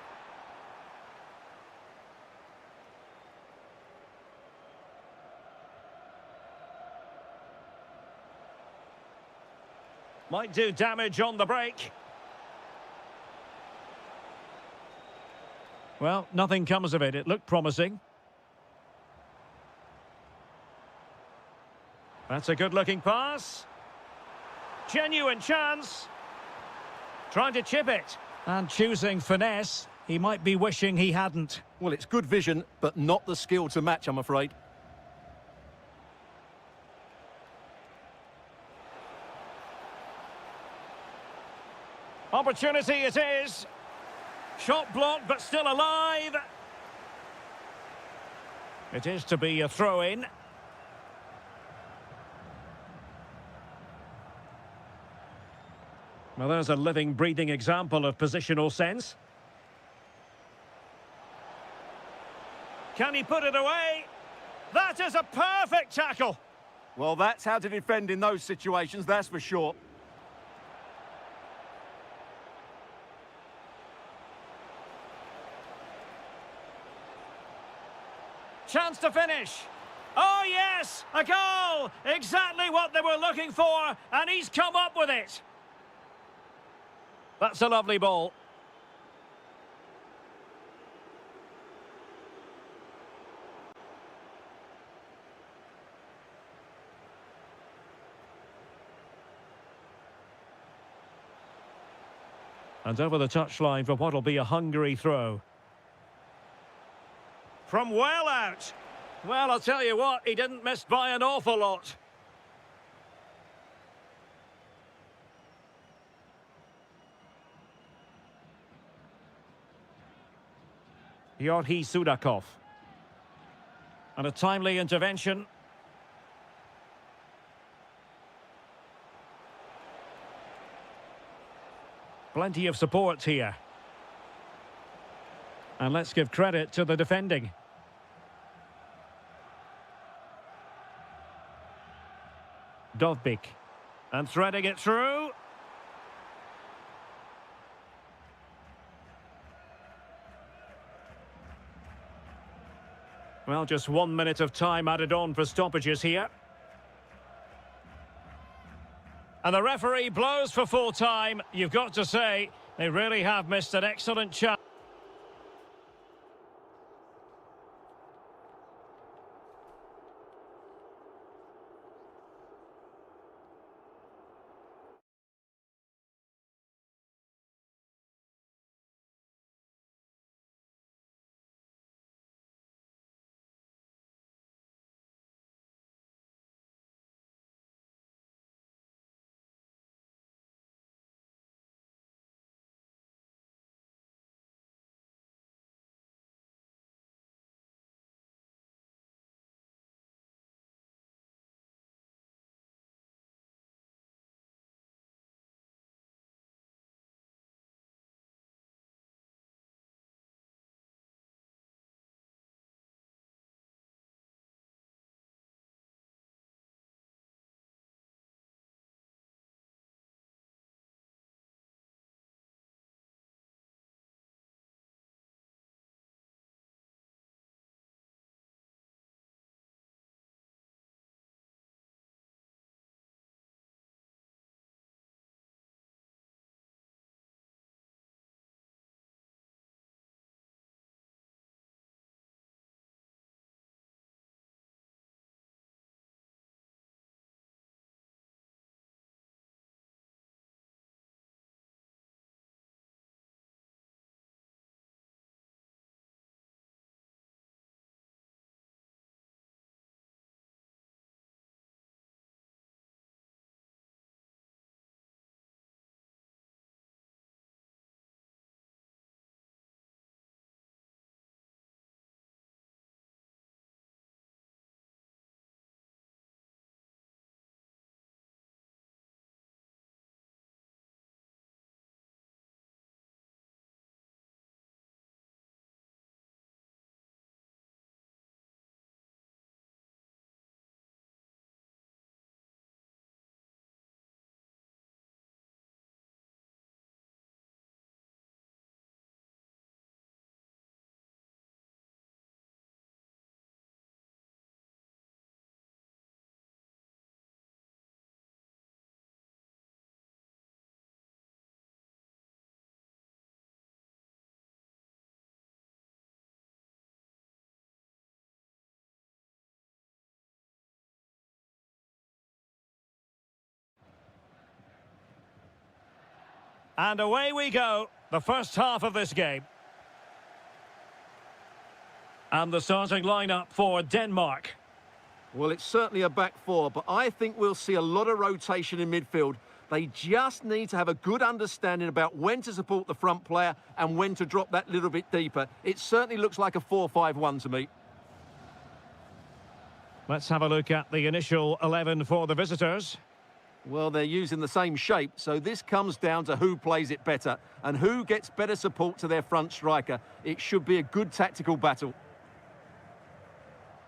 Might do damage on the break. Well, nothing comes of it. It looked promising. That's a good-looking pass. Genuine chance. Trying to chip it. And choosing finesse. He might be wishing he hadn't. Well, it's good vision, but not the skill to match, I'm afraid. Opportunity it is. Shot blocked, but still alive. It is to be a throw-in. Well, there's a living, breathing example of positional sense. Can he put it away? That is a perfect tackle. Well, that's how to defend in those situations, that's for sure. Chance to finish. Oh, yes, a goal. Exactly what they were looking for, and he's come up with it. That's a lovely ball. And over the touchline for what'll be a Hungary throw. From well out. Well, I'll tell you what, he didn't miss by an awful lot. Yorhi Sudakov. And a timely intervention. Plenty of support here. And let's give credit to the defending. Dovbyk. And threading it through. Well, just 1 minute of time added on for stoppages here. And the referee blows for full time. You've got to say, they really have missed an excellent chance. And away we go, the first half of this game. And the starting lineup for Denmark. Well, it's certainly a back four, but I think we'll see a lot of rotation in midfield. They just need to have a good understanding about when to support the front player and when to drop that little bit deeper. It certainly looks like a 4-5-1 to me. Let's have a look at the initial 11 for the visitors. Well, they're using the same shape, so this comes down to who plays it better and who gets better support to their front striker. It should be a good tactical battle.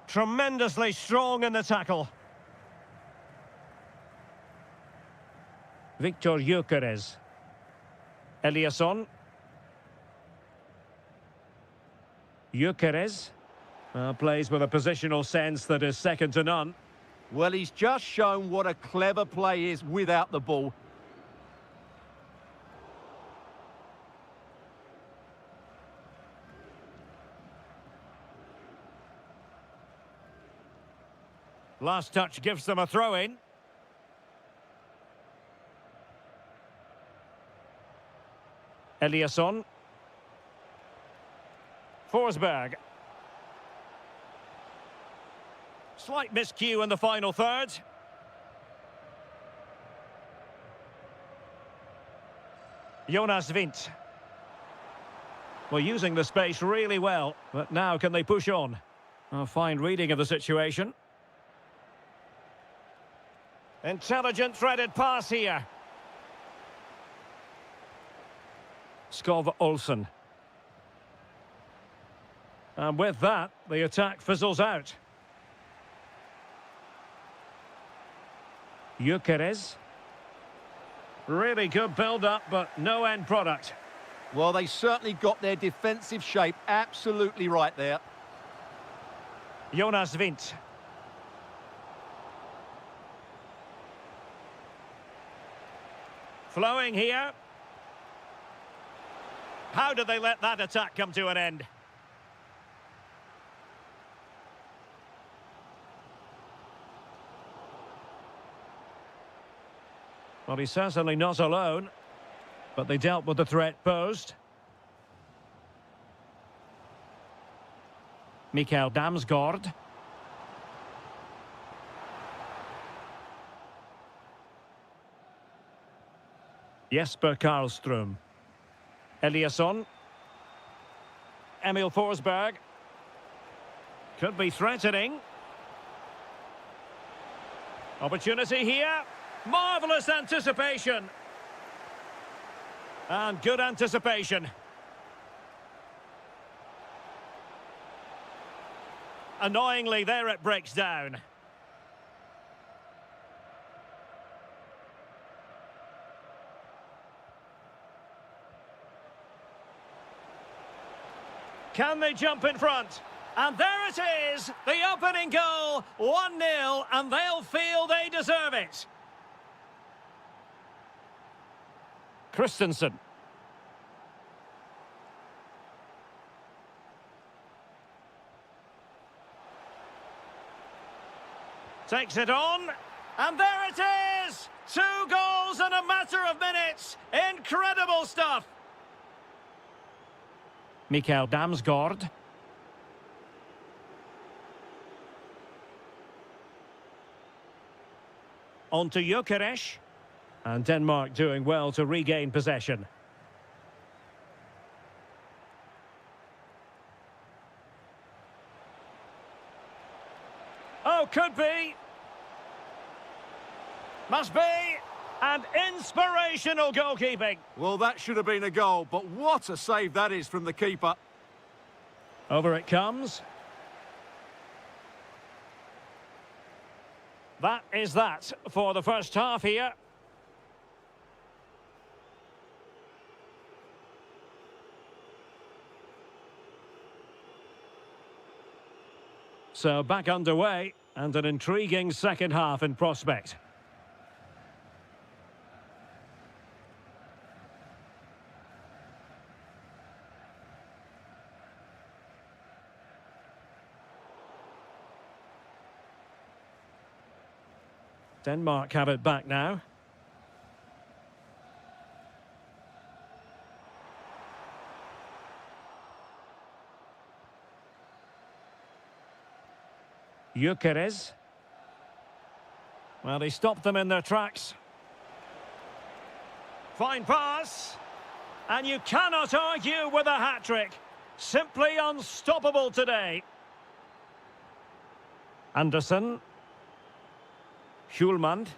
Tremendously strong in the tackle. Victor Gyökeres. Eliasson. Gyökeres. Plays with a positional sense that is second to none. Well, he's just shown what a clever play is without the ball. Last touch gives them a throw-in. Eliasson. Forsberg. Slight miscue in the final third. Jonas Vint. Well, using the space really well, but now can they push on? A fine reading of the situation. Intelligent threaded pass here. Skov Olsen. And with that, the attack fizzles out. Gyökeres. Really good build-up, but no end product. Well, they certainly got their defensive shape absolutely right there. Jonas Vint. Flowing here. How did they let that attack come to an end? Well, he's certainly not alone, but they dealt with the threat posed. Mikael Damsgaard. Jesper Karlström. Eliasson. Emil Forsberg. Could be threatening. Opportunity here. Marvellous anticipation. And good anticipation. Annoyingly, there it breaks down. Can they jump in front? And there it is, the opening goal, 1-0, and they'll feel they deserve it. Christensen. Takes it on, and there it is! 2 goals in a matter of minutes. Incredible stuff. Mikael Damsgaard. On to Gyökeres. And Denmark doing well to regain possession. Oh, could be. Must be. And inspirational goalkeeping. Well, that should have been a goal, but what a save that is from the keeper. Over it comes. That is that for the first half here. So back underway, and an intriguing second half in prospect. Denmark have it back now. Gyökeres. Well, he stopped them in their tracks. Fine pass. And you cannot argue with a hat-trick. Simply unstoppable today. Anderson. Hjulmand.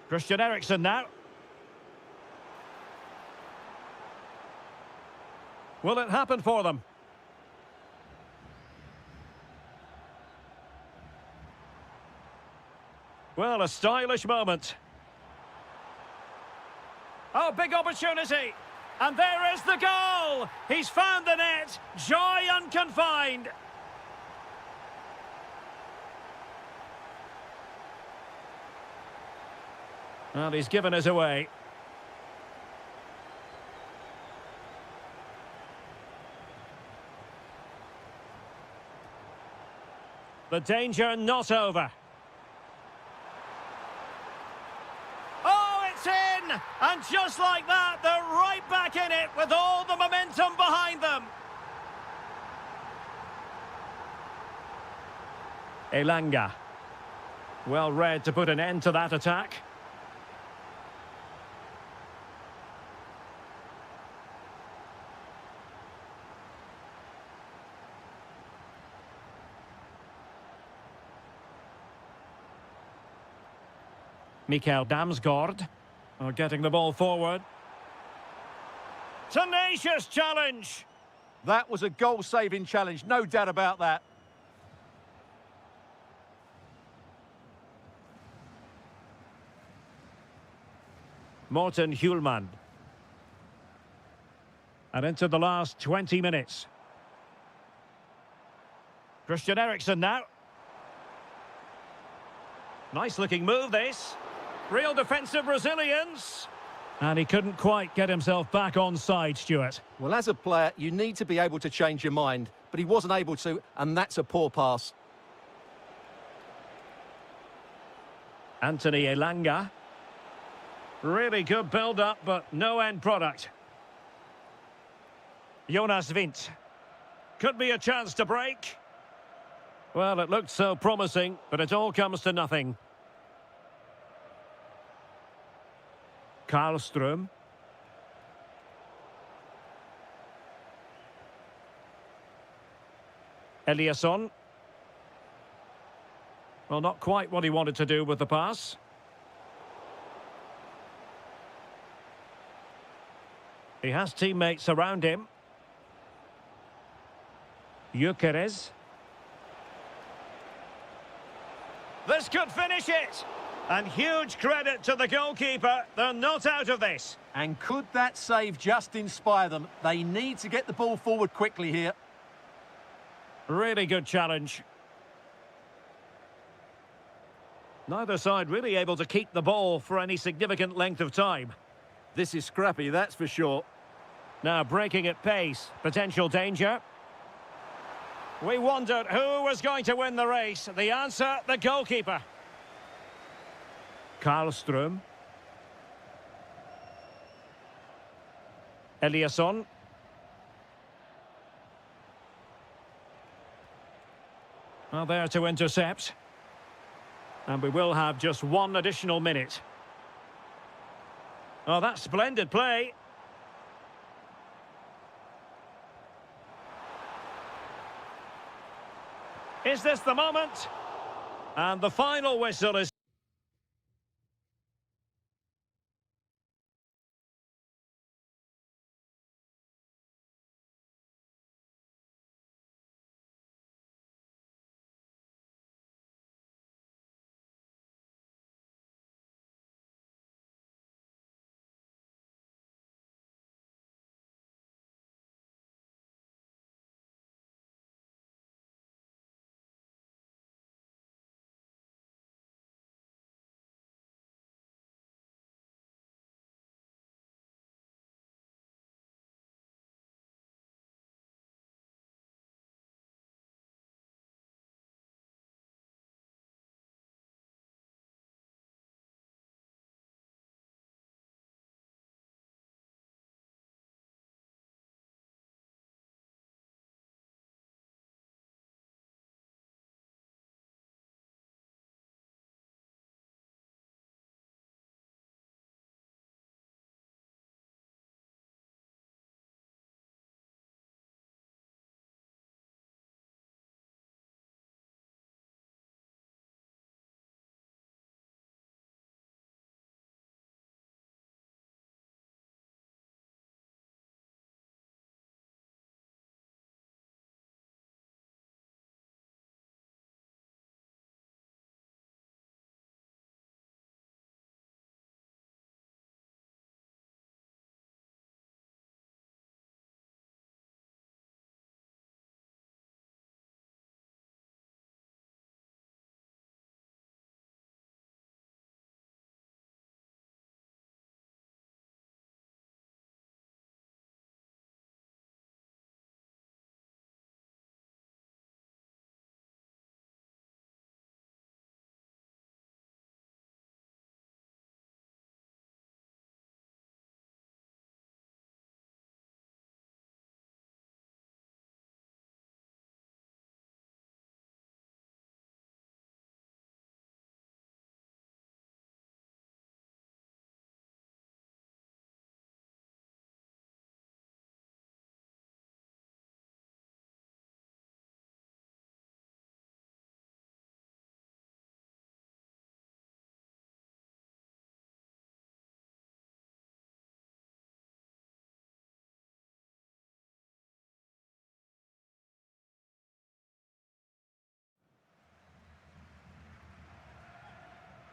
Christian Eriksen now. Will it happen for them? Well, a stylish moment. Oh, big opportunity. And there is the goal. He's found the net. Joy unconfined. Well, he's given us away. The danger not over. Oh, it's in! And just like that, they're right back in it with all the momentum behind them. Elanga. Well read to put an end to that attack. Mikael Damsgaard are getting the ball forward. Tenacious challenge. That was a goal-saving challenge, no doubt about that. Morten Hjulmand. And into the last 20 minutes. Christian Eriksen now. Nice looking move this. Real defensive resilience. And he couldn't quite get himself back on side, Stuart. Well, as a player, you need to be able to change your mind, but he wasn't able to, and that's a poor pass. Anthony Elanga. Really good build-up, but no end product. Jonas Vint. Could be a chance to break. Well, it looked so promising, but it all comes to nothing. Karlström. Eliasson. Well, not quite what he wanted to do with the pass. He has teammates around him. Gyökeres. This could finish it. And huge credit to the goalkeeper. They're not out of this. And could that save just inspire them? They need to get the ball forward quickly here. Really good challenge. Neither side really able to keep the ball for any significant length of time. This is scrappy, that's for sure. Now breaking at pace. Potential danger. We wondered who was going to win the race. The answer, the goalkeeper. Karlström. Eliasson. Well, there to intercept. And we will have just one additional minute. Oh, that's splendid play. Is this the moment? And the final whistle is...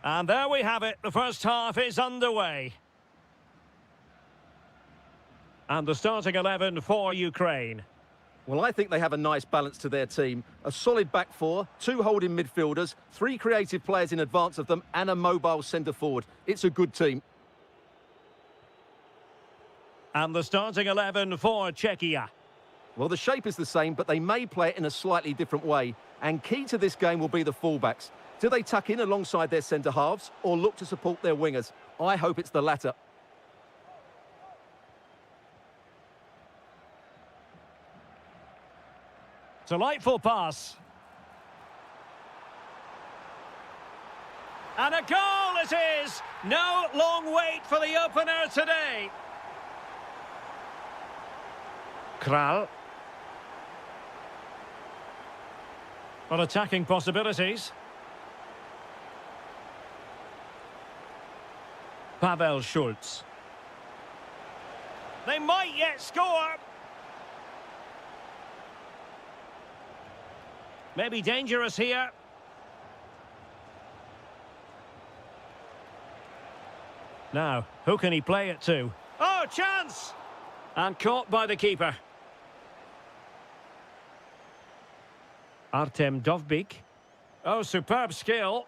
And there we have it. The first half is underway. And the starting 11 for Ukraine. Well, I think they have a nice balance to their team. A solid back four, two holding midfielders, three creative players in advance of them, and a mobile centre-forward. It's a good team. And the starting 11 for Czechia. Well, the shape is the same, but they may play it in a slightly different way. And key to this game will be the fullbacks. Do they tuck in alongside their centre-halves or look to support their wingers? I hope it's the latter. Delightful pass. And a goal it is! No long wait for the opener today. Kral. Well, attacking possibilities. Pavel Schultz. They might yet score. Maybe dangerous here. Now, who can he play it to? Oh, chance! And caught by the keeper. Artem Dovbyk. Oh, superb skill.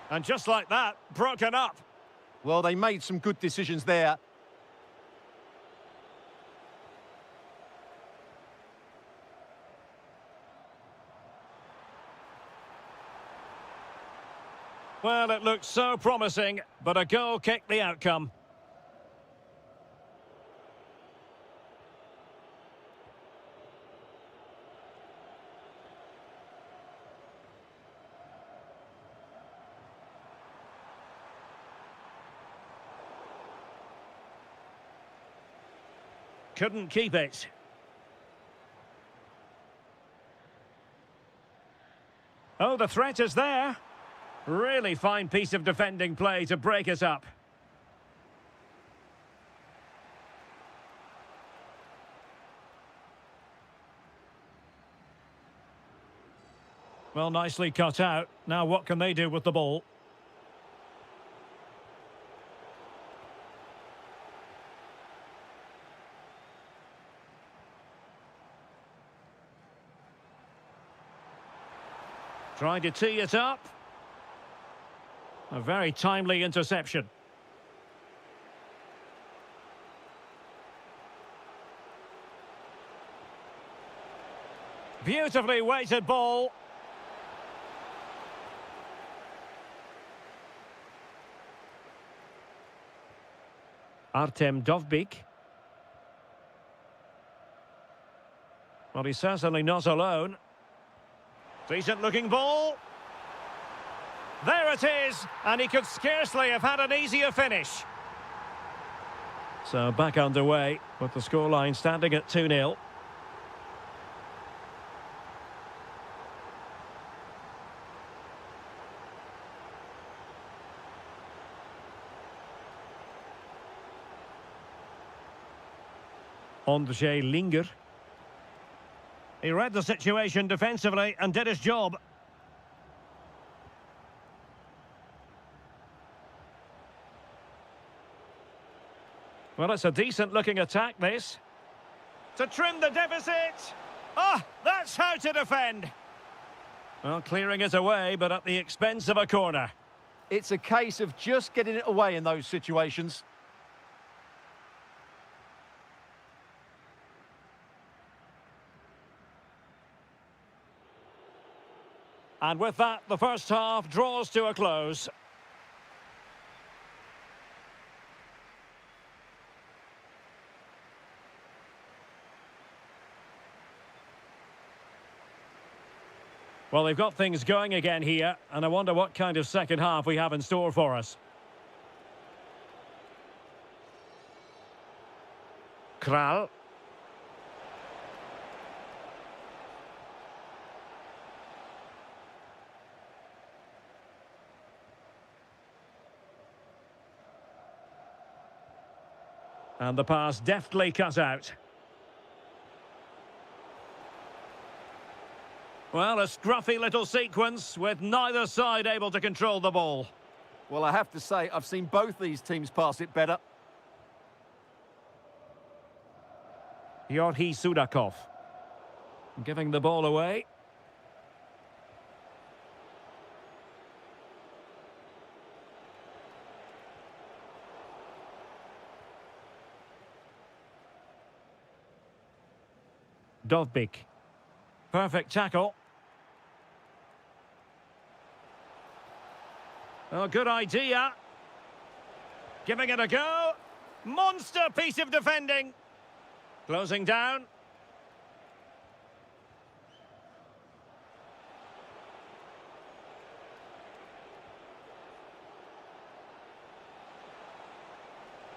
And just like that, broken up. Well, they made some good decisions there. Well, it looked so promising, but a goal kicked the outcome. Couldn't keep it. Oh, the threat is there. Really fine piece of defending play to break us up. Well, nicely cut out. Now what can they do with the ball? Trying to tee it up. A very timely interception. Beautifully weighted ball. Artem Dovbyk. Well, he's certainly not alone. Decent looking ball. There it is, and he could scarcely have had an easier finish. So back underway with the scoreline standing at 2-0. Ondřej Linger. He read the situation defensively and did his job. Well, it's a decent-looking attack, this. To trim the deficit. Ah, that's how to defend. Well, clearing it away, but at the expense of a corner. It's a case of just getting it away in those situations. And with that, the first half draws to a close. Well, they've got things going again here, and I wonder what kind of second half we have in store for us. Kral. And the pass deftly cut out. Well, a scruffy little sequence with neither side able to control the ball. Well, I have to say, I've seen both these teams pass it better. Yorhi Sudakov. Giving the ball away. Dovbik. Perfect tackle. Oh, good idea. Giving it a go. Monster piece of defending. Closing down.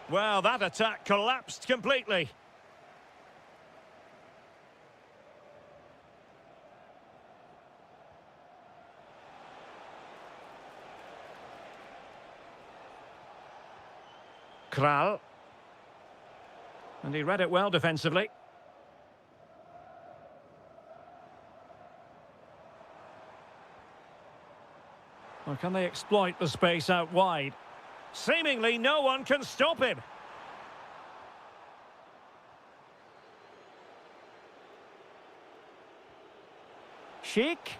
Well, that attack collapsed completely. Kral. And he read it well defensively. Or can they exploit the space out wide? Seemingly no one can stop him. Sheik.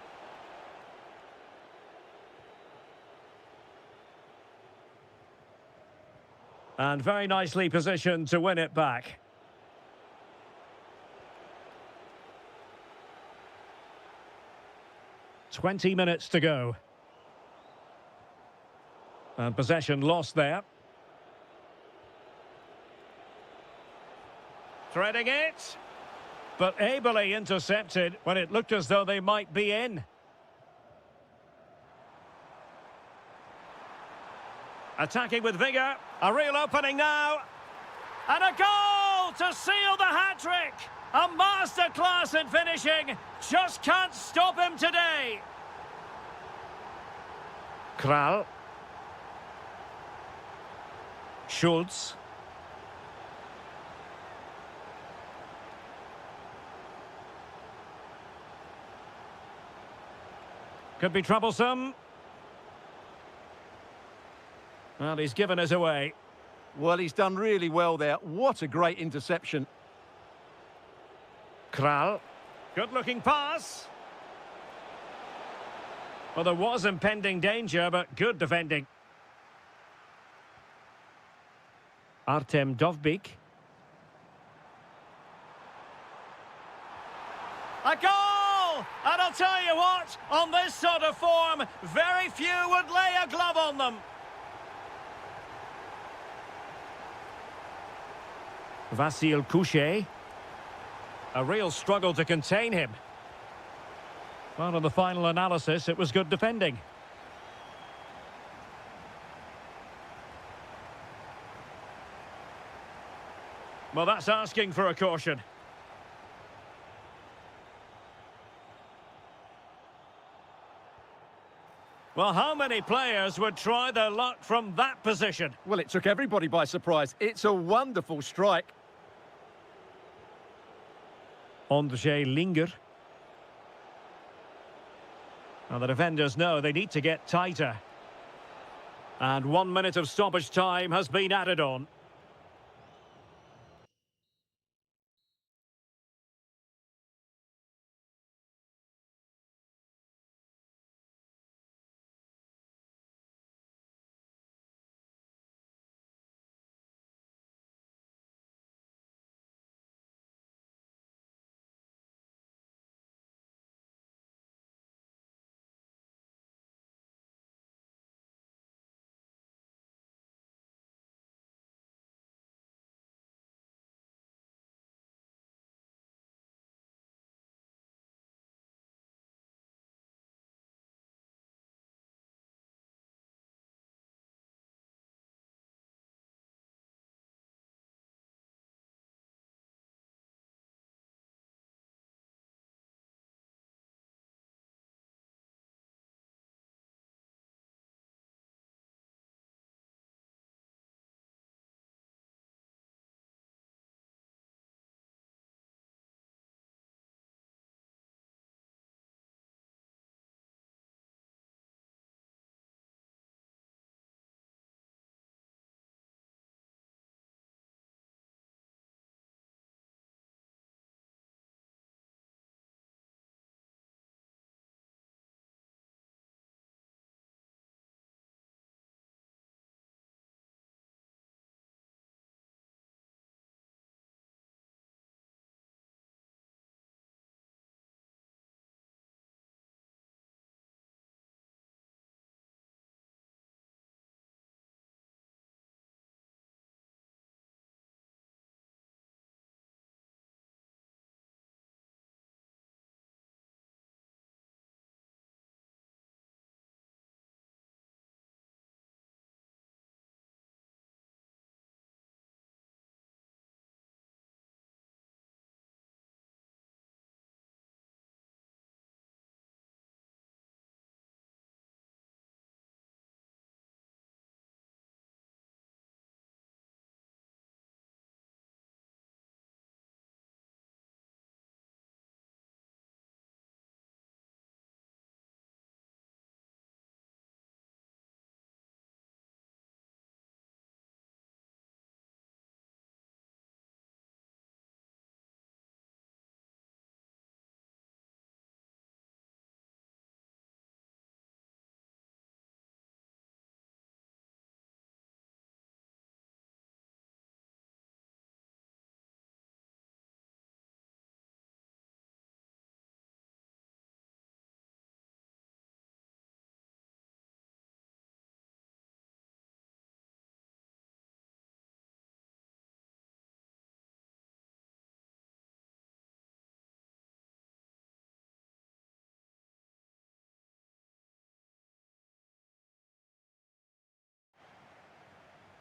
And very nicely positioned to win it back. "20 minutes to go. And possession lost there. Threading it. But ably intercepted when it looked as though they might be in. Attacking with vigour. A real opening now. And a goal to seal the hat-trick. A masterclass in finishing. Just can't stop him today. Kral. Schultz. Could be troublesome. Well, he's given us away. Well, he's done really well there. What a great interception. Kral. Good-looking pass. Well, there was impending danger, but good defending. Artem Dovbik. A goal! And I'll tell you what, on this sort of form, very few would lay a glove on them. Vasil Couchet. A real struggle to contain him. Well, in the final analysis, it was good defending. Well, that's asking for a caution. Well, how many players would try their luck from that position? Well, it took everybody by surprise. It's a wonderful strike. Ondřej Linger. Now the defenders know they need to get tighter. And 1 minute of stoppage time has been added on.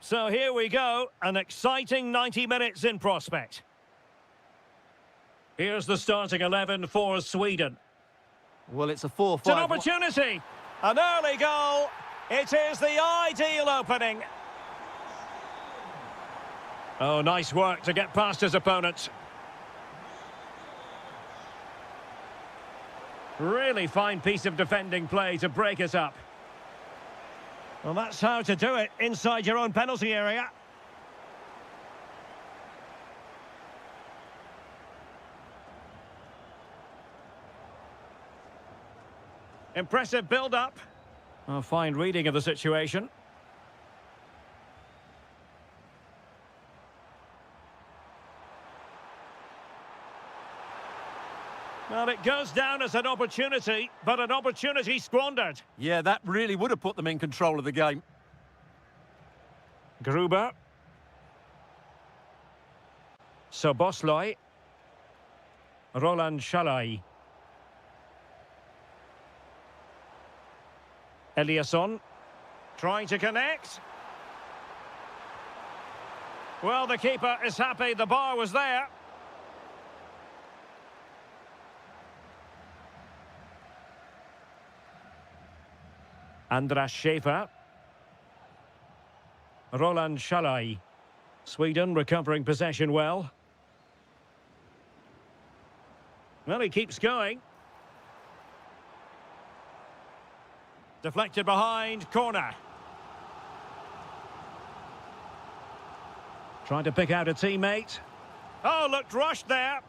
So here we go, an exciting 90 minutes in prospect. Here's the starting 11 for Sweden. Well, it's a 4-5. It's an opportunity. An early goal. It is the ideal opening. Oh, nice work to get past his opponent. Really fine piece of defending play to break it up. Well, that's how to do it inside your own penalty area. Impressive build-up. A fine reading of the situation. Well, it goes down as an opportunity, but an opportunity squandered. Yeah, that really would have put them in control of the game. Gruber. Soboslai. Roland Shalai. Eliasson. Trying to connect. Well, the keeper is happy the bar was there. Andras Schäfer. Roland Shalai. Sweden recovering possession well. Well, he keeps going. Deflected behind, corner. Trying to pick out a teammate. Oh, looked rushed there.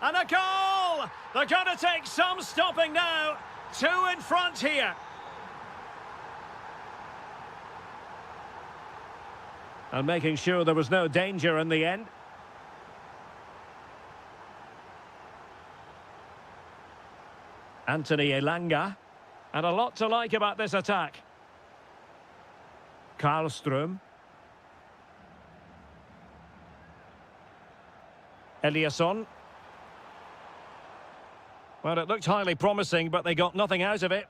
And a goal! They're going to take some stopping now. 2 in front here. And making sure there was no danger in the end. Anthony Elanga. And a lot to like about this attack. Karlström. Eliasson. Well, it looked highly promising, but they got nothing out of it.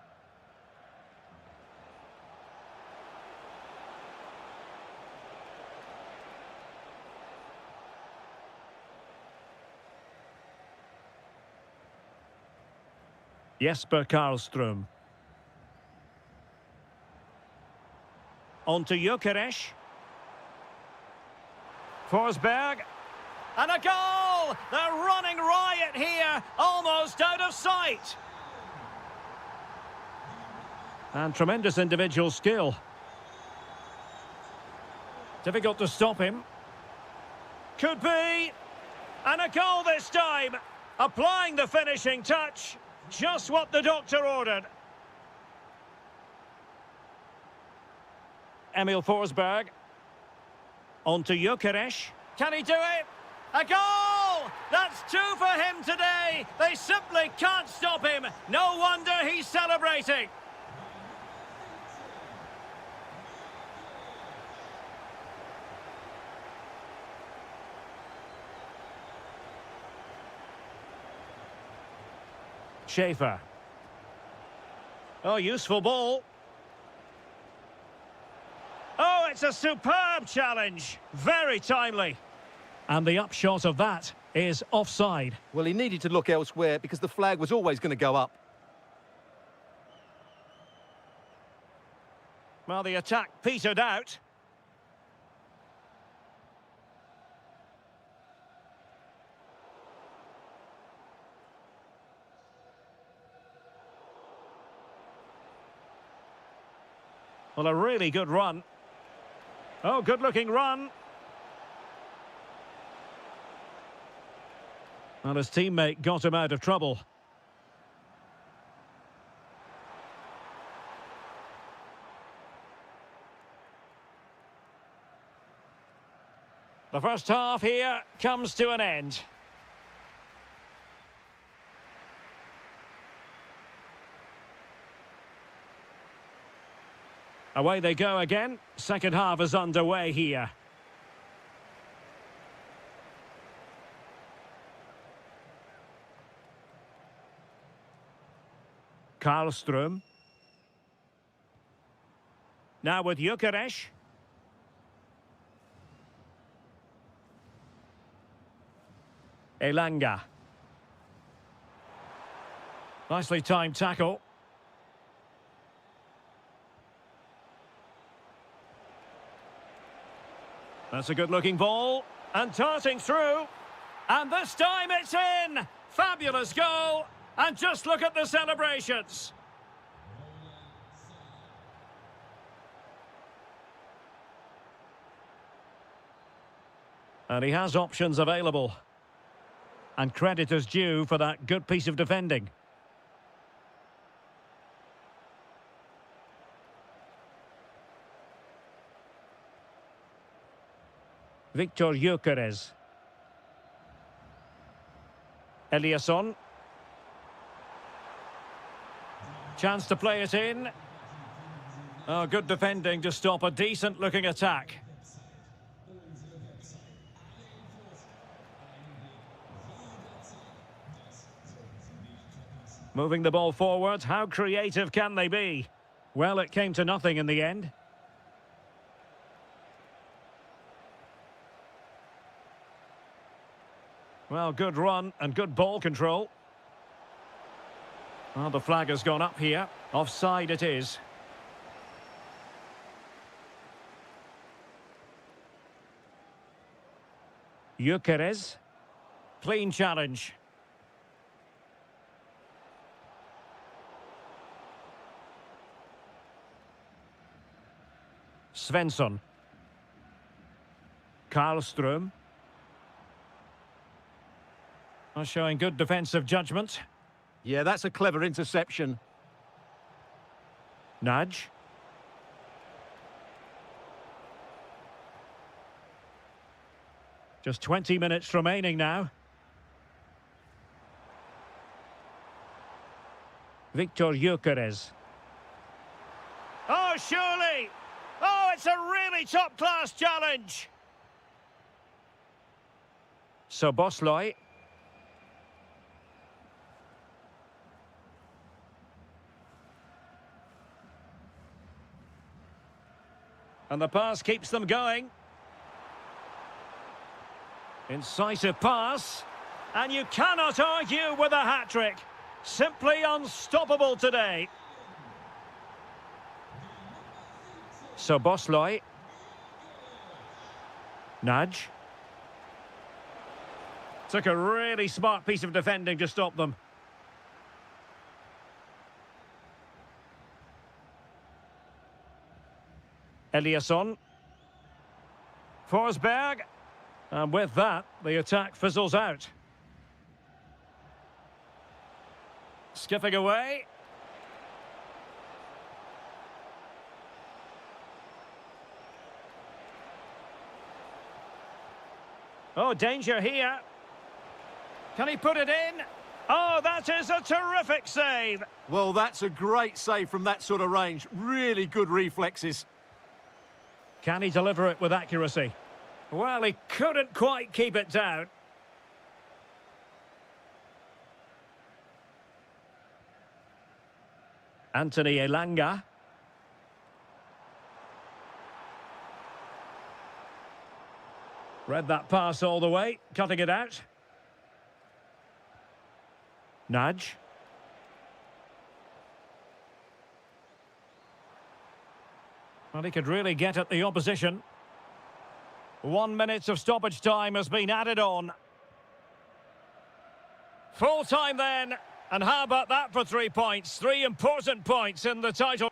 Jesper Karlström. On to Gyökeres. Forsberg. And a goal! They're running riot here, almost out of sight. And tremendous individual skill. Difficult to stop him. Could be. And a goal this time. Applying the finishing touch. Just what the doctor ordered. Emil Forsberg. On to Gyökeres. Can he do it? A goal! That's 2 for him today. They simply can't stop him. No wonder he's celebrating. Schäfer. Oh, useful ball. Oh, it's a superb challenge. Very timely. And the upshot of that is offside. Well, he needed to look elsewhere because the flag was always going to go up. Well, the attack petered out. Well, a really good run. Oh, good-looking run. Well, his teammate got him out of trouble. The first half here comes to an end. Away they go again. Second half is underway here. Karlström. Now with Gyökeres. Elanga. Nicely timed tackle. That's a good-looking ball. And darting through. And this time it's in! Fabulous goal! And just look at the celebrations. And he has options available. And credit is due for that good piece of defending. Victor Gyökeres. Eliasson. Chance to play it in. Oh, good defending to stop a decent-looking attack. Moving the ball forward, how creative can they be? Well, it came to nothing in the end. Well, good run and good ball control. Well, the flag has gone up here. Offside it is. Gyökeres. Clean challenge. Svensson. Karlström. Showing good defensive judgment. Yeah, that's a clever interception. Nudge. Just 20 minutes remaining now. Victor Gyökeres. Oh, surely! Oh, it's a really top-class challenge! Szoboszlai. And the pass keeps them going. Incisive pass. And you cannot argue with a hat-trick. Simply unstoppable today. Szoboszlai. Nudge. Took a really smart piece of defending to stop them. Eliasson. Forsberg. And with that, the attack fizzles out. Skipping away. Oh, danger here. Can he put it in? Oh, that is a terrific save. Well, that's a great save from that sort of range. Really good reflexes. Can he deliver it with accuracy? Well, he couldn't quite keep it down. Anthony Elanga. Read that pass all the way, cutting it out. Nudge. Well, he could really get at the opposition. 1 minute of stoppage time has been added on. Full time then. And how about that for 3 points? 3 important points in the title.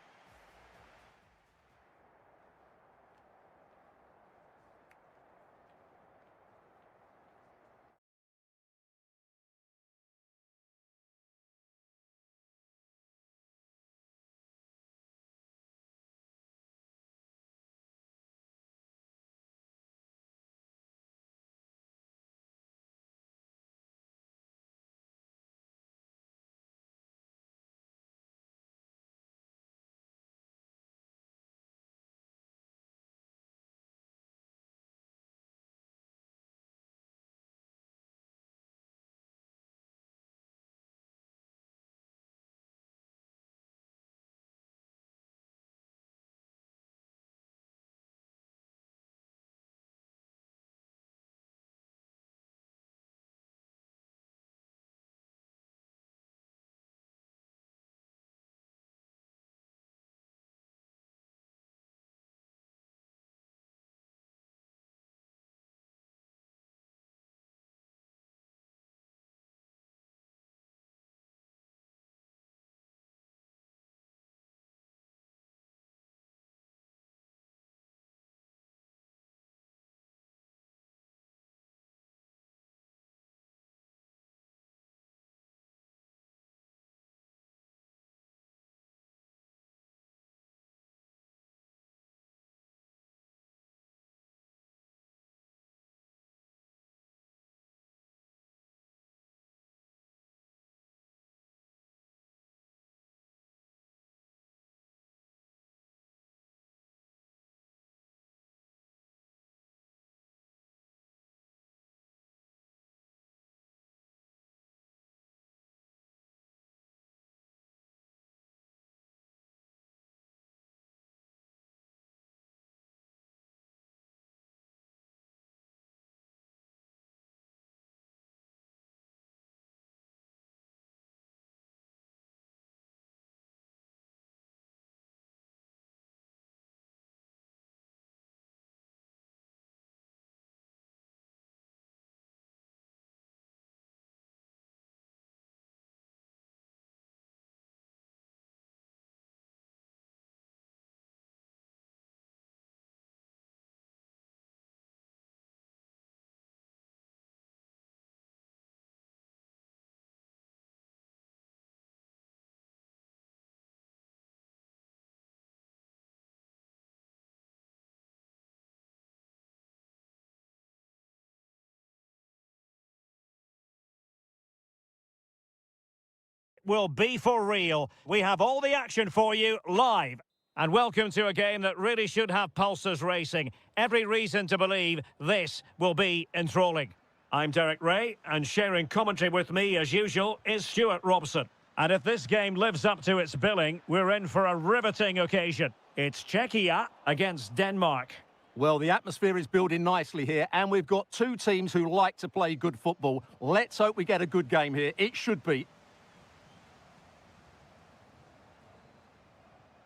will be for real. We have all the action for you live. And welcome to a game that really should have pulses racing. Every reason to believe this will be enthralling. I'm Derek Ray, and sharing commentary with me, as usual, is Stuart Robson. And if this game lives up to its billing, we're in for a riveting occasion. It's Czechia against Denmark. Well, the atmosphere is building nicely here, and we've got two teams who like to play good football. Let's hope we get a good game here. It should be.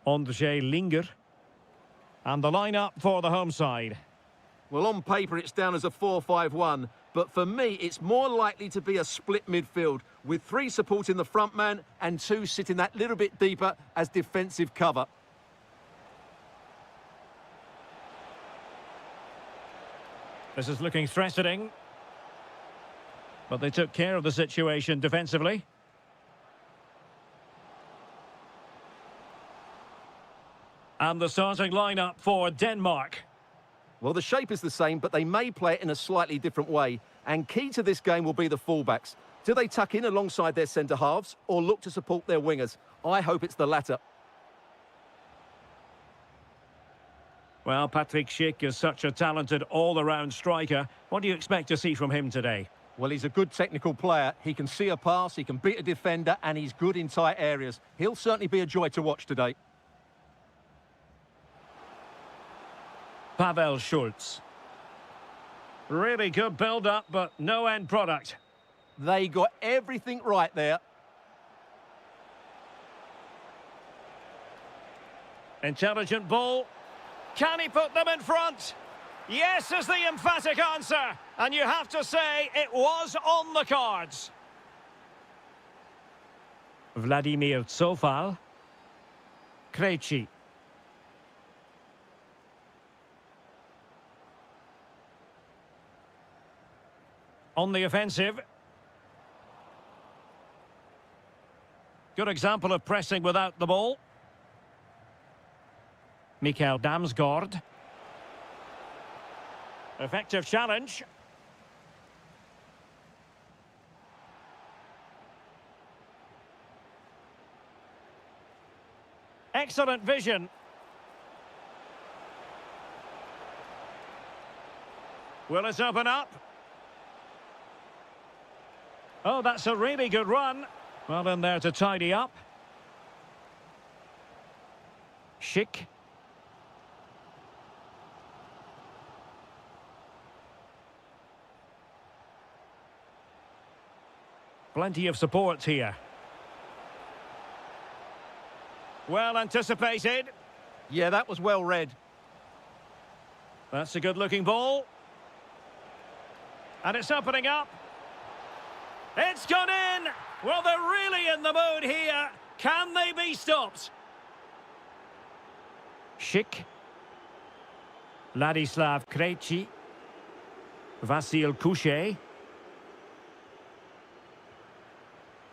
Ondřej Linger. And the lineup for the home side. Well, on paper, it's down as a 4-5-1, but for me, it's more likely to be a split midfield, with three supporting the front man and two sitting that little bit deeper as defensive cover. This is looking threatening, but they took care of the situation defensively. And the starting lineup for Denmark. Well, the shape is the same, but they may play it in a slightly different way. And key to this game will be the fullbacks. Do they tuck in alongside their centre-halves or look to support their wingers? I hope it's the latter. Well, Patrick Schick is such a talented all-around striker. What do you expect to see from him today? Well, he's a good technical player. He can see a pass, he can beat a defender, and he's good in tight areas. He'll certainly be a joy to watch today. Pavel Schulz. Really good build-up, but no end product. They got everything right there. Intelligent ball. Can he put them in front? Yes is the emphatic answer. And you have to say it was on the cards. Vladimir Cofal. Krejci. On the offensive. Good example of pressing without the ball. Mikael Damsgaard. Effective challenge. Excellent vision. Will it open up? Oh, that's a really good run. Well in there to tidy up. Schick. Plenty of support here. Well anticipated. Yeah, that was well read. That's a good-looking ball. And it's opening up. It's gone in! Well, they're really in the mood here. Can they be stopped? Schick. Ladislav Krejci. Vasil Kuche.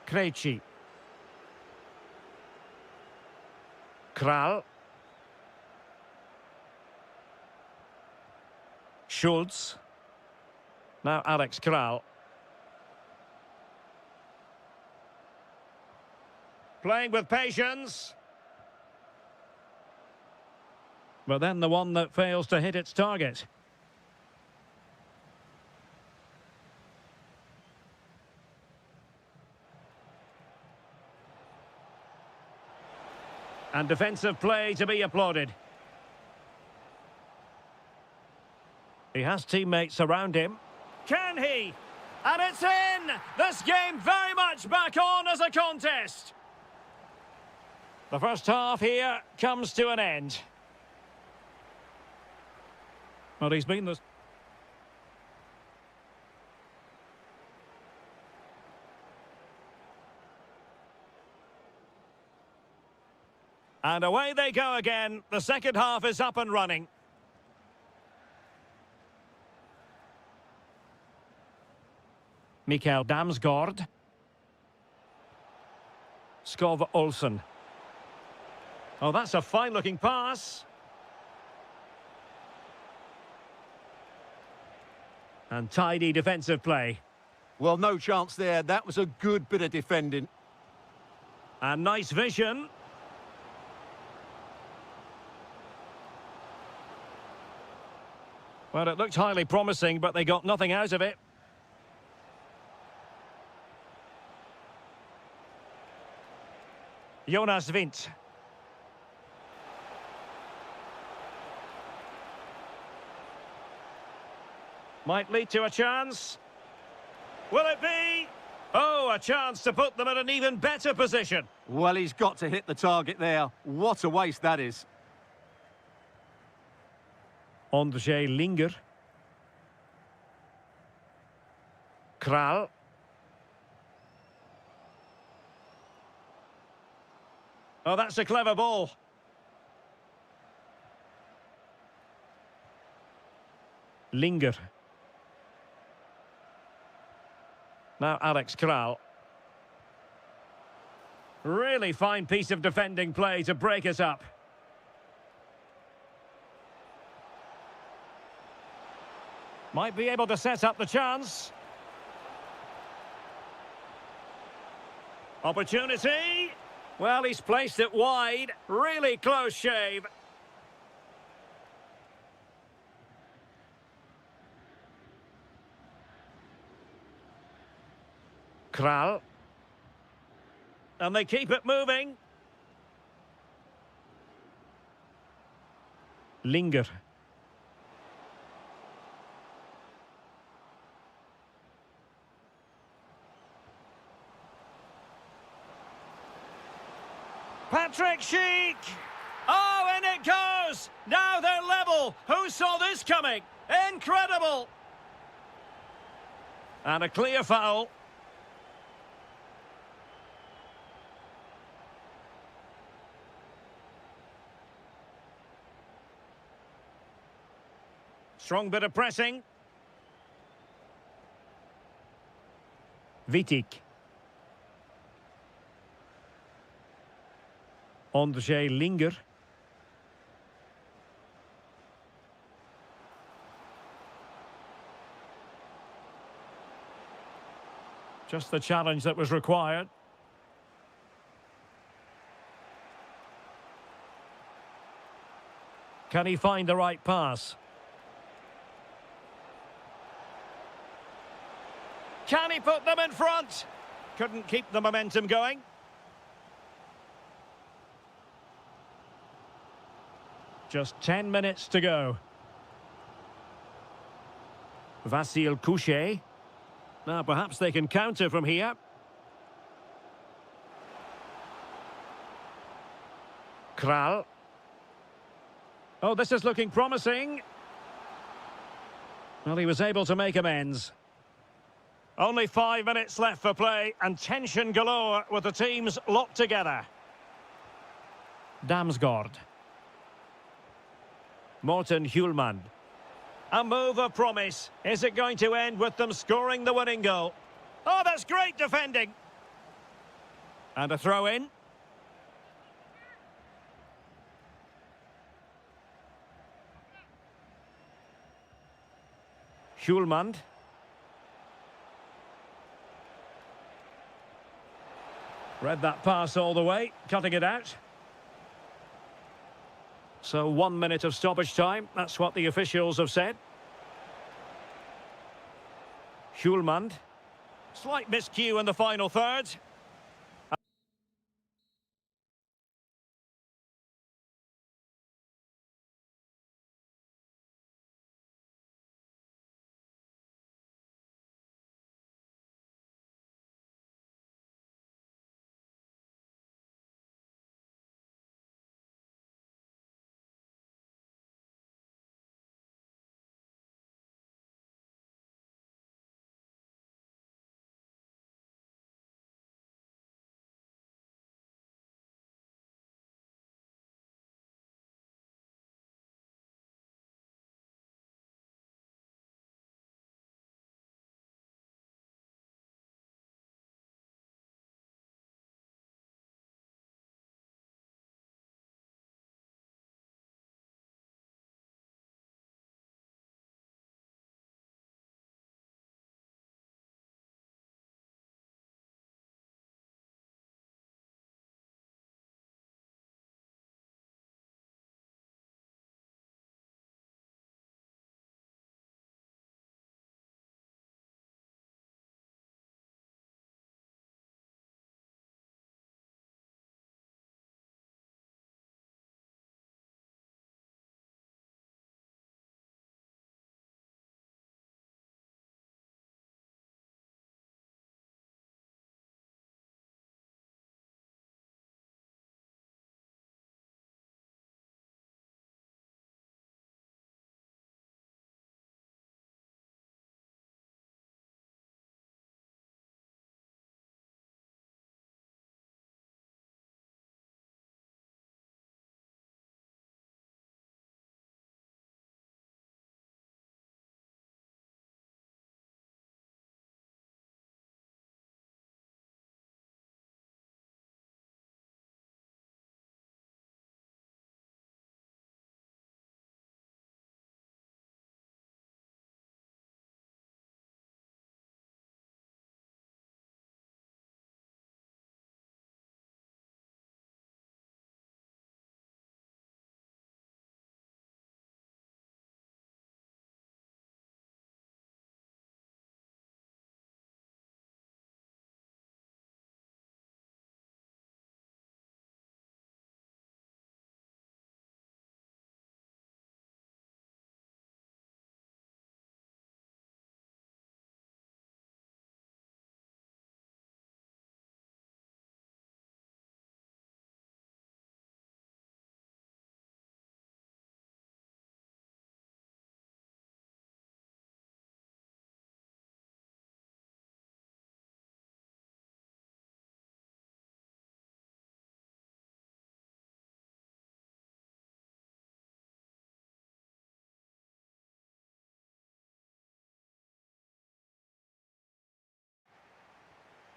Krejci. Kral. Schulz. Now Alex Kral. Playing with patience. But then the one that fails to hit its target. And defensive play to be applauded. He has teammates around him. Can he? And it's in! This game very much back on as a contest. The first half here comes to an end. Well, he's been this. And away they go again. The second half is up and running. Mikael Damsgaard. Skov Olsen. Oh, that's a fine-looking pass. And tidy defensive play. Well, no chance there. That was a good bit of defending. And nice vision. Well, it looked highly promising, but they got nothing out of it. Jonas Vint. Might lead to a chance. Will it be? Oh, a chance to put them in an even better position. Well, he's got to hit the target there. What a waste that is. Ondřej Linger. Kral. Oh, that's a clever ball. Linger. Now Alex Kral. Really fine piece of defending play to break us up. Might be able to set up the chance. Opportunity. Well, he's placed it wide. Really close shave. Kral. And they keep it moving. Linger. Patrick Schick. Oh, and it goes. Now they're level. Who saw this coming? Incredible. And a clear foul. Strong bit of pressing. Vitic. Ondřej Linger. Just the challenge that was required. Can he find the right pass? Can he put them in front? Couldn't keep the momentum going. Just 10 minutes to go. Vasil Couchet. Now perhaps they can counter from here. Kral. Oh, this is looking promising. Well, he was able to make amends. Only 5 minutes left for play and tension galore with the teams locked together. Damsgaard. Morten Hjulmand. A move of promise. Is it going to end with them scoring the winning goal? Oh, that's great defending. And a throw in. Hjulmand. Read that pass all the way, cutting it out. So 1 minute of stoppage time, that's what the officials have said. Hjulmand. Slight miscue in the final third.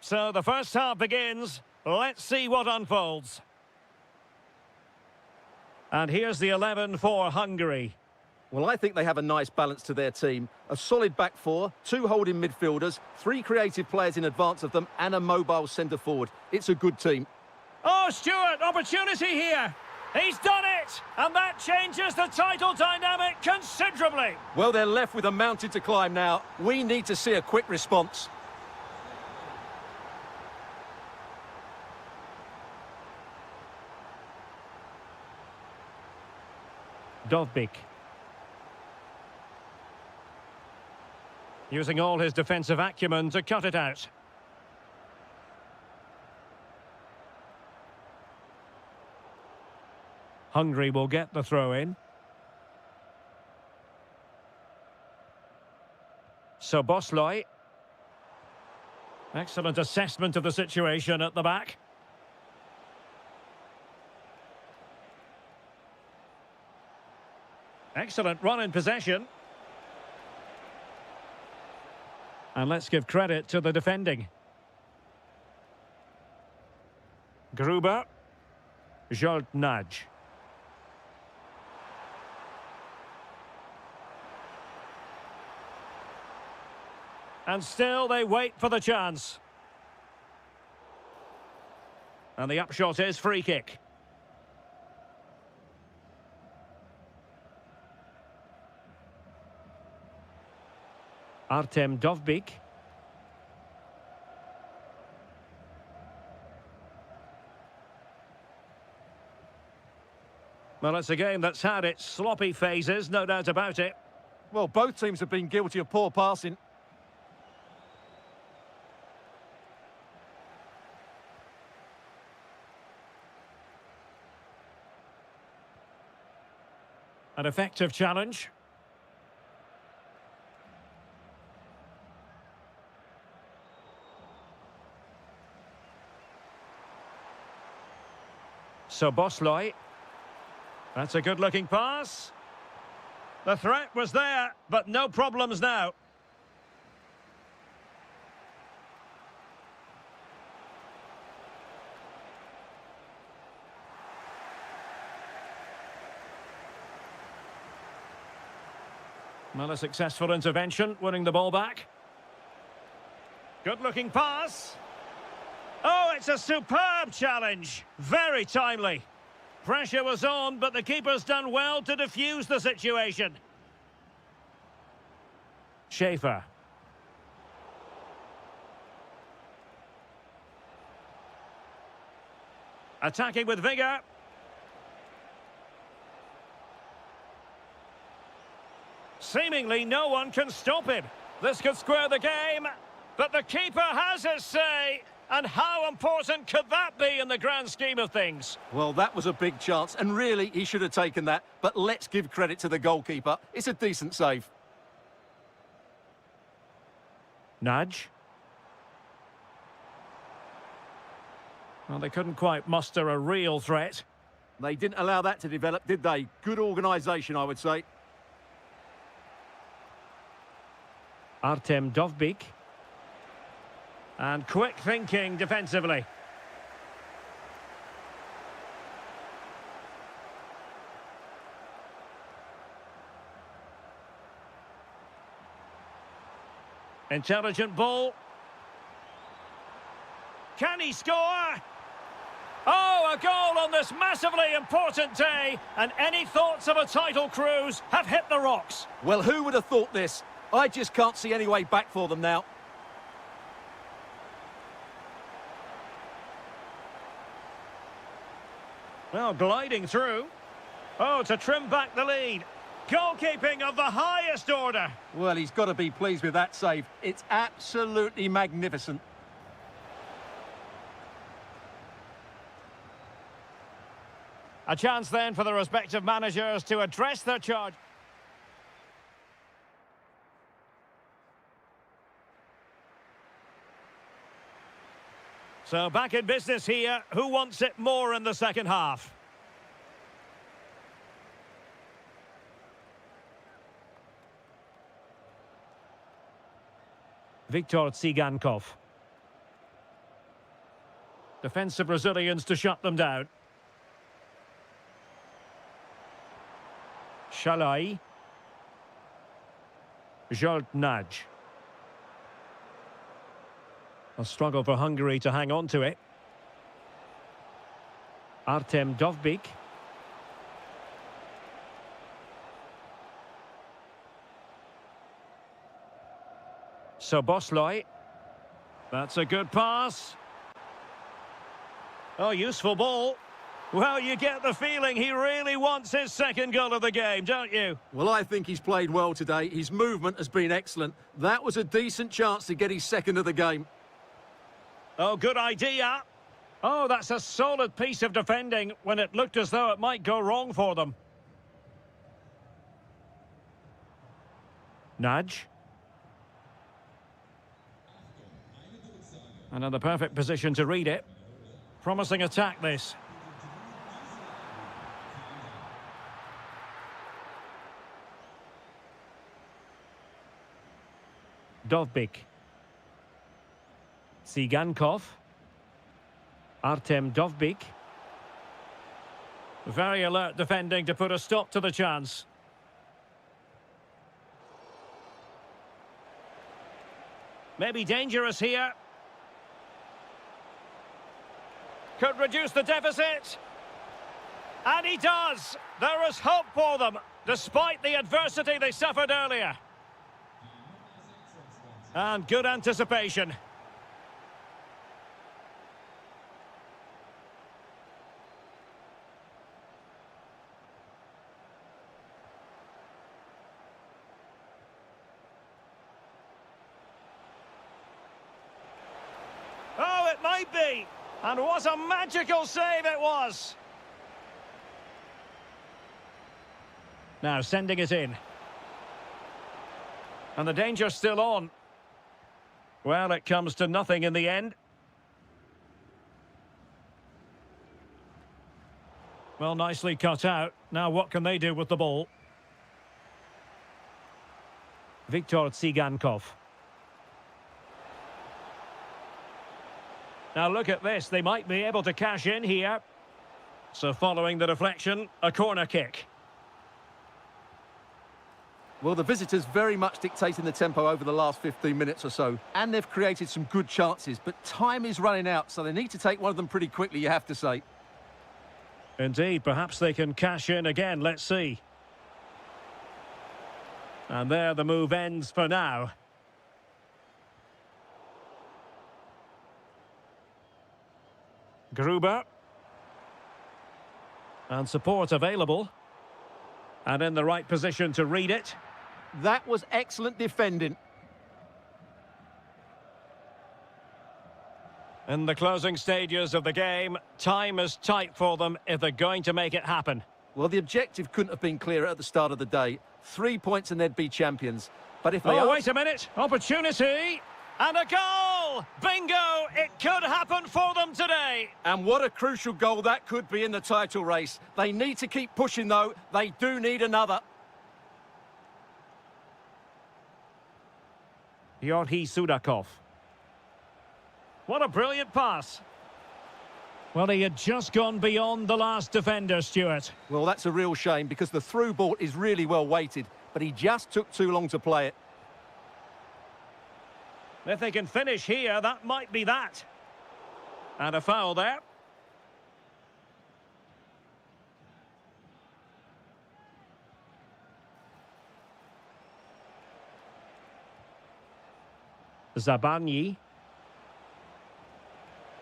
So the first half begins. Let's see what unfolds. And here's the 11 for Hungary. Well, I think they have a nice balance to their team. A solid back four, two holding midfielders, three creative players in advance of them, and a mobile centre-forward. It's a good team. Oh, Stuart, opportunity here. He's done it! And that changes the title dynamic considerably. Well, they're left with a mountain to climb now. We need to see a quick response. Dovbik. Using all his defensive acumen to cut it out. Hungary will get the throw in. So Bosley. Excellent assessment of the situation at the back. Excellent run in possession. And let's give credit to the defending. Gruber. Nudge. And still they wait for the chance. And the upshot is free kick. Artem Dovbik. Well, it's a game that's had its sloppy phases, no doubt about it. Well, both teams have been guilty of poor passing. An effective challenge. So Bosley. That's a good-looking pass. The threat was there, but no problems now. Well, a successful intervention, winning the ball back. Good-looking pass. Oh, it's a superb challenge. Very timely. Pressure was on, but the keeper's done well to defuse the situation. Schaefer. Attacking with vigour. Seemingly no one can stop him. This could square the game, but the keeper has his say. And how important could that be in the grand scheme of things? Well, that was a big chance, and really, he should have taken that. But let's give credit to the goalkeeper. It's a decent save. Nudge. Well, they couldn't quite muster a real threat. They didn't allow that to develop, did they? Good organisation, I would say. Artem Dovbik. And quick thinking defensively. Intelligent ball. Can he score? Oh, a goal on this massively important day. And any thoughts of a title cruise have hit the rocks. Well, who would have thought this? I just can't see any way back for them now. Well, gliding through. Oh, to trim back the lead. Goalkeeping of the highest order. Well, he's got to be pleased with that save. It's absolutely magnificent. A chance then for the respective managers to address their charge. So back in business here. Who wants it more in the second half? Viktor Tsigankov. Defensive Brazilians to shut them down. Shalai. Naj. A struggle for Hungary to hang on to it. Artem Dovbik. Soboslai. That's a good pass. Oh, useful ball. Well, you get the feeling he really wants his second goal of the game, don't you? Well, I think he's played well today. His movement has been excellent. That was a decent chance to get his second of the game. Oh, good idea. Oh, that's a solid piece of defending when it looked as though it might go wrong for them. Nudge. Another perfect position to read it. Promising attack, this. Dovbik. Sigankov. Artem Dovbik. Very alert defending to put a stop to the chance. Maybe dangerous here. Could reduce the deficit. And he does. There is hope for them, despite the adversity they suffered earlier. And good anticipation. Oh, it might be. And what a magical save it was. Now sending it in. And the danger's still on. Well, it comes to nothing in the end. Well, nicely cut out. Now what can they do with the ball? Viktor Tsigankov. Now look at this. They might be able to cash in here. So following the deflection, a corner kick. Well, the visitors very much dictating the tempo over the last 15 minutes or so. And they've created some good chances. But time is running out, so they need to take one of them pretty quickly, you have to say. Indeed, perhaps they can cash in again. Let's see. And there the move ends for now. Gruber. And support available. And in the right position to read it. That was excellent defending. In the closing stages of the game, time is tight for them if they're going to make it happen. Well, the objective couldn't have been clearer at the start of the day. 3 points and they'd be champions. But if they Oh, wait a minute. Opportunity. And a goal! Bingo! It could happen for them today. And what a crucial goal that could be in the title race. They need to keep pushing, though. They do need another. Yorhi Sudakov. What a brilliant pass. Well, he had just gone beyond the last defender, Stuart. Well, that's a real shame because the through ball is really well weighted, but he just took too long to play it. If they can finish here, that might be that. And a foul there. Zabanyi.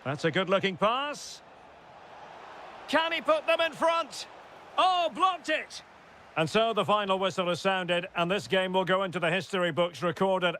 That's a good-looking pass. Can he put them in front? Oh, blocked it! And so the final whistle is sounded, and this game will go into the history books recorded